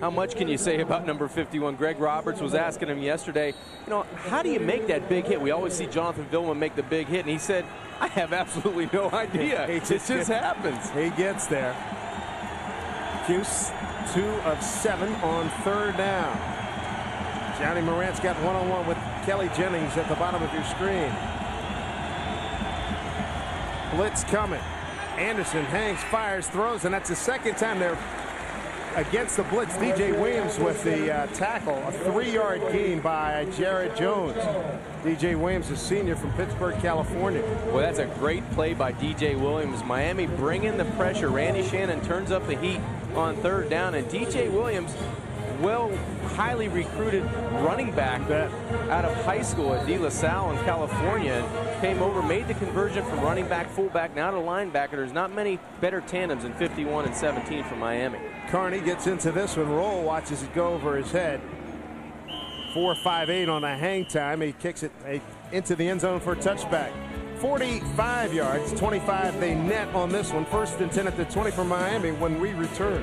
how much can you say about number 51? Greg Roberts was asking him yesterday, how do you make that big hit? We always see Jonathan Vilma make the big hit, and he said, I have absolutely no idea. It just happens. He gets there. Cuse 2 of 7 on 3rd down. Johnny Morant's got one-on-one with Kelly Jennings at the bottom of your screen. Blitz coming. Anderson hangs, fires, throws, and that's the 2nd time they're against the blitz. DJ Williams with the tackle. A 3-yard gain by Jared Jones. DJ Williams, a senior from Pittsburgh, California. Well, that's a great play by DJ Williams. Miami bringing the pressure. Randy Shannon turns up the heat on 3rd down, and DJ Williams, highly recruited running back out of high school at De La Salle in California, came over, made the conversion from running back, fullback, now to linebacker. There's not many better tandems than 51 and 17 for Miami. Carney gets into this one. Roll watches it go over his head. 4.58 on a hang time. He kicks it into the end zone for a touchback. 45 yards, 25 they net on this one. 1st and 10 at the 20 for Miami when we return.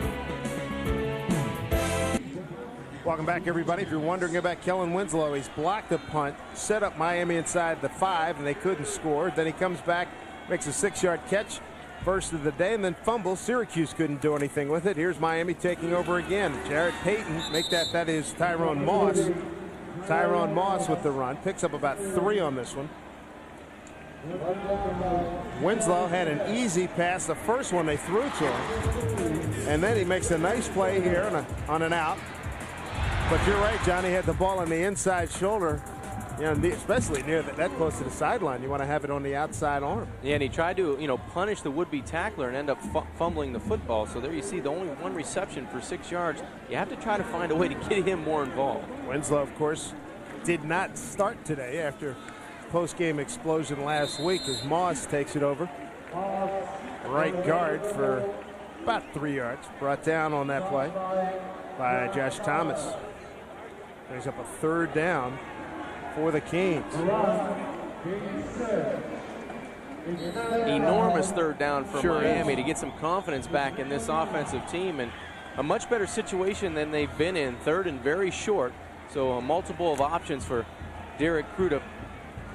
Welcome back, everybody. If you're wondering about Kellen Winslow, he's blocked the punt, set up Miami inside the 5, and they couldn't score. Then he comes back, makes a 6-yard catch, first of the day, and then fumbles. Syracuse couldn't do anything with it. Here's Miami taking over again. Jared Payton, that is Tyrone Moss. Tyrone Moss with the run, picks up about 3 on this one. Winslow had an easy pass, the first one they threw to him, and then he makes a nice play here on an out. But you're right, Johnny had the ball on the inside shoulder, especially near that close to the sideline. You want to have it on the outside arm. Yeah, and he tried to, punish the would-be tackler and end up fumbling the football. So there you see the only one reception for 6 yards. You have to try to find a way to get him more involved. Winslow, of course, did not start today after post-game explosion last week as Moss takes it over. Right guard for about 3 yards. Brought down on that play by Josh Thomas. Brings up a 3rd down for the Canes. Enormous 3rd down for Miami to get some confidence back in this offensive team, and a much better situation than they've been in. 3rd and very short, so a multiple of options for Derek Crudup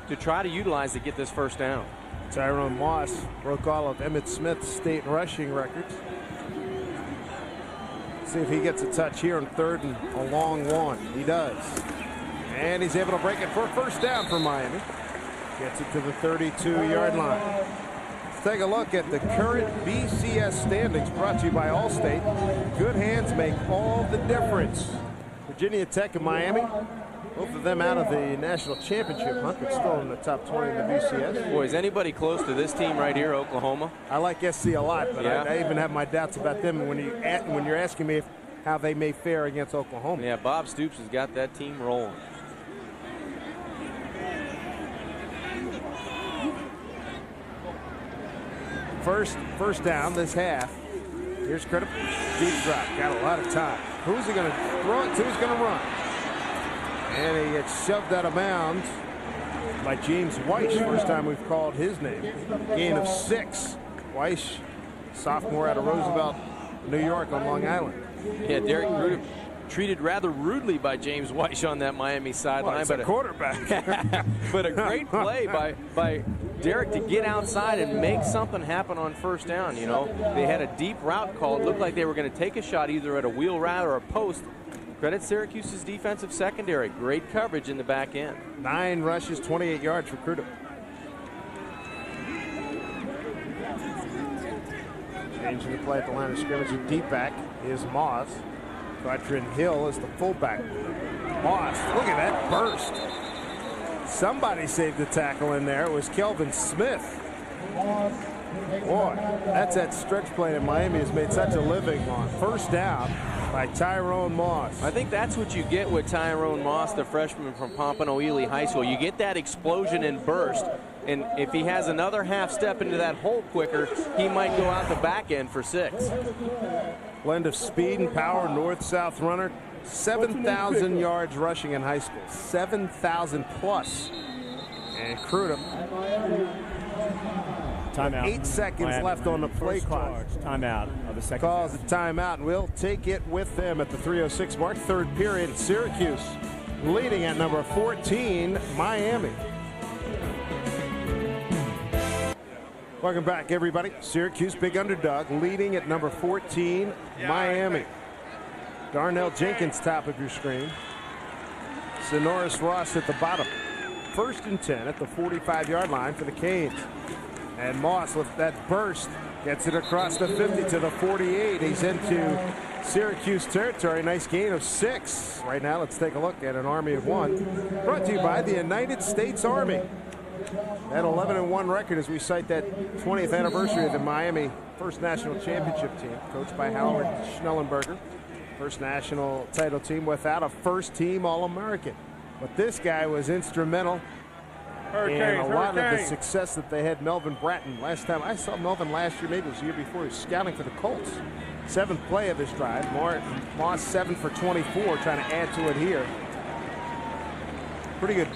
to try to utilize to get this 1st down. Tyrone Moss broke all of Emmitt Smith's state rushing records. See if he gets a touch here on 3rd and a long one. He does. And he's able to break it for a first down for Miami. Gets it to the 32-yard line. Let's take a look at the current BCS standings brought to you by Allstate. Good hands make all the difference. Virginia Tech and Miami, both of them out of the national championship hunt, but still in the top 20 in the BCS. Boy, is anybody close to this team right here, Oklahoma? I like SC a lot, but yeah. I even have my doubts about them when you're asking me how they may fare against Oklahoma. Yeah, Bob Stoops has got that team rolling. First down this half. Here's Crudup. Deep drop. Got a lot of time. Who's he going to throw it to? Who's going to run? And he gets shoved out of bounds by James Weish. First time we've called his name. Gain of 6. Weish, sophomore out of Roosevelt, New York on Long Island. Yeah, Derek Crudup treated rather rudely by James Weish on that Miami sideline. But a quarterback. But a great play by Derek to get outside and make something happen on first down. You know, they had a deep route called. Looked like they were going to take a shot either at a wheel route or a post. Credit Syracuse's defensive secondary. Great coverage in the back end. 9 rushes, 28 yards for Crudup. Changing the play at the line of scrimmage. A deep back is Moss. Quattrin Hill is the fullback. Moss, look at that burst. Somebody saved the tackle in there. It was Kelvin Smith. Boy, that's that stretch play that Miami has made such a living on. First down by Tyrone Moss. I think that's what you get with Tyrone Moss, the freshman from Pompano Ely High School. You get that explosion and burst, and if he has another half step into that hole quicker, he might go out the back end for 6. Blend of speed and power, north-south runner. 7,000 yards rushing in high school. 7,000 plus. And Crudup. Timeout. 8 seconds left on the play clock. Timeout of the second. Calls a timeout, and we'll take it with them at the 3:06 mark. 3rd period. Syracuse leading at number 14, Miami. Welcome back, everybody. Syracuse, big underdog, leading at number 14, Miami. Darnell Jenkins, top of your screen. Sonoris Ross at the bottom. 1st and 10 at the 45-yard line for the Canes. And Moss with that burst gets it across the 50 to the 48. He's into Syracuse territory. Nice gain of 6. Right now, let's take a look at an Army of 1. Brought to you by the United States Army. That 11-1 record as we cite that 20th anniversary of the Miami first national championship team, coached by Howard Schnellenberger. First national title team without a first-team All-American. But this guy was instrumental in a lot of the success that they had. Melvin Bratton. Last time I saw Melvin last year, maybe it was the year before, he was scouting for the Colts. 7th play of this drive. Moss 7 for 24, trying to add to it here. Pretty good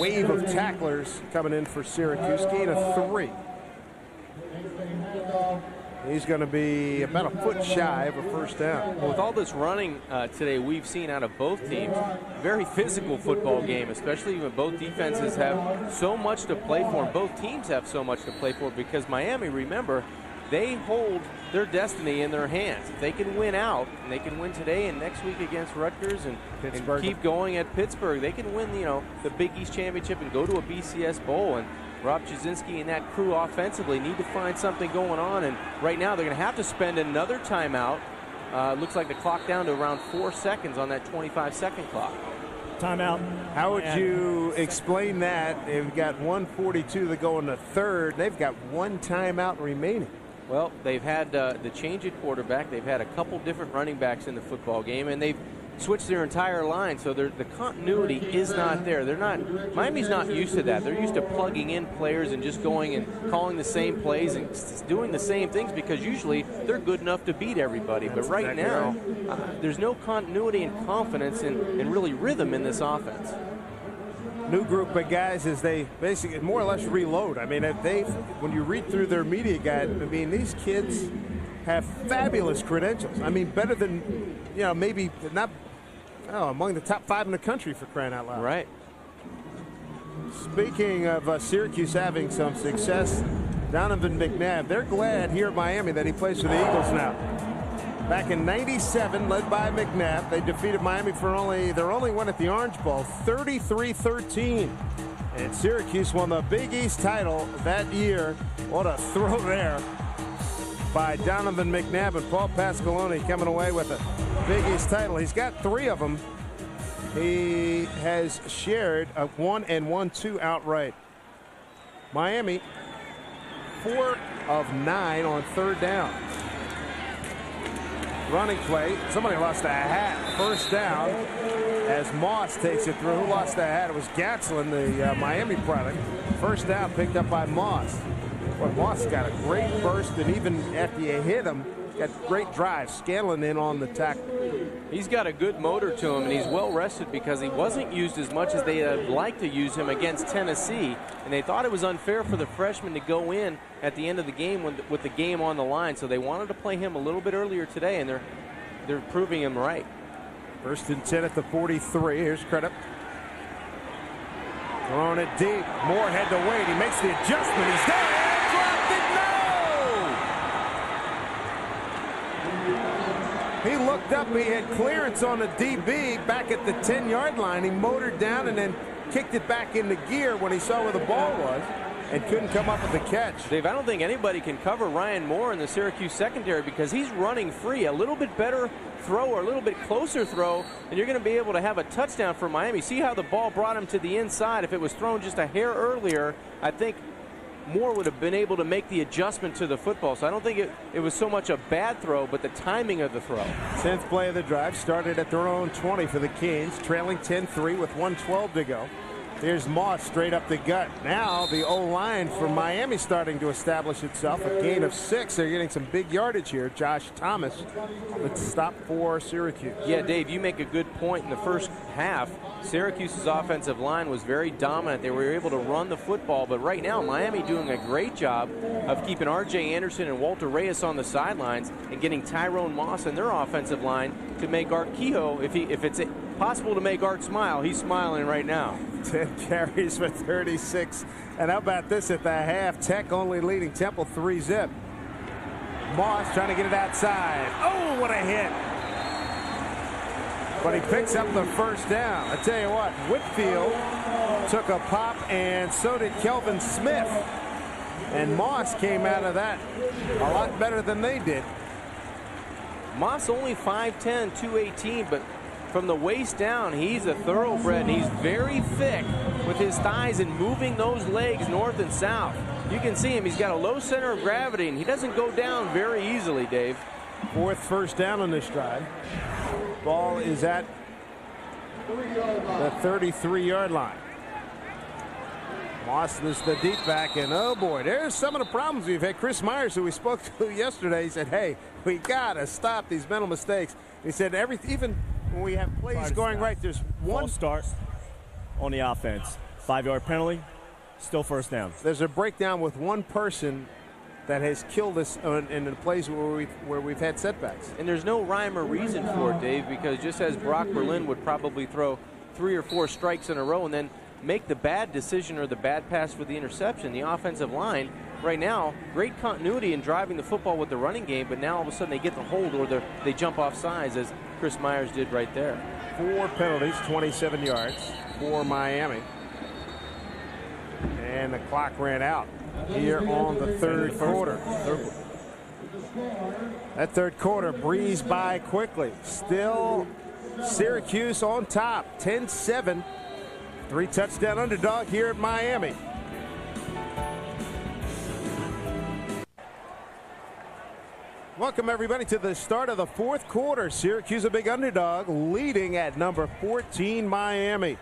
wave of tacklers coming in for Syracuse. Gain of 3. He's going to be about a foot shy of a first down. Well, with all this running today we've seen out of both teams, very physical football game, especially when both defenses have so much to play for, and both teams have so much to play for, because Miami, remember, they hold their destiny in their hands. If they can win out, and they can win today and next week against Rutgers and keep going at Pittsburgh, they can win, you know, the Big East Championship and go to a BCS Bowl. And Rob Jasinski and that crew offensively need to find something going on, and right now they're going to have to spend another timeout. Looks like the clock down to around 4 seconds on that 25-second clock. Timeout. How would you explain that? They've got 1:42 to go in the 3rd. They've got 1 timeout remaining. Well, they've had the change at quarterback. They've had a couple different running backs in the football game, and they've switched their entire line, so the continuity is not there. Miami's not used to that. They're used to plugging in players and just going and calling the same plays and doing the same things, because usually they're good enough to beat everybody. But right now, there's no continuity and confidence and really rhythm in this offense. New group of guys as they basically more or less reload. I mean, when you read through their media guide, I mean, these kids have fabulous credentials. I mean, better than, you know, maybe not among the top 5 in the country, for crying out loud. Right. Speaking of Syracuse having some success, Donovan McNabb, they're glad here at Miami that he plays for the Eagles now. back in '97, led by McNabb. They defeated Miami for their only win at the Orange Bowl, 33-13. And Syracuse won the Big East title that year. What a throw there by Donovan McNabb, and Paul Pasqualoni coming away with a Big East title. He's got 3 of them. He has shared a 1 and 1-2 outright. Miami, 4 of 9 on 3rd down. Running play. Somebody lost a hat. First down as Moss takes it through. Who lost the hat? It was Gatslin, the Miami product. First down picked up by Moss. Well, Moss got a great burst, and even after you hit him, got great drive. Scanlon in on the tackle. He's got a good motor to him, and he's well rested because he wasn't used as much as they had liked to use him against Tennessee. And they thought it was unfair for the freshman to go in at the end of the game with the game on the line. So they wanted to play him a little bit earlier today, and they're proving him right. 1st and 10 at the 43. Here's Credit. Throwing it deep. Moore had to wait. He makes the adjustment. He's there. Dropped it. No! He looked up. He had clearance on the DB back at the 10-yard line. He motored down and then kicked it back into gear when he saw where the ball was and couldn't come up with the catch. Dave, I don't think anybody can cover Ryan Moore in the Syracuse secondary because he's running free. A little bit better throw or a little bit closer throw, and you're going to be able to have a touchdown for Miami. See how the ball brought him to the inside. If it was thrown just a hair earlier, I think Moore would have been able to make the adjustment to the football. So I don't think it was so much a bad throw, but the timing of the throw. 10th play of the drive started at their own 20 for the Canes, trailing 10-3 with 1:12 to go. Here's Moss straight up the gut. Now the O-line for Miami starting to establish itself. A gain of 6. They're getting some big yardage here. Josh Thomas, let's stop for Syracuse. Yeah, Dave, you make a good point. In the first half, Syracuse's offensive line was very dominant. They were able to run the football, but right now Miami doing a great job of keeping R.J. Anderson and Walter Reyes on the sidelines and getting Tyrone Moss and their offensive line to make Art Kehoe, if it's possible to make Art smile, he's smiling right now. 10 carries for 36. And how about this at the half? Tech only leading Temple 3-zip. Moss trying to get it outside. Oh, what a hit. But he picks up the first down. I tell you what, Whitfield took a pop, and so did Kelvin Smith. And Moss came out of that a lot better than they did. Moss only 5'10", 218, but from the waist down, he's a thoroughbred, and he's very thick with his thighs and moving those legs north and south. You can see him. He's got a low center of gravity, and he doesn't go down very easily, Dave. 4th first down on this drive. Ball is at the 33-yard line. Moss is the deep back, and oh boy, there's some of the problems we've had. Chris Myers, who we spoke to yesterday, he said, hey, we got to stop these mental mistakes. He said, even when we have plays going right, there's one start on the offense. 5-yard penalty, still first down. There's a breakdown with one person that has killed us in the plays where we've had setbacks. And there's no rhyme or reason for it, Dave, because just as Brock Berlin would probably throw 3 or 4 strikes in a row and then make the bad decision or the bad pass for the interception, the offensive line right now, great continuity in driving the football with the running game, but now all of a sudden they get the hold or they jump off sides, as Chris Myers did right there. 4 penalties, 27 yards for Miami. And the clock ran out here on the third quarter. That third quarter breezed by quickly. Still Syracuse on top, 10-7. 3-touchdown underdog here at Miami. Welcome everybody to the start of the 4th quarter. Syracuse a big underdog, leading at number 14 Miami.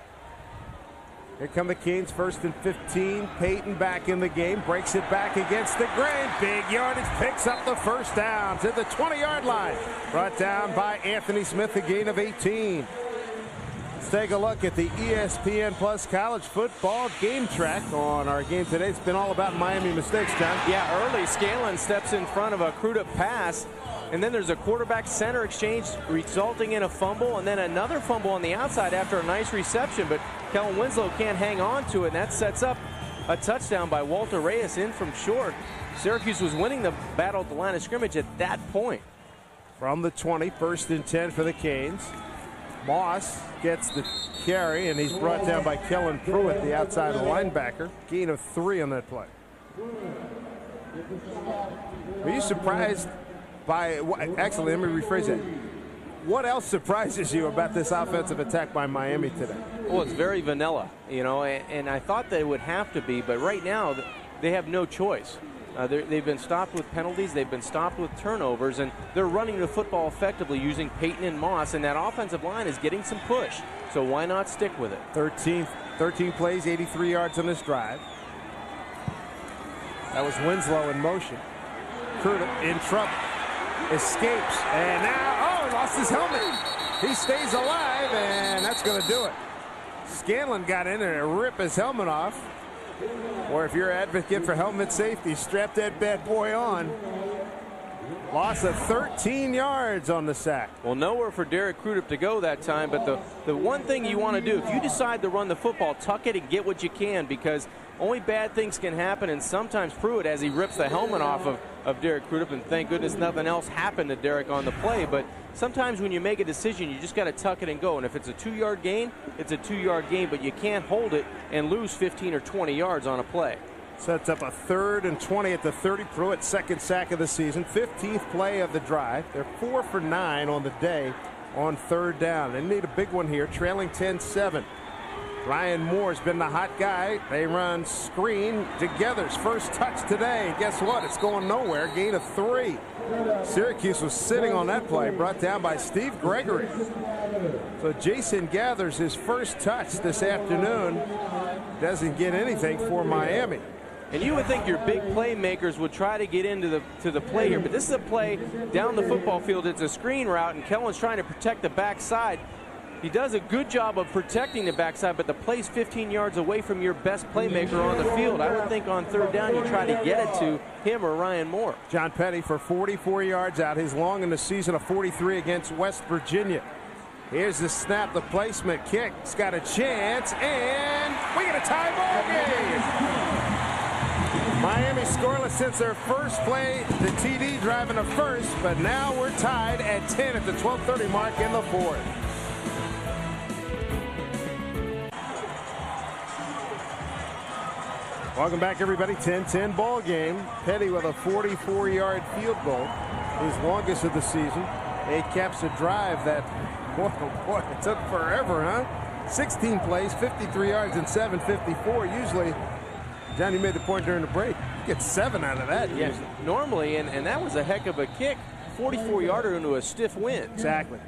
Here come the Canes, 1st and 15. Peyton back in the game, breaks it back against the grain. Big yardage, picks up the first down to the 20-yard line. Brought down by Anthony Smith, a gain of 18. Let's take a look at the ESPN Plus college football game track on our game today. It's been all about Miami mistakes, John. Yeah, early Scanlon steps in front of a screwed-up pass, and then there's a quarterback-center exchange resulting in a fumble, and then another fumble on the outside after a nice reception, but Kellen Winslow can't hang on to it, and that sets up a touchdown by Walter Reyes in from short. Syracuse was winning the battle at the line of scrimmage at that point. from the 20, 1st and 10 for the Canes. Moss gets the carry, and he's brought down by Kellen Pruitt, the outside linebacker. Gain of 3 on that play. Were you surprised by, actually, let me rephrase it. What else surprises you about this offensive attack by Miami today? Well, it's very vanilla, you know, and I thought they would have to be, but right now they have no choice. They've been stopped with penalties, they've been stopped with turnovers, and they're running the football effectively using Peyton and Moss, and that offensive line is getting some push. So why not stick with it? 13 plays, 83 yards on this drive. That was Winslow in motion. Crudup in trouble. Escapes, and now, he lost his helmet. He stays alive, and that's going to do it. Scanlon got in there and ripped his helmet off. Or if you're an advocate for helmet safety, strap that bad boy on. Loss of 13 yards on the sack. Well, nowhere for Derek Crudup to go that time, but the one thing you want to do, if you decide to run the football, tuck it and get what you can, because only bad things can happen, and sometimes Pruitt, as he rips the helmet off of Derek Crudup, and thank goodness nothing else happened to Derek on the play, but sometimes when you make a decision, you just got to tuck it and go, and if it's a 2-yard gain, it's a 2-yard gain, but you can't hold it and lose 15 or 20 yards on a play. Sets up a 3rd and 20 at the 30. Pruitt's 2nd sack of the season, 15th play of the drive. They're 4 for 9 on the day on 3rd down. They need a big one here, trailing 10-7. Ryan Moore's been the hot guy. They run screen together's first touch today. Guess what? It's going nowhere. Gain of 3. Syracuse was sitting on that play, brought down by Steve Gregory. So Jason Gathers his first touch this afternoon. Doesn't get anything for Miami. And you would think your big playmakers would try to get into the play here, but this is a play down the football field. It's a screen route, and Kellen's trying to protect the backside. He does a good job of protecting the backside, but the play's 15 yards away from your best playmaker on the field. I would think on 3rd down you try to get it to him or Ryan Moore. John Petty for 44 yards out. His long in the season of 43 against West Virginia. Here's the snap, the placement kick. It's got a chance, and we get a tie ball game. Miami scoreless since their first play, the TD driving the first, but now we're tied at 10 at the 12:30 mark in the 4th. Welcome back, everybody. 10-10 ball game. Petty with a 44-yard field goal, his longest of the season. It caps a drive that, boy, it took forever, huh? 16 plays, 53 yards, and 7:54. Usually, Johnny made the point during the break. You get 7 out of that. Yes, normally, and that was a heck of a kick. 44-yarder into a stiff wind. Exactly.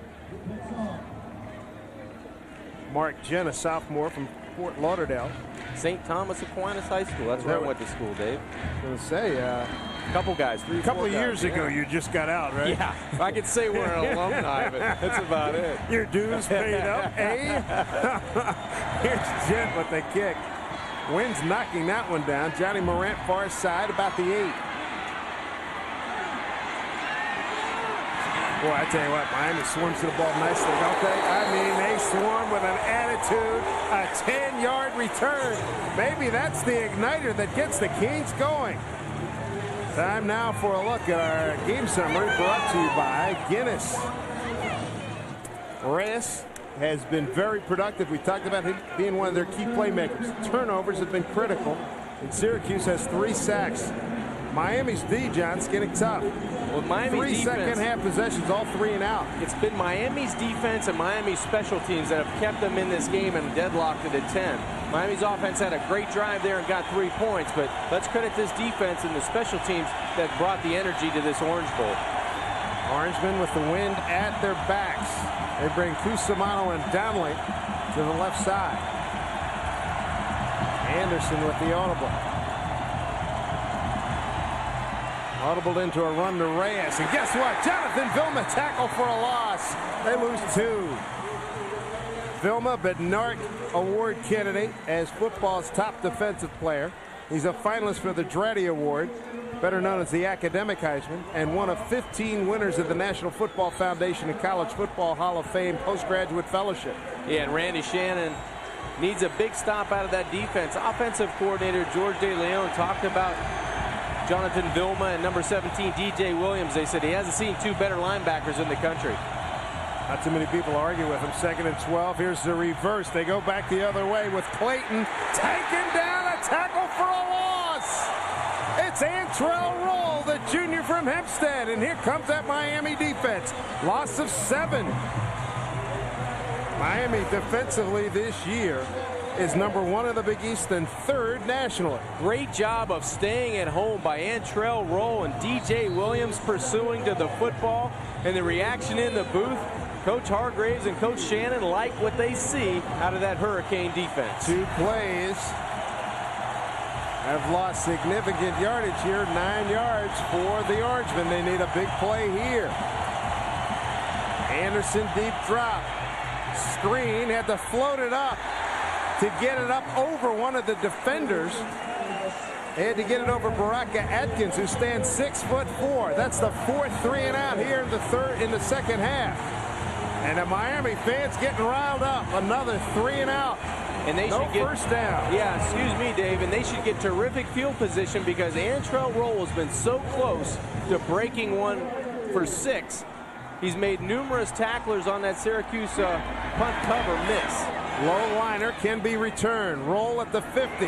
Mark Jenna, sophomore from Fort Lauderdale. St. Thomas Aquinas High School. That's where I went to school, Dave. I was going to say, a couple guys, a couple of years ago, you just got out, right? Yeah, I could say we're an alumni, but that's about it. Your dues paid up, eh? Here's Jen with the kick. Wynn's knocking that one down. Johnny Morant far side, about the 8. Boy, I tell you what, Miami swarms to the ball nicely, don't they? I mean, they swarm with an attitude, a 10-yard return. Maybe that's the igniter that gets the Canes going. Time now for a look at our game summary brought to you by Guinness. Reyes has been very productive. We talked about him being one of their key playmakers. Turnovers have been critical, and Syracuse has 3 sacks. Miami's D, John's getting tough. Well, Miami's 3 second-half possessions, all 3 and out. It's been Miami's defense and Miami's special teams that have kept them in this game and deadlocked it at 10. Miami's offense had a great drive there and got 3 points, but let's credit this defense and the special teams that brought the energy to this Orange Bowl. Orangemen with the wind at their backs. They bring Cusimano and Donnelly to the left side. Anderson with the audible. Audible into a run to Reyes. And guess what? Jonathan Vilma tackle for a loss. They lose 2. Vilma, Bednarik Award candidate as football's top defensive player. He's a finalist for the Dratty Award, better known as the Academic Heisman, and one of 15 winners of the National Football Foundation and College Football Hall of Fame Postgraduate Fellowship. Yeah, and Randy Shannon needs a big stop out of that defense. Offensive coordinator George DeLeon talked about Jonathan Vilma and number 17, DJ Williams. They said he hasn't seen two better linebackers in the country. Not too many people argue with him. 2nd and 12. Here's the reverse. They go back the other way with Clayton. Taken down, a tackle for a loss. It's Antrell Roll, the junior from Hempstead. And here comes that Miami defense. Loss of 7. Miami defensively this year is number 1 in the Big East and 3rd nationally. Great job of staying at home by Antrell Roll and DJ Williams pursuing to the football. And the reaction in the booth, Coach Hargraves and Coach Shannon like what they see out of that Hurricane defense. 2 plays have lost significant yardage here. 9 yards for the Orangemen. They need a big play here. Anderson deep drop. Screen, had to float it up to get it up over one of the defenders. They had to get it over Baraka Atkins, who stands 6'4". That's the 4th 3-and-out here in the second half. And the Miami fans getting riled up. Another 3-and-out. And they should get first down. Yeah, excuse me, Dave. And they should get terrific field position because Antrell Roll has been so close to breaking one for 6. He's made numerous tacklers on that Syracuse punt cover miss. Low liner can be returned. Roll at the 50.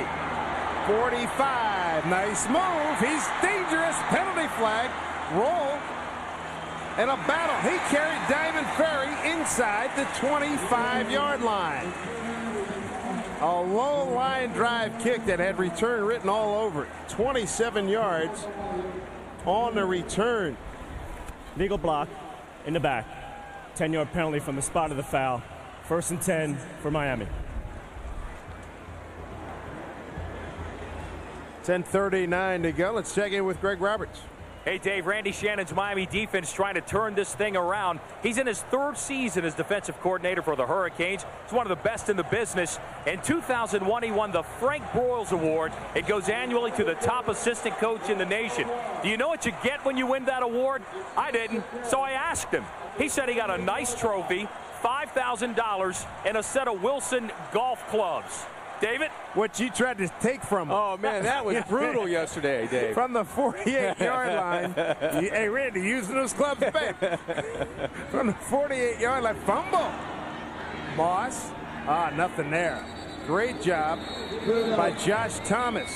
45. Nice move. He's dangerous. Penalty flag. Roll. And a battle. He carried Diamond Ferry inside the 25-yard line. A low line drive kick that had return written all over it. 27 yards on the return. Legal block in the back. 10-yard penalty from the spot of the foul. 1st and 10 for Miami. 10:39 to go. Let's check in with Greg Roberts. Hey, Dave, Randy Shannon's Miami defense trying to turn this thing around. He's in his 3rd season as defensive coordinator for the Hurricanes. He's one of the best in the business. In 2001, he won the Frank Broyles Award. It goes annually to the top assistant coach in the nation. Do you know what you get when you win that award? I didn't, so I asked him. He said he got a nice trophy, $5,000, and a set of Wilson golf clubs. David? What you tried to take from him. Oh, man, that was brutal yesterday, Dave. From the 48-yard line. Hey, Randy, using those clubs back. From the 48-yard line. Fumble. Moss. Nothing there. Great job by Josh Thomas.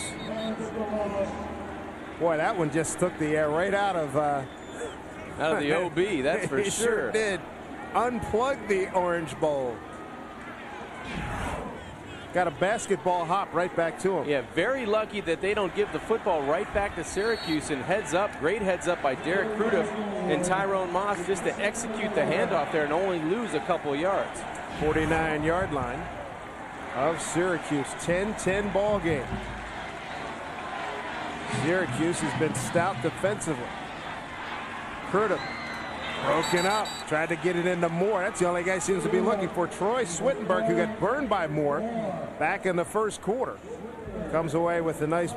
Boy, that one just took the air right out of the OB, that's for It sure did. Unplugged the Orange Bowl. Got a basketball hop right back to him. Yeah, very lucky that they don't give the football right back to Syracuse. And heads up, great heads up by Derek Crudup and Tyrone Moss just to execute the handoff there and only lose a couple of yards. 49-yard line of Syracuse. 10-10 ball game. Syracuse has been stout defensively. Crudup broken up. Tried to get it into Moore. That's the only guy seems to be looking for. Troy Swittenberg, who got burned by Moore back in the 1st quarter, comes away with a nice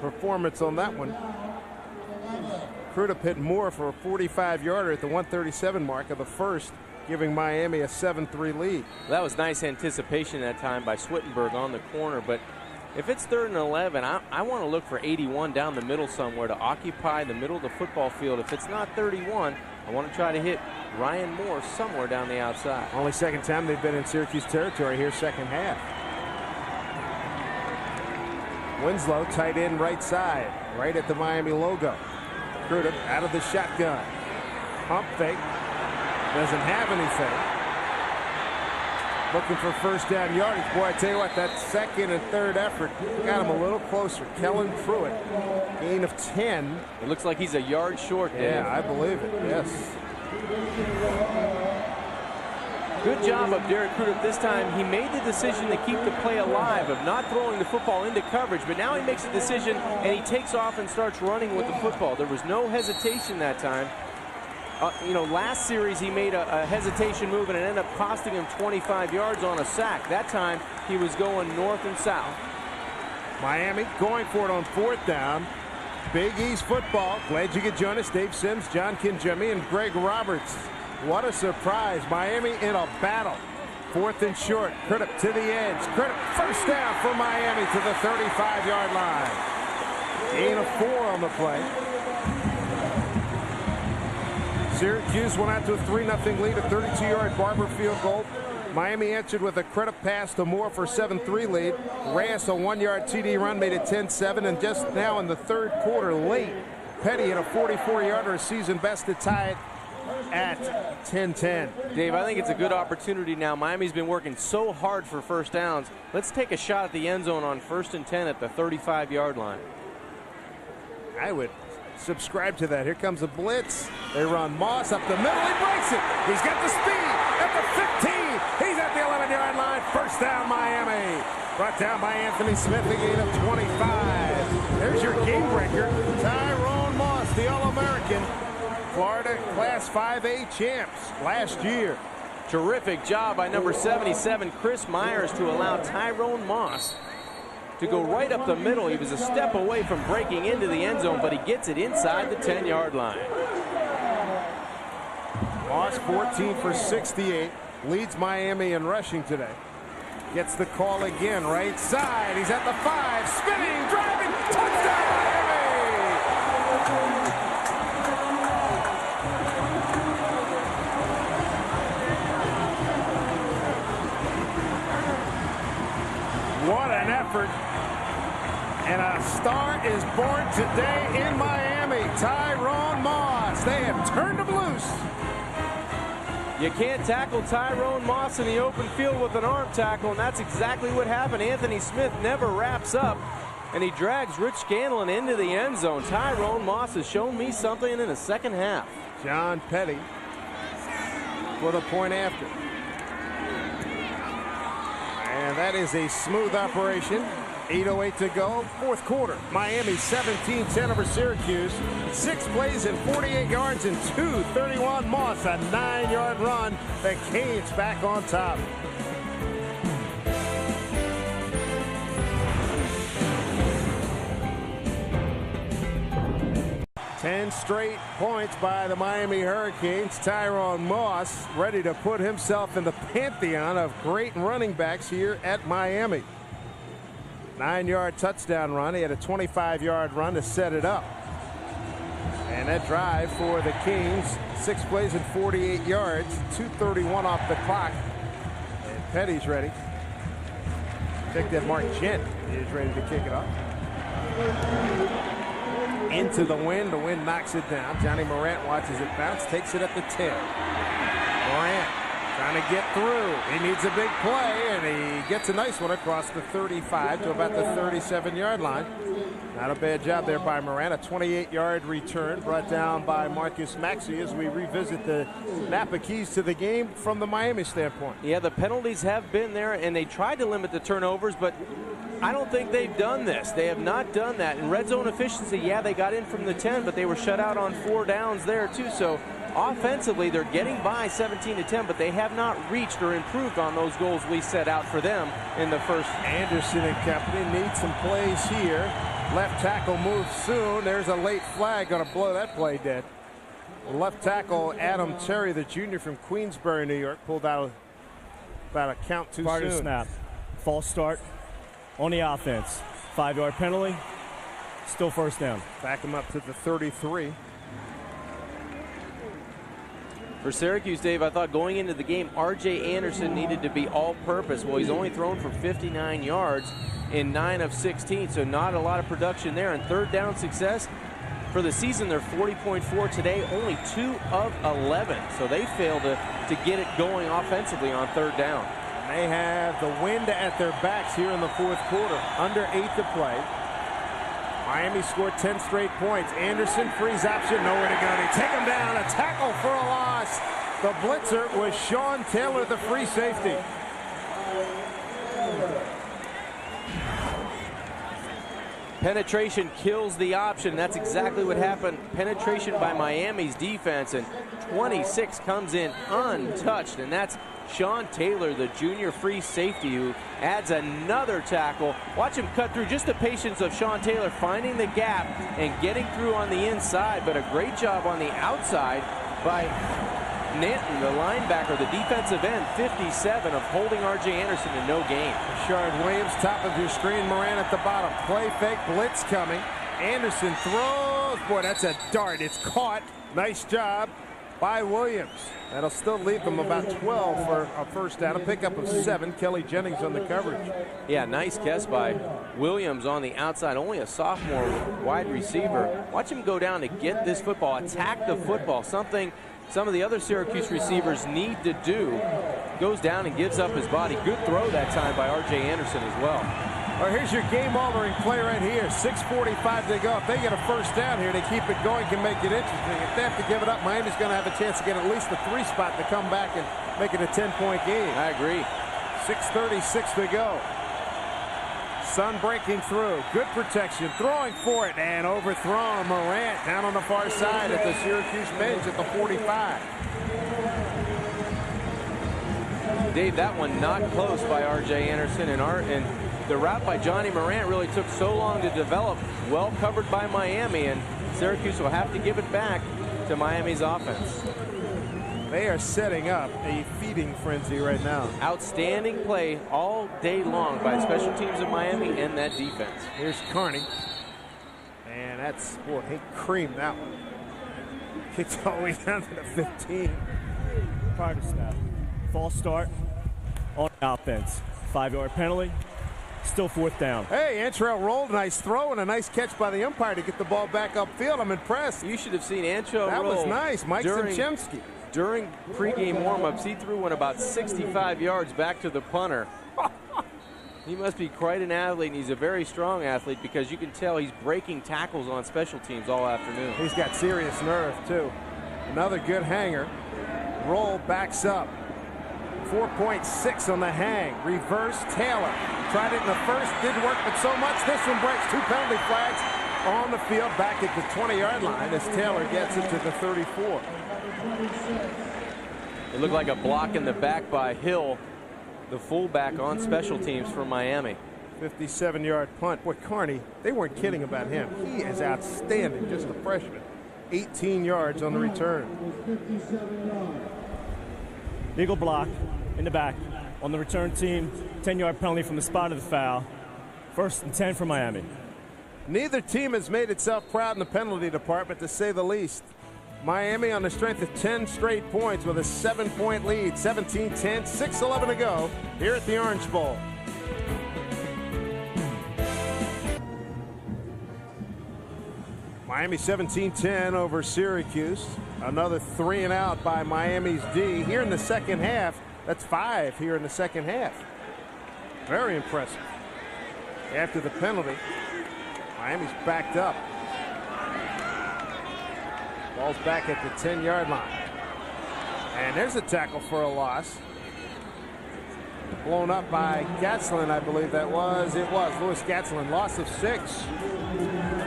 performance on that one. Crudup hit Moore for a 45-yarder at the 137 mark of the 1st, giving Miami a 7-3 lead. That was nice anticipation that time by Swittenberg on the corner, but if it's 3rd and 11, I want to look for 81 down the middle somewhere to occupy the middle of the football field. If it's not 31, I want to try to hit Ryan Moore somewhere down the outside. Only 2nd time they've been in Syracuse territory here, second half. Winslow, tight end right side, right at the Miami logo. Crudup out of the shotgun. Pump fake. Doesn't have anything. Looking for 1st down yardage. Boy, I tell you what, that 2nd and 3rd effort got him a little closer. Kellen Pruitt, gain of 10. It looks like he's a yard short, Dave. Yeah, I believe it, yes. Good job of Derek Crudup this time. He made the decision to keep the play alive of not throwing the football into coverage, but now he makes a decision and he takes off and starts running with the football. There was no hesitation that time. Last series he made a hesitation move and it ended up costing him 25 yards on a sack. That time he was going north and south. Miami going for it on 4th down. Big East football. Glad you could join us. Dave Sims, John Kinjemi, and Greg Roberts. What a surprise. Miami in a battle. 4th and short. Crudup to the edge. Crudup 1st down for Miami to the 35-yard line. Gain of 4 on the play. Syracuse went out to a 3-0 lead, a 32-yard Barber field goal. Miami answered with a credit pass to Moore for a 7-3 lead. Reyes, a 1-yard TD run, made it 10-7. And just now in the third quarter, late, Petty hit a 44-yarder, a season best to tie it at 10-10. Dave, I think it's a good opportunity now. Miami's been working so hard for first downs. Let's take a shot at the end zone on 1st and 10 at the 35-yard line. I would subscribe to that. Here comes a blitz. They run Moss up the middle. He breaks it. He's got the speed at the 15. He's at the 11-yard line. First down, Miami. Brought down by Anthony Smith, a gain of 25. There's your game breaker. Tyrone Moss, the All-American. Florida Class 5A champs last year. Terrific job by number 77, Chris Myers, to allow Tyrone Moss to go right up the middle. He was a step away from breaking into the end zone, but he gets it inside the 10-yard line. Moss 14 for 68. Leads Miami in rushing today. Gets the call again, right side. He's at the 5, spinning, driving, touchdown Miami! What an effort. And a star is born today in Miami. Tyrone Moss. They have turned him loose. You can't tackle Tyrone Moss in the open field with an arm tackle, and that's exactly what happened. Anthony Smith never wraps up, and he drags Rich Scanlon into the end zone. Tyrone Moss has shown me something in the second half. John Petty for the point after. And that is a smooth operation. 8:08 to go, fourth quarter. Miami 17-10 over Syracuse. 6 plays and 48 yards and 2:31. Moss, a 9-yard run. The Canes back on top. 10 straight points by the Miami Hurricanes. Tyrone Moss ready to put himself in the pantheon of great running backs here at Miami. 9-yard touchdown run. He had a 25-yard run to set it up. And that drive for the Kings, 6 plays and 48 yards, 2:31 off the clock. And Petty's ready. Check that, Mark Gent is ready to kick it off. Into the wind knocks it down. Johnny Morant watches it bounce, takes it at the 10. Morant trying to get through. He needs a big play, and he gets a nice one across the 35 to about the 37-yard line. Not a bad job there by Morant. A 28-yard return brought down by Marcus Maxey as we revisit the Napa keys to the game from the Miami standpoint. Yeah, the penalties have been there, and they tried to limit the turnovers, but I don't think they've done this. They have not done that. In red zone efficiency, yeah, they got in from the 10, but they were shut out on 4 downs there too. So offensively, they're getting by 17-10, but they have not reached or improved on those goals we set out for them in the first. Anderson and company need some plays here. Left tackle moves soon. There's a late flag, going to blow that play dead. Left tackle Adam Terry, the junior from Queensbury, New York, pulled out about a count too Prior to soon. snap, false start on the offense. 5-yard penalty, still first down. Back him up to the 33. For Syracuse, Dave, I thought going into the game, R.J. Anderson needed to be all-purpose. Well, he's only thrown for 59 yards in 9 of 16, so not a lot of production there. And third down success for the season, they're 40.4 today, only 2 of 11. So they failed to get it going offensively on third down. And they have the wind at their backs here in the fourth quarter. Under 8 to play. Miami scored 10 straight points. Anderson, freeze option, nowhere to go. They take him down, a tackle for a loss. The blitzer was Sean Taylor, the free safety. Penetration kills the option. That's exactly what happened. Penetration by Miami's defense, and 26 comes in untouched, and that's Sean Taylor, the junior free safety, who adds another tackle. Watch him cut through. Just the patience of Sean Taylor finding the gap and getting through on the inside, but a great job on the outside by Nanton, the linebacker, the defensive end, 57, of holding R.J. Anderson to no gain. Rashard Williams, top of your screen. Moran at the bottom. Play fake, blitz coming. Anderson throws. Boy, that's a dart. It's caught. Nice job by Williams. That'll still leave them about 12 for a first down. A pickup of 7. Kelly Jennings on the coverage. Yeah, nice catch by Williams on the outside. Only a sophomore wide receiver. Watch him go down to get this football, attack the football, something some of the other Syracuse receivers need to do. Goes down and gives up his body. Good throw that time by R.J. Anderson as well. Well, here's your game-altering play right here. 6:45 to go. If they get a first down here, they keep it going, can make it interesting. If they have to give it up, Miami's going to have a chance to get at least the 3 spot to come back and make it a 10-point game. I agree. 6:36 to go. Sun breaking through. Good protection. Throwing for it and overthrown. Morant down on the far side at the Syracuse bench at the 45. Dave, that one not close by R.J. Anderson, and the route by Johnny Morant really took so long to develop. Well covered by Miami, and Syracuse will have to give it back to Miami's offense. They are setting up a feeding frenzy right now. Outstanding play all day long by special teams of Miami and that defense. Here's Carney. And that's, boy, he creamed that one. Kicked all the way down to the 15. Prior to snap. False start on offense. 5-yard penalty. Still 4th down. Hey, Antrell rolled. Nice throw and a nice catch by the umpire to get the ball back upfield. I'm impressed. You should have seen Antrell that roll. That was nice. Mike Simchemsky. During pregame warm-ups, he threw one about 65 yards back to the punter. He must be quite an athlete, and he's a very strong athlete because you can tell he's breaking tackles on special teams all afternoon. He's got serious nerve, too. Another good hanger. Roll backs up. 4.6 on the hang. Reverse Taylor. Tried it in the first, didn't work, but so much. This one breaks. 2 penalty flags on the field back at the 20-yard line as Taylor gets it to the 34. It looked like a block in the back by Hill, the fullback on special teams for Miami. 57-yard punt. Boy, Carney, they weren't kidding about him. He is outstanding, just a freshman. 18 yards on the return. Eagle block in the back on the return team. 10-yard penalty from the spot of the foul. 1st and 10 for Miami. Neither team has made itself proud in the penalty department, to say the least. Miami on the strength of 10 straight points with a 7-point lead. 17-10, 6:11 to go here at the Orange Bowl. Miami 17-10 over Syracuse. Another 3 and out by Miami's D here in the second half. That's 5 here in the second half. Very impressive. After the penalty, Miami's backed up. Ball's back at the 10-yard line. And there's a tackle for a loss. Blown up by Gatslin, I believe that was. It was Louis Gatslin, loss of 6.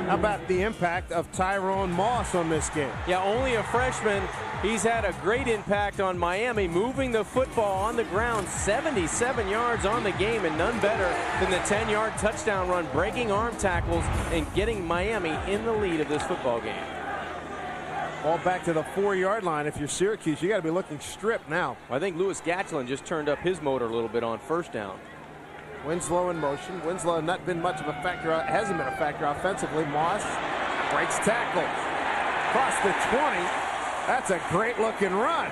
How about the impact of Tyrone Moss on this game? Yeah, only a freshman. He's had a great impact on Miami, moving the football on the ground, 77 yards on the game, and none better than the 10-yard touchdown run, breaking arm tackles and getting Miami in the lead of this football game. Ball back to the 4-yard line. If you're Syracuse, you got to be looking stripped now. I think Louis Gatslin just turned up his motor a little bit on first down. Winslow in motion. Winslow not been much of a factor, hasn't been a factor offensively. Moss breaks tackles. Across the 20. That's a great looking run.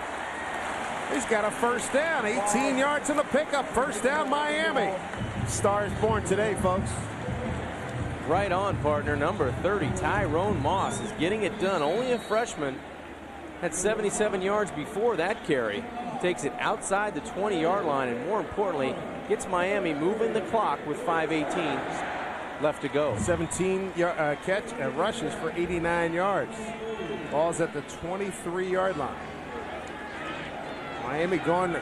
He's got a first down. 18 yards in the pickup. First down, Miami. Stars born today, folks. Right on, partner. Number 30, Tyrone Moss, is getting it done. Only a freshman. Had 77 yards before that carry. Takes it outside the 20-yard line, and more importantly, gets Miami moving the clock with 5:18 left to go. 17 catch rushes for 89 yards. Ball's at the 23-yard line. Miami going to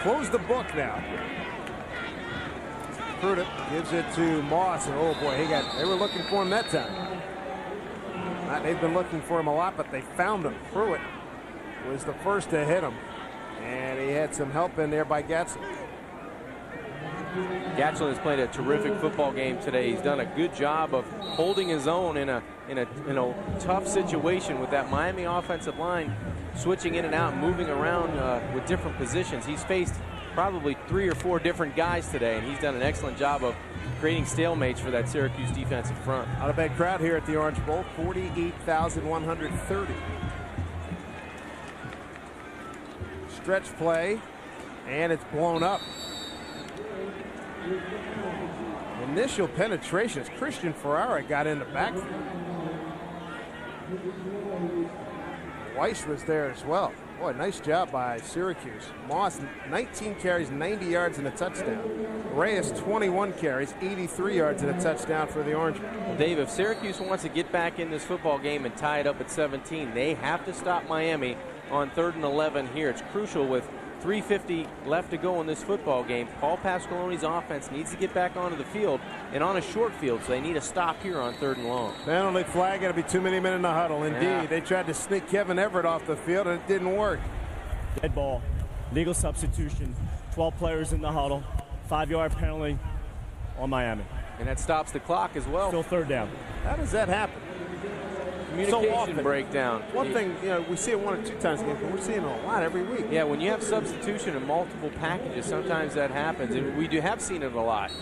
close the book now. Pruitt gives it to Moss, and oh boy, they were looking for him that time. They've been looking for him a lot, but they found him. Pruitt was the first to hit him, and he had some help in there by Gatslin. Gatslin has played a terrific football game today. He's done a good job of holding his own in a tough situation with that Miami offensive line switching in and out, moving around with different positions. He's faced probably 3 or 4 different guys today, and he's done an excellent job of creating stalemates for that Syracuse defensive front. Not a bad crowd here at the Orange Bowl, 48,130. Stretch play, and it's blown up. Initial penetration as Christian Ferrara got in the backfield. Weiss was there as well. Boy, nice job by Syracuse. Moss, 19 carries, 90 yards, and a touchdown. Reyes, 21 carries, 83 yards, and a touchdown for the Orangemen. Dave, if Syracuse wants to get back in this football game and tie it up at 17, they have to stop Miami on 3rd and 11 here. It's crucial with 3:50 left to go in this football game. Paul Pasqualoni's offense needs to get back onto the field and on a short field, so they need a stop here on 3rd and long. Penalty flag, going to be too many men in the huddle. Indeed, Yeah. They tried to sneak Kevin Everett off the field, and it didn't work. Dead ball, legal substitution, 12 players in the huddle, 5-yard penalty on Miami. And that stops the clock as well. Still 3rd down. How does that happen? Communication often. breakdown. One thing, we see it 1 or 2 times a game, but we're seeing it a lot every week. Yeah, when you have substitution in multiple packages, sometimes that happens, and we have seen it a lot.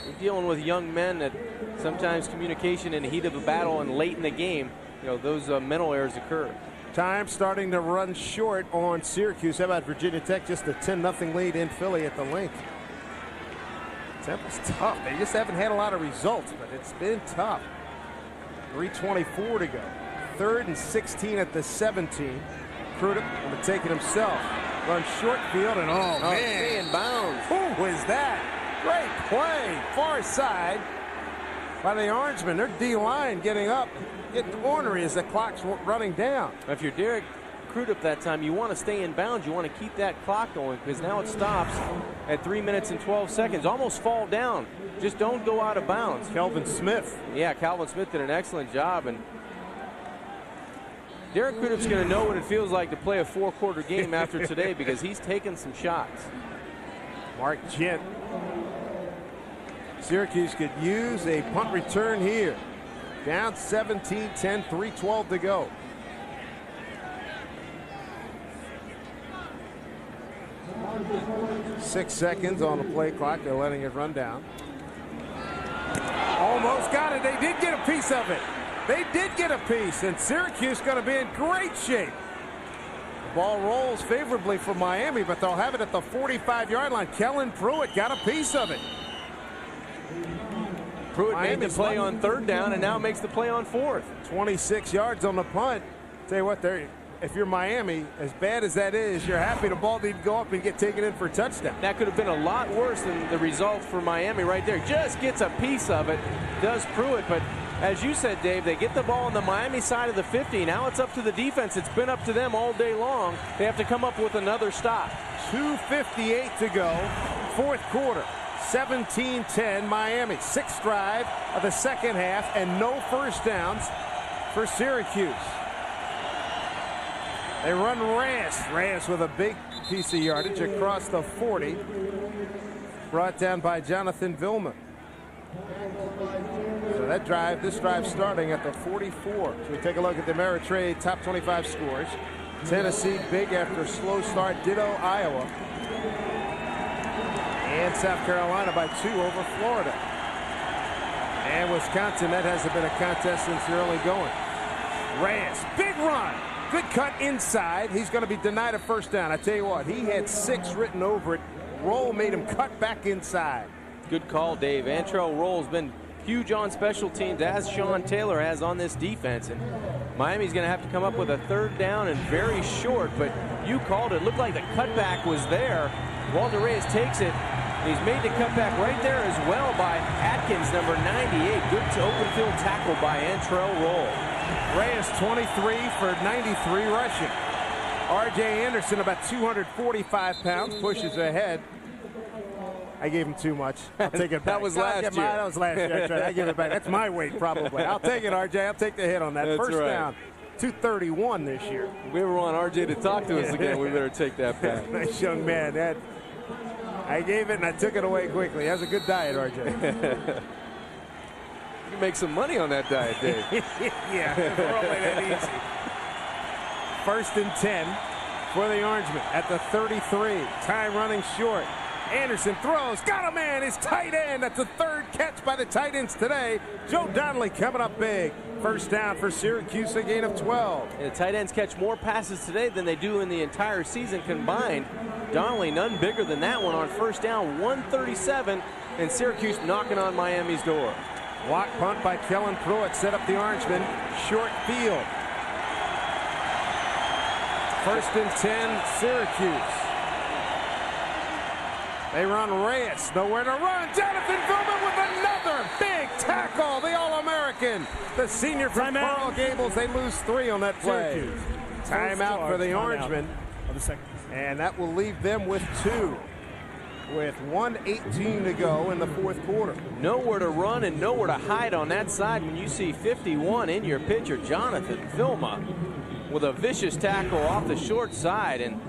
We're dealing with young men that sometimes communication in the heat of a battle and late in the game, those mental errors occur. Time starting to run short on Syracuse. How about Virginia Tech? Just a 10-0 lead in Philly at the link. Temple's tough. They just haven't had a lot of results, but it's been tough. 3:24 to go. 3rd and 16 at the 17. Crudup going to take it himself. Runs short field, and man. Stay in bounds. Who was that? Great play. Far side by the Orangemen. Their D-line getting up. Getting ornery as the clock's running down. If you're Derek Crudup that time, you want to stay in bounds. You want to keep that clock going because now it stops at 3 minutes and 12 seconds. Almost fall down. Just don't go out of bounds. Calvin Smith. Yeah, Calvin Smith did an excellent job. And Derek Crudup's going to know what it feels like to play a 4-quarter game after today because he's taken some shots. Mark Gent. Syracuse could use a punt return here. Down 17-10, 3:12 to go. Six seconds on the play clock. They're letting it run down. Almost got it. They did get a piece of it. They did get a piece, and Syracuse going to be in great shape. The ball rolls favorably for Miami, but they'll have it at the 45-yard line. Kellen Pruitt got a piece of it. Pruitt made the play on 3rd down and now makes the play on 4th. 26 yards on the punt. Tell you what, if you're Miami, as bad as that is, you're happy the ball didn't go up and get taken in for a touchdown. That could have been a lot worse than the result for Miami right there. Just gets a piece of it, does Pruitt. But as you said, Dave, they get the ball on the Miami side of the 50. Now it's up to the defense. It's been up to them all day long. They have to come up with another stop. 2:58 to go, 4th quarter. 17-10 Miami. 6th drive of the 2nd half and no first downs for Syracuse. They run Reyes. Reyes with a big piece of yardage across the 40. Brought down by Jonathan Vilma. So this drive starting at the 44. So we take a look at the Ameritrade top 25 scores. Tennessee big after a slow start. Ditto Iowa. And South Carolina by 2 over Florida. And Wisconsin, that hasn't been a contest since the early going. Reyes, big run. Good cut inside. He's going to be denied a first down. I tell you what, he had 6 written over it. Roll made him cut back inside. Good call, Dave. Antrell Roll's been huge on special teams, as Sean Taylor has on this defense. And Miami's going to have to come up with a 3rd down and very short, but you called it. Looked like the cutback was there. Walter Reyes takes it. He's made the cutback right there as well by Atkins, number 98. Good open field tackle by Antrell Roll. Reyes 23 for 93 rushing. R.J. Anderson, about 245 pounds, pushes ahead. I gave him too much. I'll take it back. That was last year. That was last year. That's right. I give it back. That's my weight, probably. I'll take it, R.J. I'll take the hit on that. That's First right. down, 231 this year. If we ever want R.J. to talk to us again, we better take that back. Nice young man. I gave it and I took it away quickly. Has a good diet, R.J. You can make some money on that diet, Dave. Yeah, probably that easy. 1st and 10. for the Orangemen at the 33. Time running short. Anderson throws, got a man, his tight end. That's the third catch by the tight ends today. Joe Donnelly coming up big. First down for Syracuse, a gain of 12. And the tight ends catch more passes today than they do in the entire season combined. Donnelly, none bigger than that one on first down, 137, and Syracuse knocking on Miami's door. Block punt by Kellen Pruitt set up the Orangemen. Short field. First and 10, Syracuse. They run Reyes, nowhere to run. Jonathan Vilman with another big tackle, the All-American. The senior from Coral Gables, they lose 3 on that play. Timeout for the Orangemen. And that will leave them with 2. With 1:18 to go in the fourth quarter. Nowhere to run and nowhere to hide on that side when you see 51 in your picture. Jonathan Vilma with a vicious tackle off the short side. And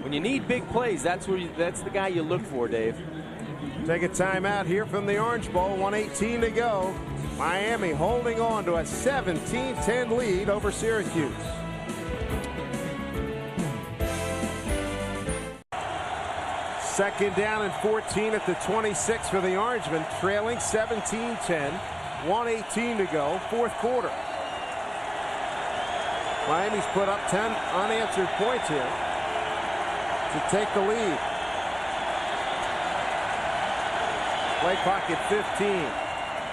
when you need big plays, that's the guy you look for, Dave. Take a timeout here from the Orange Bowl. 1:18 to go. Miami holding on to a 17-10 lead over Syracuse. Second down and 14 at the 26 for the Orangemen, trailing 17-10. 1:18 to go, fourth quarter. Miami's put up 10 unanswered points here to take the lead. Play pocket 15.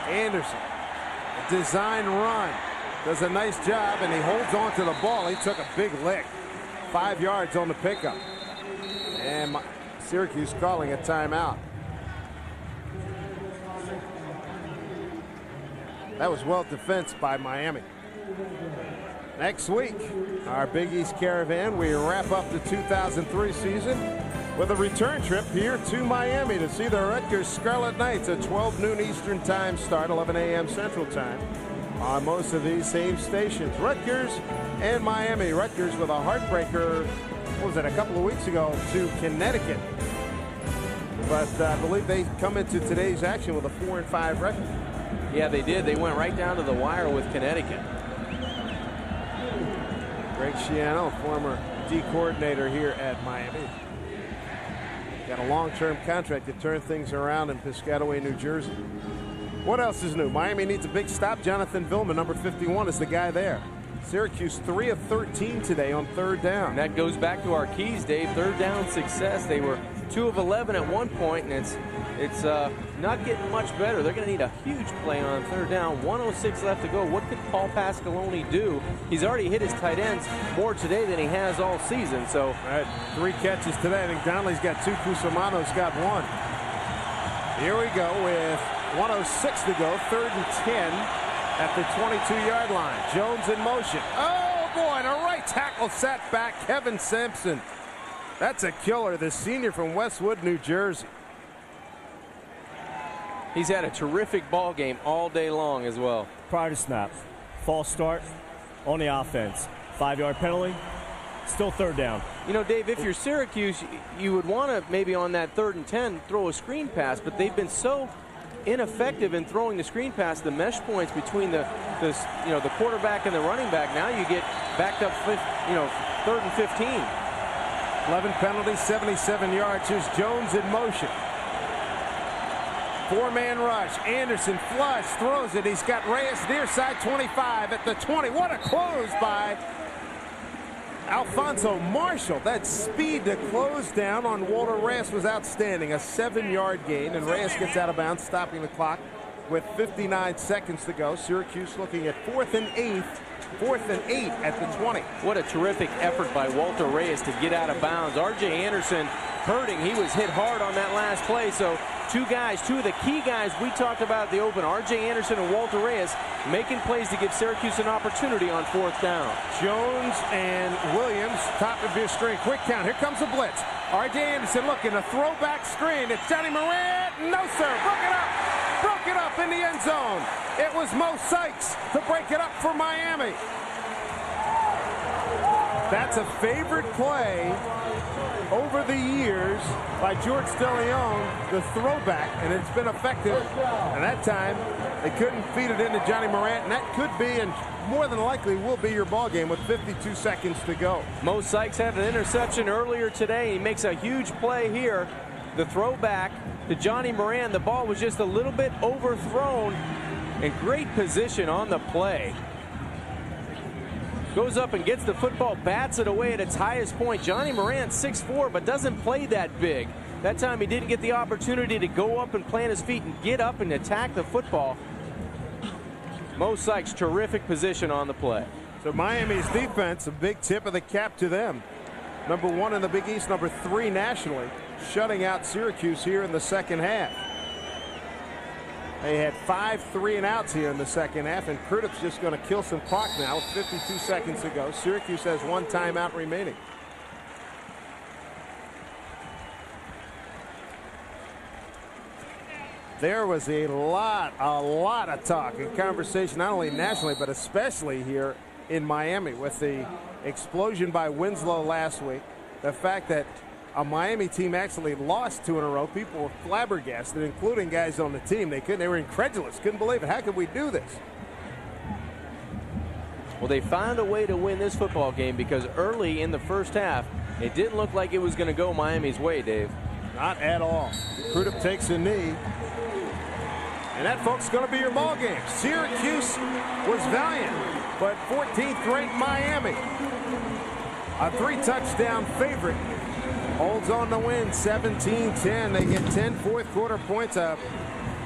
Anderson, a design run, does a nice job, and he holds on to the ball. He took a big lick, 5 yards on the pickup. And Syracuse calling a timeout. That was well defensed by Miami. Next week, our Big East Caravan, we wrap up the 2003 season with a return trip here to Miami to see the Rutgers Scarlet Knights, a 12 noon Eastern time start, 11 a.m. Central time on most of these same stations. Rutgers and Miami. Rutgers with a heartbreaker, what was it, a couple of weeks ago to Connecticut. But I believe they come into today's action with a 4-5 record. Yeah, they did. They went right down to the wire with Connecticut. Greg Schiano, former D coordinator here at Miami. Got a long-term contract to turn things around in Piscataway, New Jersey. What else is new? Miami needs a big stop. Jonathan Vilman, number 51, is the guy there. Syracuse 3 of 13 today on third down. And that goes back to our keys, Dave. Third down success. They were 2 of 11 at one point, and it's not getting much better. They're going to need a huge play on third down. 1:06 left to go. What could Paul Pasqualoni do? He's already hit his tight ends more today than he has all season. So, all right, 3 catches today. I think Donnelly's got 2. Cusimano's got 1. Here we go with 1:06 to go. Third and 10 at the 22-yard line. Jones in motion. Oh boy, and a right tackle set back. Kevin Simpson. That's a killer, the senior from Westwood, New Jersey. He's had a terrific ball game all day long as well. Prior to snap, false start on the offense. 5-yard penalty, still third down. You know, Dave, if you're Syracuse, you would want to maybe on that 3rd and 10 throw a screen pass, but they've been so ineffective in throwing the screen pass, the mesh points between the quarterback and the running back. Now you get backed up, 3rd and 15. 11 penalties, 77 yards. Here's Jones in motion. 4-man rush. Anderson flush, throws it. He's got Reyes near side 25 at the 20. What a close by Alfonso Marshall. That speed to close down on Walter Reyes was outstanding. A 7-yard gain, and Reyes gets out of bounds, stopping the clock with 59 seconds to go. Syracuse looking at 4th and 8 at the 20. What a terrific effort by Walter Reyes to get out of bounds. R.J. Anderson hurting. He was hit hard on that last play. So 2 of the key guys we talked about at the open, R.J. Anderson and Walter Reyes, making plays to give Syracuse an opportunity on 4th down. Jones and Williams, top of your screen. Quick count. Here comes a blitz. R.J. Anderson looking, a throwback screen. It's Johnny Morant. No, sir. Broke it up in the end zone. It was Mo Sykes to break it up for Miami. That's a favorite play over the years by George DeLeon, the throwback, and it's been effective. And that time, they couldn't feed it into Johnny Morant, and that could be, and more than likely will be your ball game with 52 seconds to go. Mo Sykes had an interception earlier today. He makes a huge play here. The throwback to Johnny Moran. The ball was just a little bit overthrown. In great position on the play. Goes up and gets the football, bats it away at its highest point. Johnny Moran, 6'4", but doesn't play that big. That time he didn't get the opportunity to go up and plant his feet and get up and attack the football. Mo Sykes, terrific position on the play. So Miami's defense, a big tip of the cap to them. Number 1 in the Big East, number 3 nationally, shutting out Syracuse here in the second half. They had 5 3-and-outs here in the second half, and Crudup's just going to kill some clock now with 52 seconds to go. Syracuse has 1 timeout remaining. There was a lot of talk and conversation, not only nationally, but especially here in Miami with the explosion by Winslow last week. The fact that a Miami team actually lost 2 in a row. People were flabbergasted, including guys on the team. They were incredulous, couldn't believe it. How could we do this? Well, they found a way to win this football game because early in the first half, it didn't look like it was going to go Miami's way, Dave. Not at all. Crudup takes a knee. And that, folks, is going to be your ball game. Syracuse was valiant, but 14th ranked Miami, a 3-touchdown favorite, holds on to win 17-10. They get 10 fourth-quarter points, a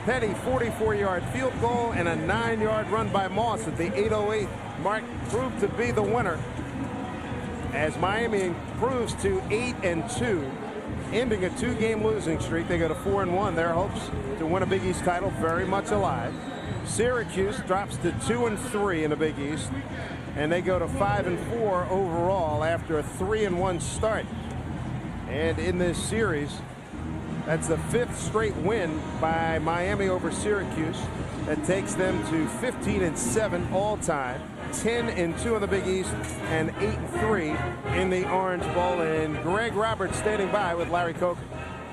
petty 44-yard field goal, and a 9-yard run by Moss at the 8:08 mark proved to be the winner as Miami improves to 8-2, ending a 2-game losing streak. They go to 4-1. Their hopes to win a Big East title very much alive. Syracuse drops to 2-3 in the Big East, and they go to 5-4 overall after a 3-1 start. And in this series, that's the 5th straight win by Miami over Syracuse. That takes them to 15-7 all time, 10-2 in the Big East, and 8-3 in the Orange Bowl. And Greg Roberts standing by with Larry Coker.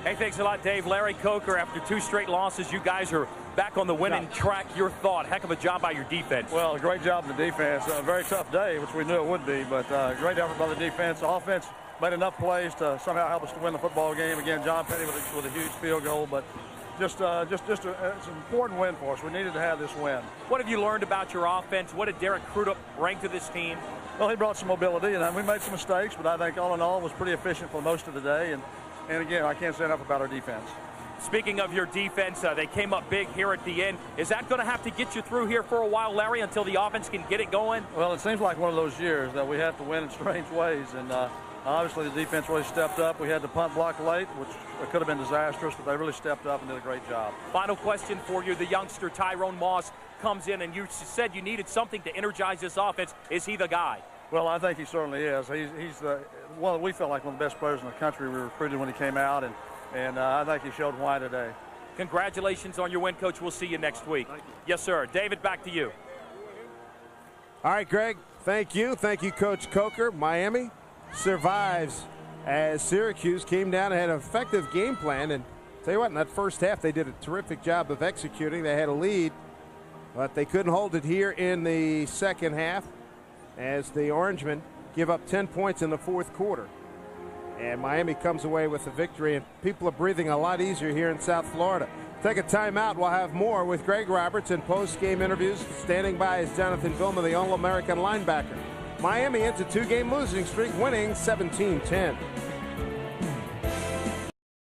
Hey, thanks a lot, Dave. Larry Coker, after 2 straight losses, you guys are back on the winning track. Your thought? Heck of a job by your defense. Well, a great job in the defense. A very tough day, which we knew it would be, but great effort by the defense. The offense made enough plays to somehow help us to win the football game. Again, John Petty with a huge field goal, but it's an important win for us. We needed to have this win. What have you learned about your offense? What did Derek Crudup bring to this team? Well, he brought some mobility, and we made some mistakes, but I think all in all was pretty efficient for most of the day. And again, I can't say enough about our defense. Speaking of your defense, they came up big here at the end. Is that going to have to get you through here for a while, Larry, until the offense can get it going? Well, it seems like one of those years that we have to win in strange ways, and obviously the defense really stepped up. We had the punt block late, which could have been disastrous, but they really stepped up and did a great job. Final question for you. The youngster Tyrone Moss comes in, and you said you needed something to energize this offense. Is he the guy? Well, I think he certainly is. He's the one we felt like one of the best players in the country. We recruited when he came out, and I think he showed why today. Congratulations on your win, Coach. We'll see you next week. Yes, sir. David, back to you. All right, Greg, thank you. Thank you, Coach Coker. Miami survives as Syracuse came down and had an effective game plan. And tell you what, in that first half, they did a terrific job of executing. They had a lead, but they couldn't hold it here in the second half as the Orangemen give up 10 points in the fourth quarter. And Miami comes away with a victory, and people are breathing a lot easier here in South Florida. Take a timeout. We'll have more with Greg Roberts in post-game interviews. Standing by is Jonathan Vilma, the All-American linebacker. Miami ends a 2-game losing streak, winning 17-10.